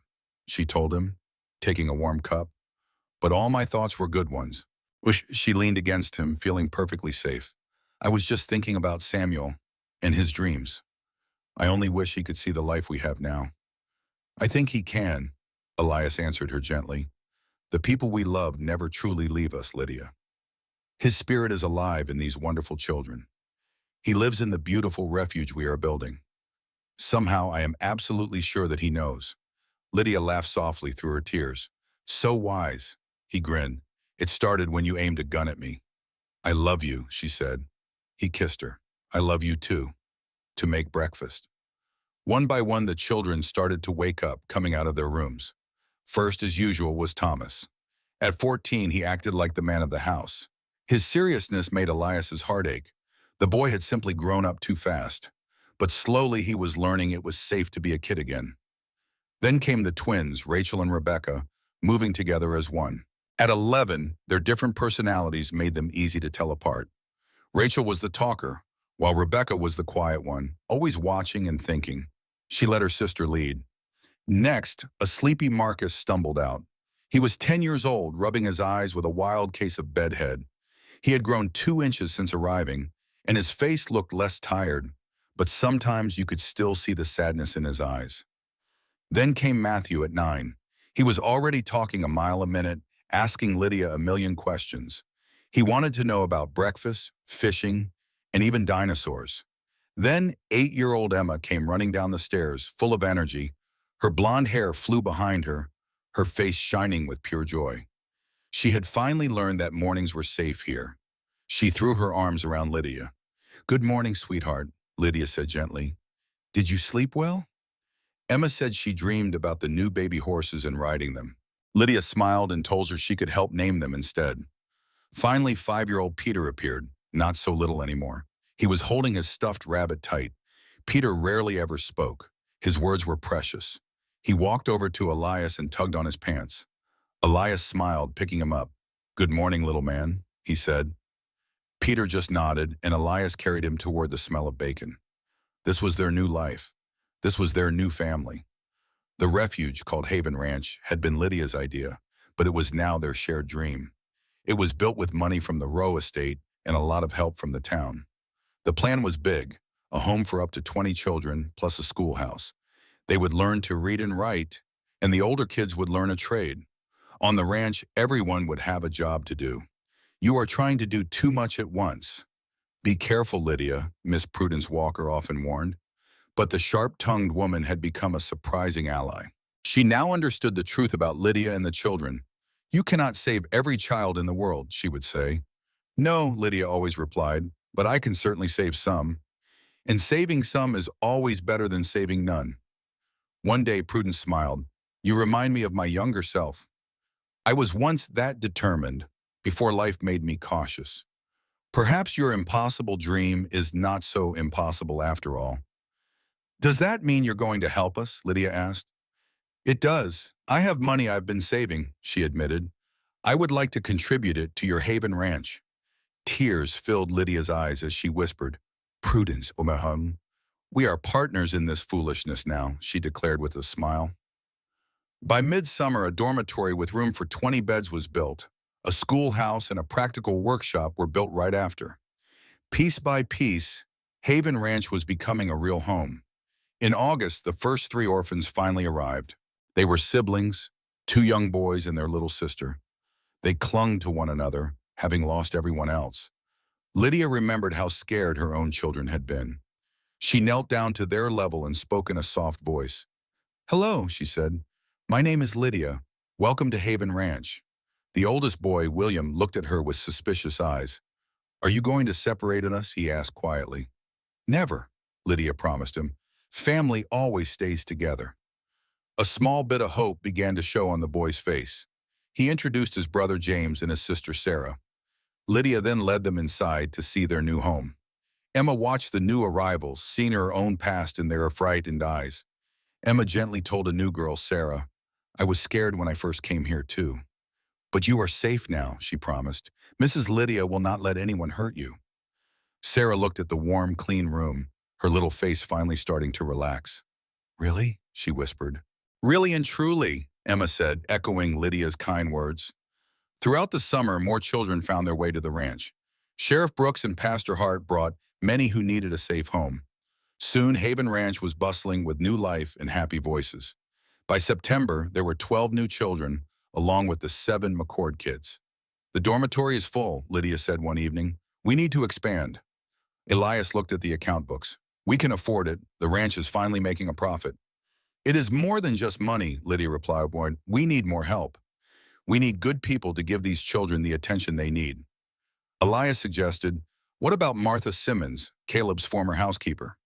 [SPEAKER 1] she told him, taking a warm cup. "But all my thoughts were good ones." She leaned against him, feeling perfectly safe. "I was just thinking about Samuel and his dreams. I only wish he could see the life we have now." "I think he can," Elias answered her gently. "The people we love never truly leave us, Lydia. His spirit is alive in these wonderful children. He lives in the beautiful refuge we are building. Somehow I am absolutely sure that he knows." Lydia laughed softly through her tears. "So wise," he grinned. "It started when you aimed a gun at me." "I love you," she said. He kissed her. "I love you too." To make breakfast. One by one, the children started to wake up, coming out of their rooms. First, as usual, was Thomas. At 14, he acted like the man of the house. His seriousness made Elias's heart ache. The boy had simply grown up too fast. But slowly he was learning it was safe to be a kid again. Then came the twins, Rachel and Rebecca, moving together as one. At 11, their different personalities made them easy to tell apart. Rachel was the talker, while Rebecca was the quiet one, always watching and thinking. She let her sister lead. Next, a sleepy Marcus stumbled out. He was 10 years old, rubbing his eyes with a wild case of bedhead. He had grown 2 inches since arriving, and his face looked less tired, but sometimes you could still see the sadness in his eyes. Then came Matthew at 9. He was already talking a mile a minute, asking Lydia a million questions. He wanted to know about breakfast, fishing, and even dinosaurs. Then 8-year-old Emma came running down the stairs, full of energy. Her blonde hair flew behind her, her face shining with pure joy. She had finally learned that mornings were safe here. She threw her arms around Lydia. "Good morning, sweetheart," Lydia said gently. "Did you sleep well?" Emma said she dreamed about the new baby horses and riding them. Lydia smiled and told her she could help name them instead. Finally, 5-year-old Peter appeared, not so little anymore. He was holding his stuffed rabbit tight. Peter rarely ever spoke. His words were precious. He walked over to Elias and tugged on his pants. Elias smiled, picking him up. "Good morning, little man," he said. Peter just nodded, and Elias carried him toward the smell of bacon. This was their new life. This was their new family. The refuge, called Haven Ranch, had been Lydia's idea, but it was now their shared dream. It was built with money from the Rowe estate and a lot of help from the town. The plan was big, a home for up to 20 children, plus a schoolhouse. They would learn to read and write, and the older kids would learn a trade. On the ranch, everyone would have a job to do. "You are trying to do too much at once." "Be careful, Lydia," Miss Prudence Walker often warned. But the sharp-tongued woman had become a surprising ally. She now understood the truth about Lydia and the children. "You cannot save every child in the world," she would say. "No," Lydia always replied, "but I can certainly save some. And saving some is always better than saving none." One day, Prudence smiled. "You remind me of my younger self. I was once that determined, before life made me cautious. Perhaps your impossible dream is not so impossible after all." "Does that mean you're going to help us?" Lydia asked. "It does. I have money I've been saving," she admitted. "I would like to contribute it to your Haven Ranch." Tears filled Lydia's eyes as she whispered, "Prudence, Omahum, we are partners in this foolishness now," she declared with a smile. By midsummer, a dormitory with room for 20 beds was built. A schoolhouse and a practical workshop were built right after. Piece by piece, Haven Ranch was becoming a real home. In August, the first 3 orphans finally arrived. They were siblings, 2 young boys and their little sister. They clung to one another, having lost everyone else. Lydia remembered how scared her own children had been. She knelt down to their level and spoke in a soft voice. "Hello," she said. "My name is Lydia. Welcome to Haven Ranch." The oldest boy, William, looked at her with suspicious eyes. "Are you going to separate us?" he asked quietly. "Never," Lydia promised him. "Family always stays together." A small bit of hope began to show on the boy's face. He introduced his brother James and his sister Sarah. Lydia then led them inside to see their new home. Emma watched the new arrivals, seeing her own past in their frightened eyes. Emma gently told a new girl, Sarah, "I was scared when I first came here too. But you are safe now," she promised. "Mrs. Lydia will not let anyone hurt you." Sarah looked at the warm, clean room, her little face finally starting to relax. "Really?" she whispered. "Really and truly," Emma said, echoing Lydia's kind words. Throughout the summer, more children found their way to the ranch. Sheriff Brooks and Pastor Hart brought many who needed a safe home. Soon, Haven Ranch was bustling with new life and happy voices. By September, there were 12 new children, along with the 7 McCord kids. "The dormitory is full," Lydia said one evening. "We need to expand." Elias looked at the account books. "We can afford it. The ranch is finally making a profit." "It is more than just money," Lydia replied. "We need more help. We need good people to give these children the attention they need." Elias suggested, "What about Martha Simmons, Caleb's former housekeeper?"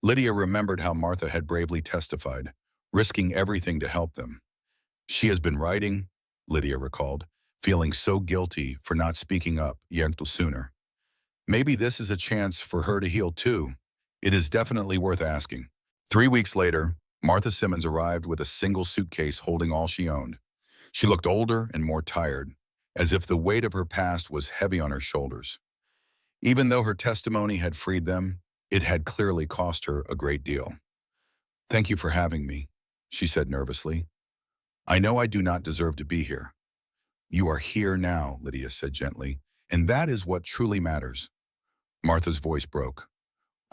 [SPEAKER 1] Lydia remembered how Martha had bravely testified, risking everything to help them. "She has been writing," Lydia recalled, feeling so guilty for not speaking up yet sooner. "Maybe this is a chance for her to heal too. It is definitely worth asking." 3 weeks later, Martha Simmons arrived with a single suitcase holding all she owned. She looked older and more tired, as if the weight of her past was heavy on her shoulders. Even though her testimony had freed them, it had clearly cost her a great deal. "Thank you for having me," she said nervously. "I know I do not deserve to be here." "You are here now," Lydia said gently, "and that is what truly matters." Martha's voice broke.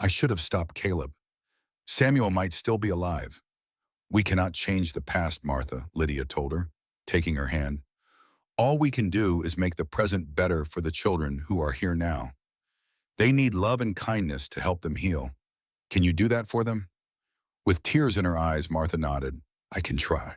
[SPEAKER 1] "I should have stopped Caleb. Samuel might still be alive." "We cannot change the past, Martha," Lydia told her, taking her hand. "All we can do is make the present better for the children who are here now. They need love and kindness to help them heal. Can you do that for them?" With tears in her eyes, Martha nodded. "I can try."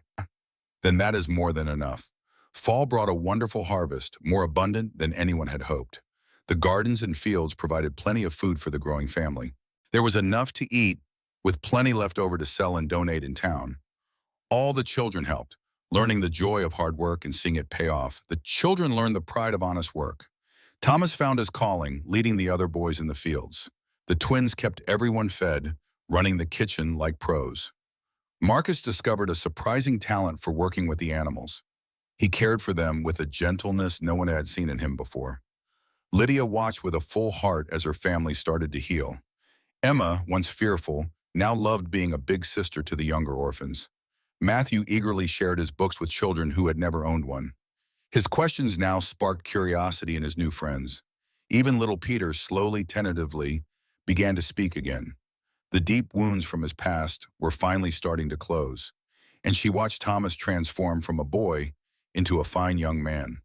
[SPEAKER 1] "Then that is more than enough." Fall brought a wonderful harvest, more abundant than anyone had hoped. The gardens and fields provided plenty of food for the growing family. There was enough to eat, with plenty left over to sell and donate in town. All the children helped, learning the joy of hard work and seeing it pay off. The children learned the pride of honest work. Thomas found his calling, leading the other boys in the fields. The twins kept everyone fed, running the kitchen like pros. Marcus discovered a surprising talent for working with the animals. He cared for them with a gentleness no one had seen in him before. Lydia watched with a full heart as her family started to heal. Emma, once fearful, now loved being a big sister to the younger orphans. Matthew eagerly shared his books with children who had never owned one. His questions now sparked curiosity in his new friends. Even little Peter slowly, tentatively, began to speak again. The deep wounds from his past were finally starting to close, and she watched Thomas transform from a boy into a fine young man.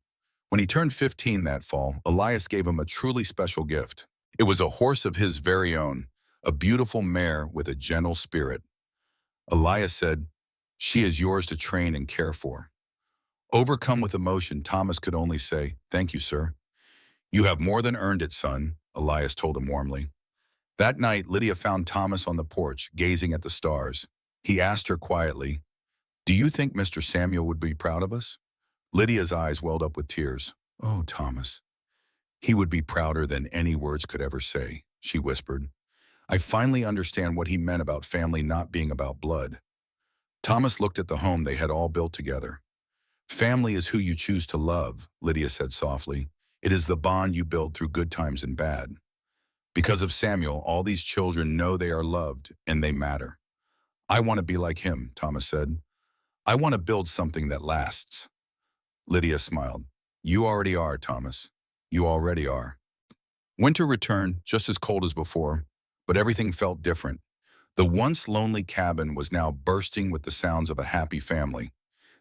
[SPEAKER 1] When he turned 15 that fall, Elias gave him a truly special gift. It was a horse of his very own, a beautiful mare with a gentle spirit. Elias said, "She is yours to train and care for." Overcome with emotion, Thomas could only say, "Thank you, sir." "You have more than earned it, son," Elias told him warmly. That night, Lydia found Thomas on the porch, gazing at the stars. He asked her quietly, "Do you think Mr. Samuel would be proud of us?" Lydia's eyes welled up with tears. "Oh, Thomas, he would be prouder than any words could ever say," she whispered. "I finally understand what he meant about family not being about blood." Thomas looked at the home they had all built together. "Family is who you choose to love," Lydia said softly. "It is the bond you build through good times and bad. Because of Samuel, all these children know they are loved and they matter." "I want to be like him," Thomas said. "I want to build something that lasts." Lydia smiled. "You already are, Thomas. You already are." Winter returned, just as cold as before, but everything felt different. The once lonely cabin was now bursting with the sounds of a happy family.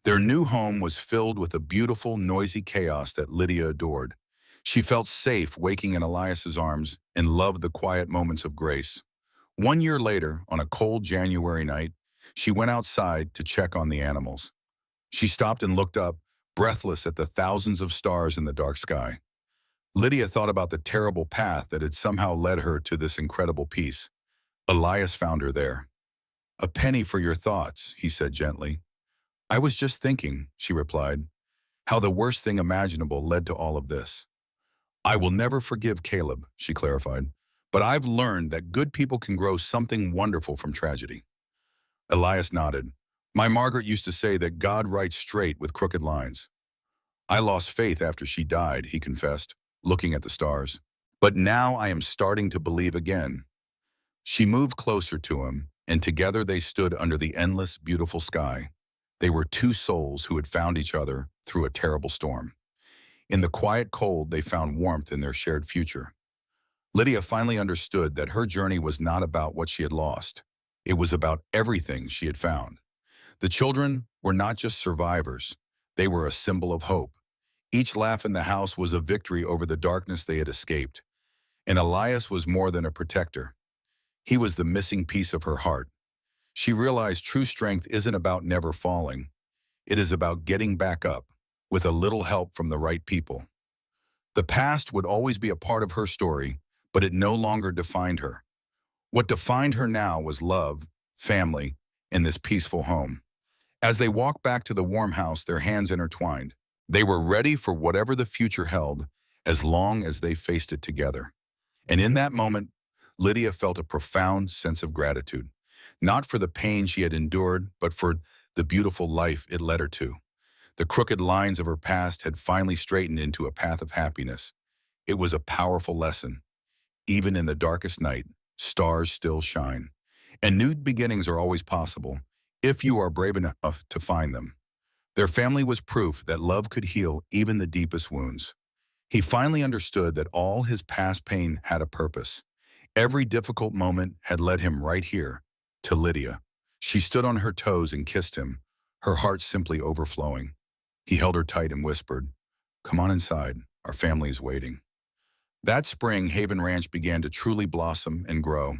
[SPEAKER 1] Their new home was filled with a beautiful, noisy chaos that Lydia adored. She felt safe waking in Elias's arms and loved the quiet moments of grace. 1 year later, on a cold January night, she went outside to check on the animals. She stopped and looked up, breathless at the thousands of stars in the dark sky. Lydia thought about the terrible path that had somehow led her to this incredible peace. Elias found her there. "A penny for your thoughts," he said gently. "I was just thinking," she replied, "how the worst thing imaginable led to all of this." "I will never forgive Caleb," she clarified, "but I've learned that good people can grow something wonderful from tragedy." Elias nodded. "My Margaret used to say that God writes straight with crooked lines." "I lost faith after she died," he confessed, looking at the stars. "But now I am starting to believe again." She moved closer to him, and together they stood under the endless, beautiful sky. They were two souls who had found each other through a terrible storm. In the quiet cold, they found warmth in their shared future. Lydia finally understood that her journey was not about what she had lost. It was about everything she had found. The children were not just survivors. They were a symbol of hope. Each laugh in the house was a victory over the darkness they had escaped. And Elias was more than a protector. He was the missing piece of her heart. She realized true strength isn't about never falling. It is about getting back up, with a little help from the right people. The past would always be a part of her story, but it no longer defined her. What defined her now was love, family, and this peaceful home. As they walked back to the warm house, their hands intertwined. They were ready for whatever the future held, as long as they faced it together. And in that moment, Lydia felt a profound sense of gratitude, not for the pain she had endured, but for the beautiful life it led her to. The crooked lines of her past had finally straightened into a path of happiness. It was a powerful lesson. Even in the darkest night, stars still shine. And new beginnings are always possible, if you are brave enough to find them. Their family was proof that love could heal even the deepest wounds. He finally understood that all his past pain had a purpose. Every difficult moment had led him right here, to Lydia. She stood on her toes and kissed him, her heart simply overflowing. He held her tight and whispered, "Come on inside, our family is waiting." That spring, Haven Ranch began to truly blossom and grow.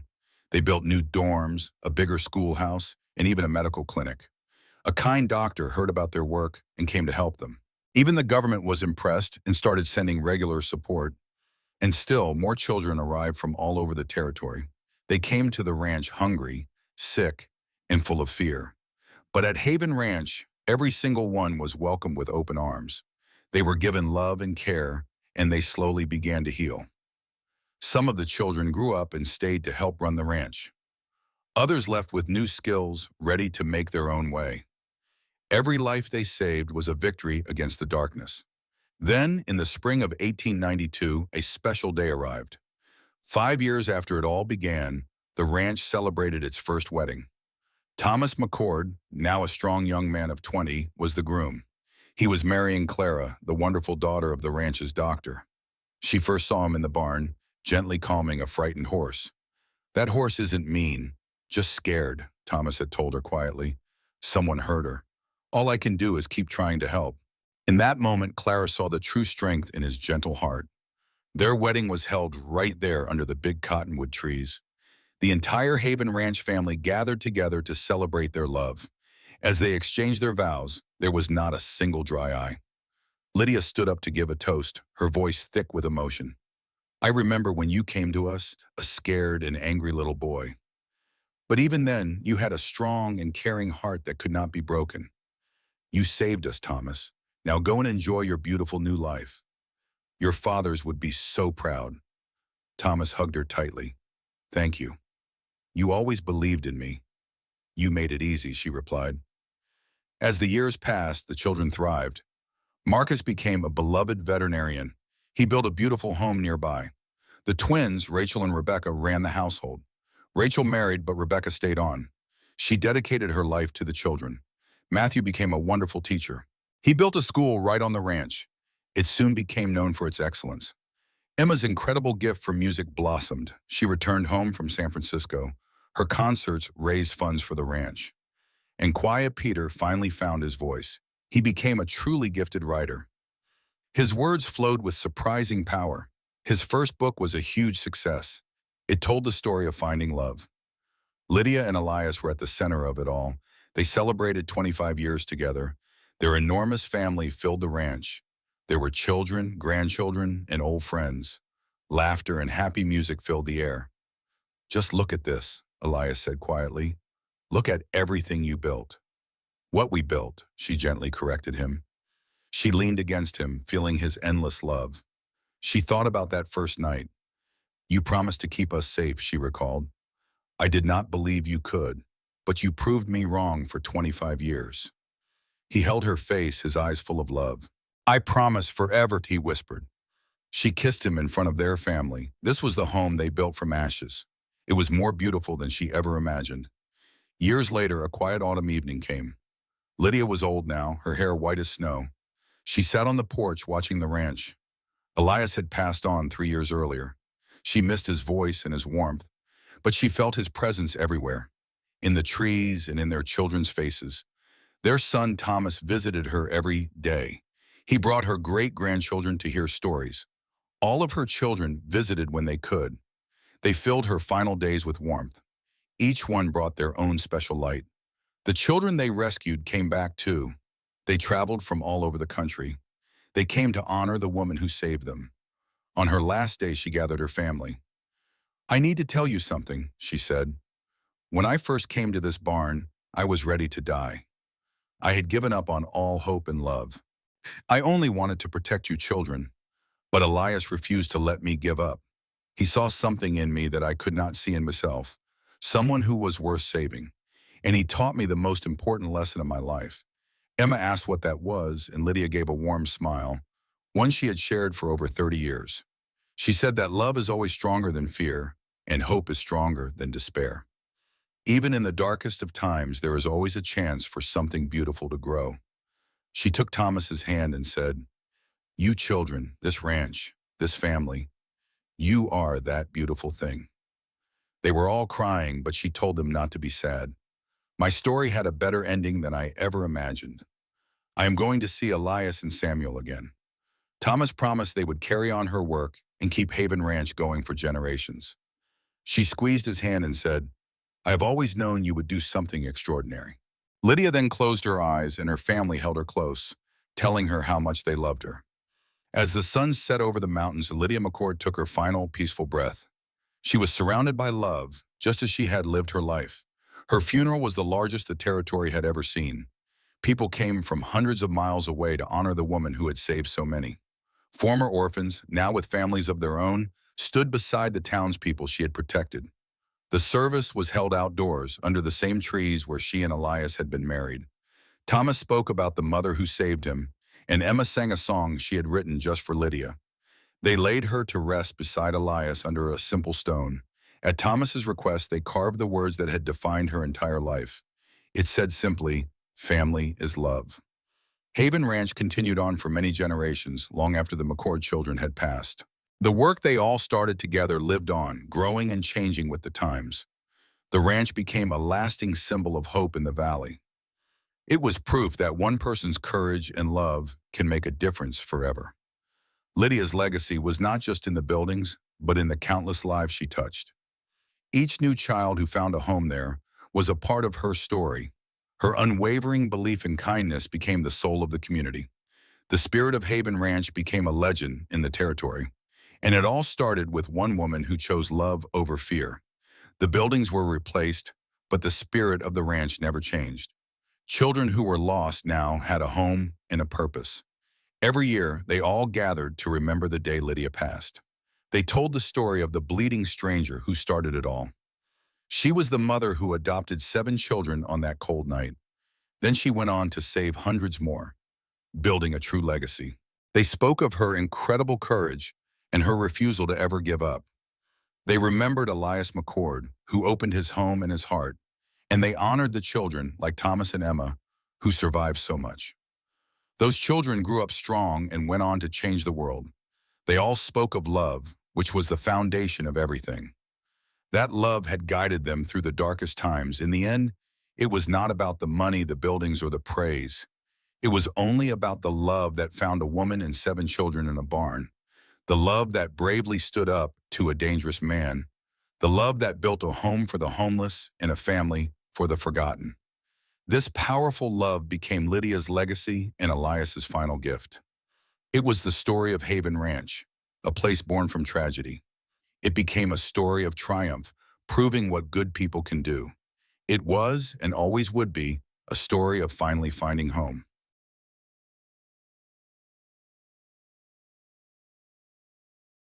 [SPEAKER 1] They built new dorms, a bigger schoolhouse, and even a medical clinic. A kind doctor heard about their work and came to help them. Even the government was impressed and started sending regular support. And still, more children arrived from all over the territory. They came to the ranch hungry, sick, and full of fear. But at Haven Ranch, every single one was welcomed with open arms. They were given love and care, and they slowly began to heal. Some of the children grew up and stayed to help run the ranch. Others left with new skills, ready to make their own way. Every life they saved was a victory against the darkness. Then, in the spring of 1892, a special day arrived. 5 years after it all began, the ranch celebrated its first wedding. Thomas McCord, now a strong young man of 20, was the groom. He was marrying Clara, the wonderful daughter of the ranch's doctor. She first saw him in the barn, gently calming a frightened horse. "That horse isn't mean, just scared," Thomas had told her quietly. "Someone hurt her. All I can do is keep trying to help." In that moment, Clara saw the true strength in his gentle heart. Their wedding was held right there under the big cottonwood trees. The entire Haven Ranch family gathered together to celebrate their love. As they exchanged their vows, there was not a single dry eye. Lydia stood up to give a toast, her voice thick with emotion. "I remember when you came to us, a scared and angry little boy. But even then, you had a strong and caring heart that could not be broken. You saved us, Thomas. Now go and enjoy your beautiful new life. Your fathers would be so proud." Thomas hugged her tightly. "Thank you. You always believed in me." "You made it easy," she replied. As the years passed, the children thrived. Marcus became a beloved veterinarian. He built a beautiful home nearby. The twins, Rachel and Rebecca, ran the household. Rachel married, but Rebecca stayed on. She dedicated her life to the children. Matthew became a wonderful teacher. He built a school right on the ranch. It soon became known for its excellence. Emma's incredible gift for music blossomed. She returned home from San Francisco. Her concerts raised funds for the ranch. And Quiet Peter finally found his voice. He became a truly gifted writer. His words flowed with surprising power. His first book was a huge success. It told the story of finding love. Lydia and Elias were at the center of it all. They celebrated 25 years together. Their enormous family filled the ranch. There were children, grandchildren, and old friends. Laughter and happy music filled the air. "Just look at this," Elias said quietly. "Look at everything you built." "What we built," she gently corrected him. She leaned against him, feeling his endless love. She thought about that first night. "You promised to keep us safe," she recalled. "I did not believe you could, but you proved me wrong for 25 years." He held her face, his eyes full of love. "I promise forever," he whispered. She kissed him in front of their family. This was the home they built from ashes. It was more beautiful than she ever imagined. Years later, a quiet autumn evening came. Lydia was old now, her hair white as snow. She sat on the porch watching the ranch. Elias had passed on 3 years earlier. She missed his voice and his warmth, but she felt his presence everywhere, in the trees and in their children's faces. Their son Thomas visited her every day. He brought her great-grandchildren to hear stories. All of her children visited when they could. They filled her final days with warmth. Each one brought their own special light. The children they rescued came back too. They traveled from all over the country. They came to honor the woman who saved them. On her last day, she gathered her family. "I need to tell you something," she said. "When I first came to this barn, I was ready to die. I had given up on all hope and love. I only wanted to protect you children, but Elias refused to let me give up. He saw something in me that I could not see in myself, someone who was worth saving, and he taught me the most important lesson of my life." Emma asked what that was, and Lydia gave a warm smile, one she had shared for over 30 years. She said that love is always stronger than fear, and hope is stronger than despair. Even in the darkest of times, there is always a chance for something beautiful to grow. She took Thomas's hand and said, "You children, this ranch, this family, you are that beautiful thing." They were all crying, but she told them not to be sad. "My story had a better ending than I ever imagined. I am going to see Elias and Samuel again." Thomas promised they would carry on her work and keep Haven Ranch going for generations. She squeezed his hand and said, "I have always known you would do something extraordinary." Lydia then closed her eyes and her family held her close, telling her how much they loved her. As the sun set over the mountains, Lydia McCord took her final peaceful breath. She was surrounded by love, just as she had lived her life. Her funeral was the largest the territory had ever seen. People came from hundreds of miles away to honor the woman who had saved so many. Former orphans, now with families of their own, stood beside the townspeople she had protected. The service was held outdoors, under the same trees where she and Elias had been married. Thomas spoke about the mother who saved him, and Emma sang a song she had written just for Lydia. They laid her to rest beside Elias under a simple stone. At Thomas's request, they carved the words that had defined her entire life. It said simply, "Family is love." Haven Ranch continued on for many generations, long after the McCord children had passed. The work they all started together lived on, growing and changing with the times. The ranch became a lasting symbol of hope in the valley. It was proof that one person's courage and love can make a difference forever. Lydia's legacy was not just in the buildings, but in the countless lives she touched. Each new child who found a home there was a part of her story. Her unwavering belief in kindness became the soul of the community. The spirit of Haven Ranch became a legend in the territory. And it all started with one woman who chose love over fear. The buildings were replaced, but the spirit of the ranch never changed. Children who were lost now had a home and a purpose. Every year, they all gathered to remember the day Lydia passed. They told the story of the bleeding stranger who started it all. She was the mother who adopted 7 children on that cold night. Then she went on to save hundreds more, building a true legacy. They spoke of her incredible courage and her refusal to ever give up. They remembered Elias McCord, who opened his home and his heart, and they honored the children, like Thomas and Emma, who survived so much. Those children grew up strong and went on to change the world. They all spoke of love, which was the foundation of everything. That love had guided them through the darkest times. In the end, it was not about the money, the buildings, or the praise. It was only about the love that found a woman and 7 children in a barn. The love that bravely stood up to a dangerous man. The love that built a home for the homeless and a family for the forgotten. This powerful love became Lydia's legacy and Elias's final gift. It was the story of Haven Ranch, a place born from tragedy. It became a story of triumph, proving what good people can do. It was, and always would be, a story of finally finding home.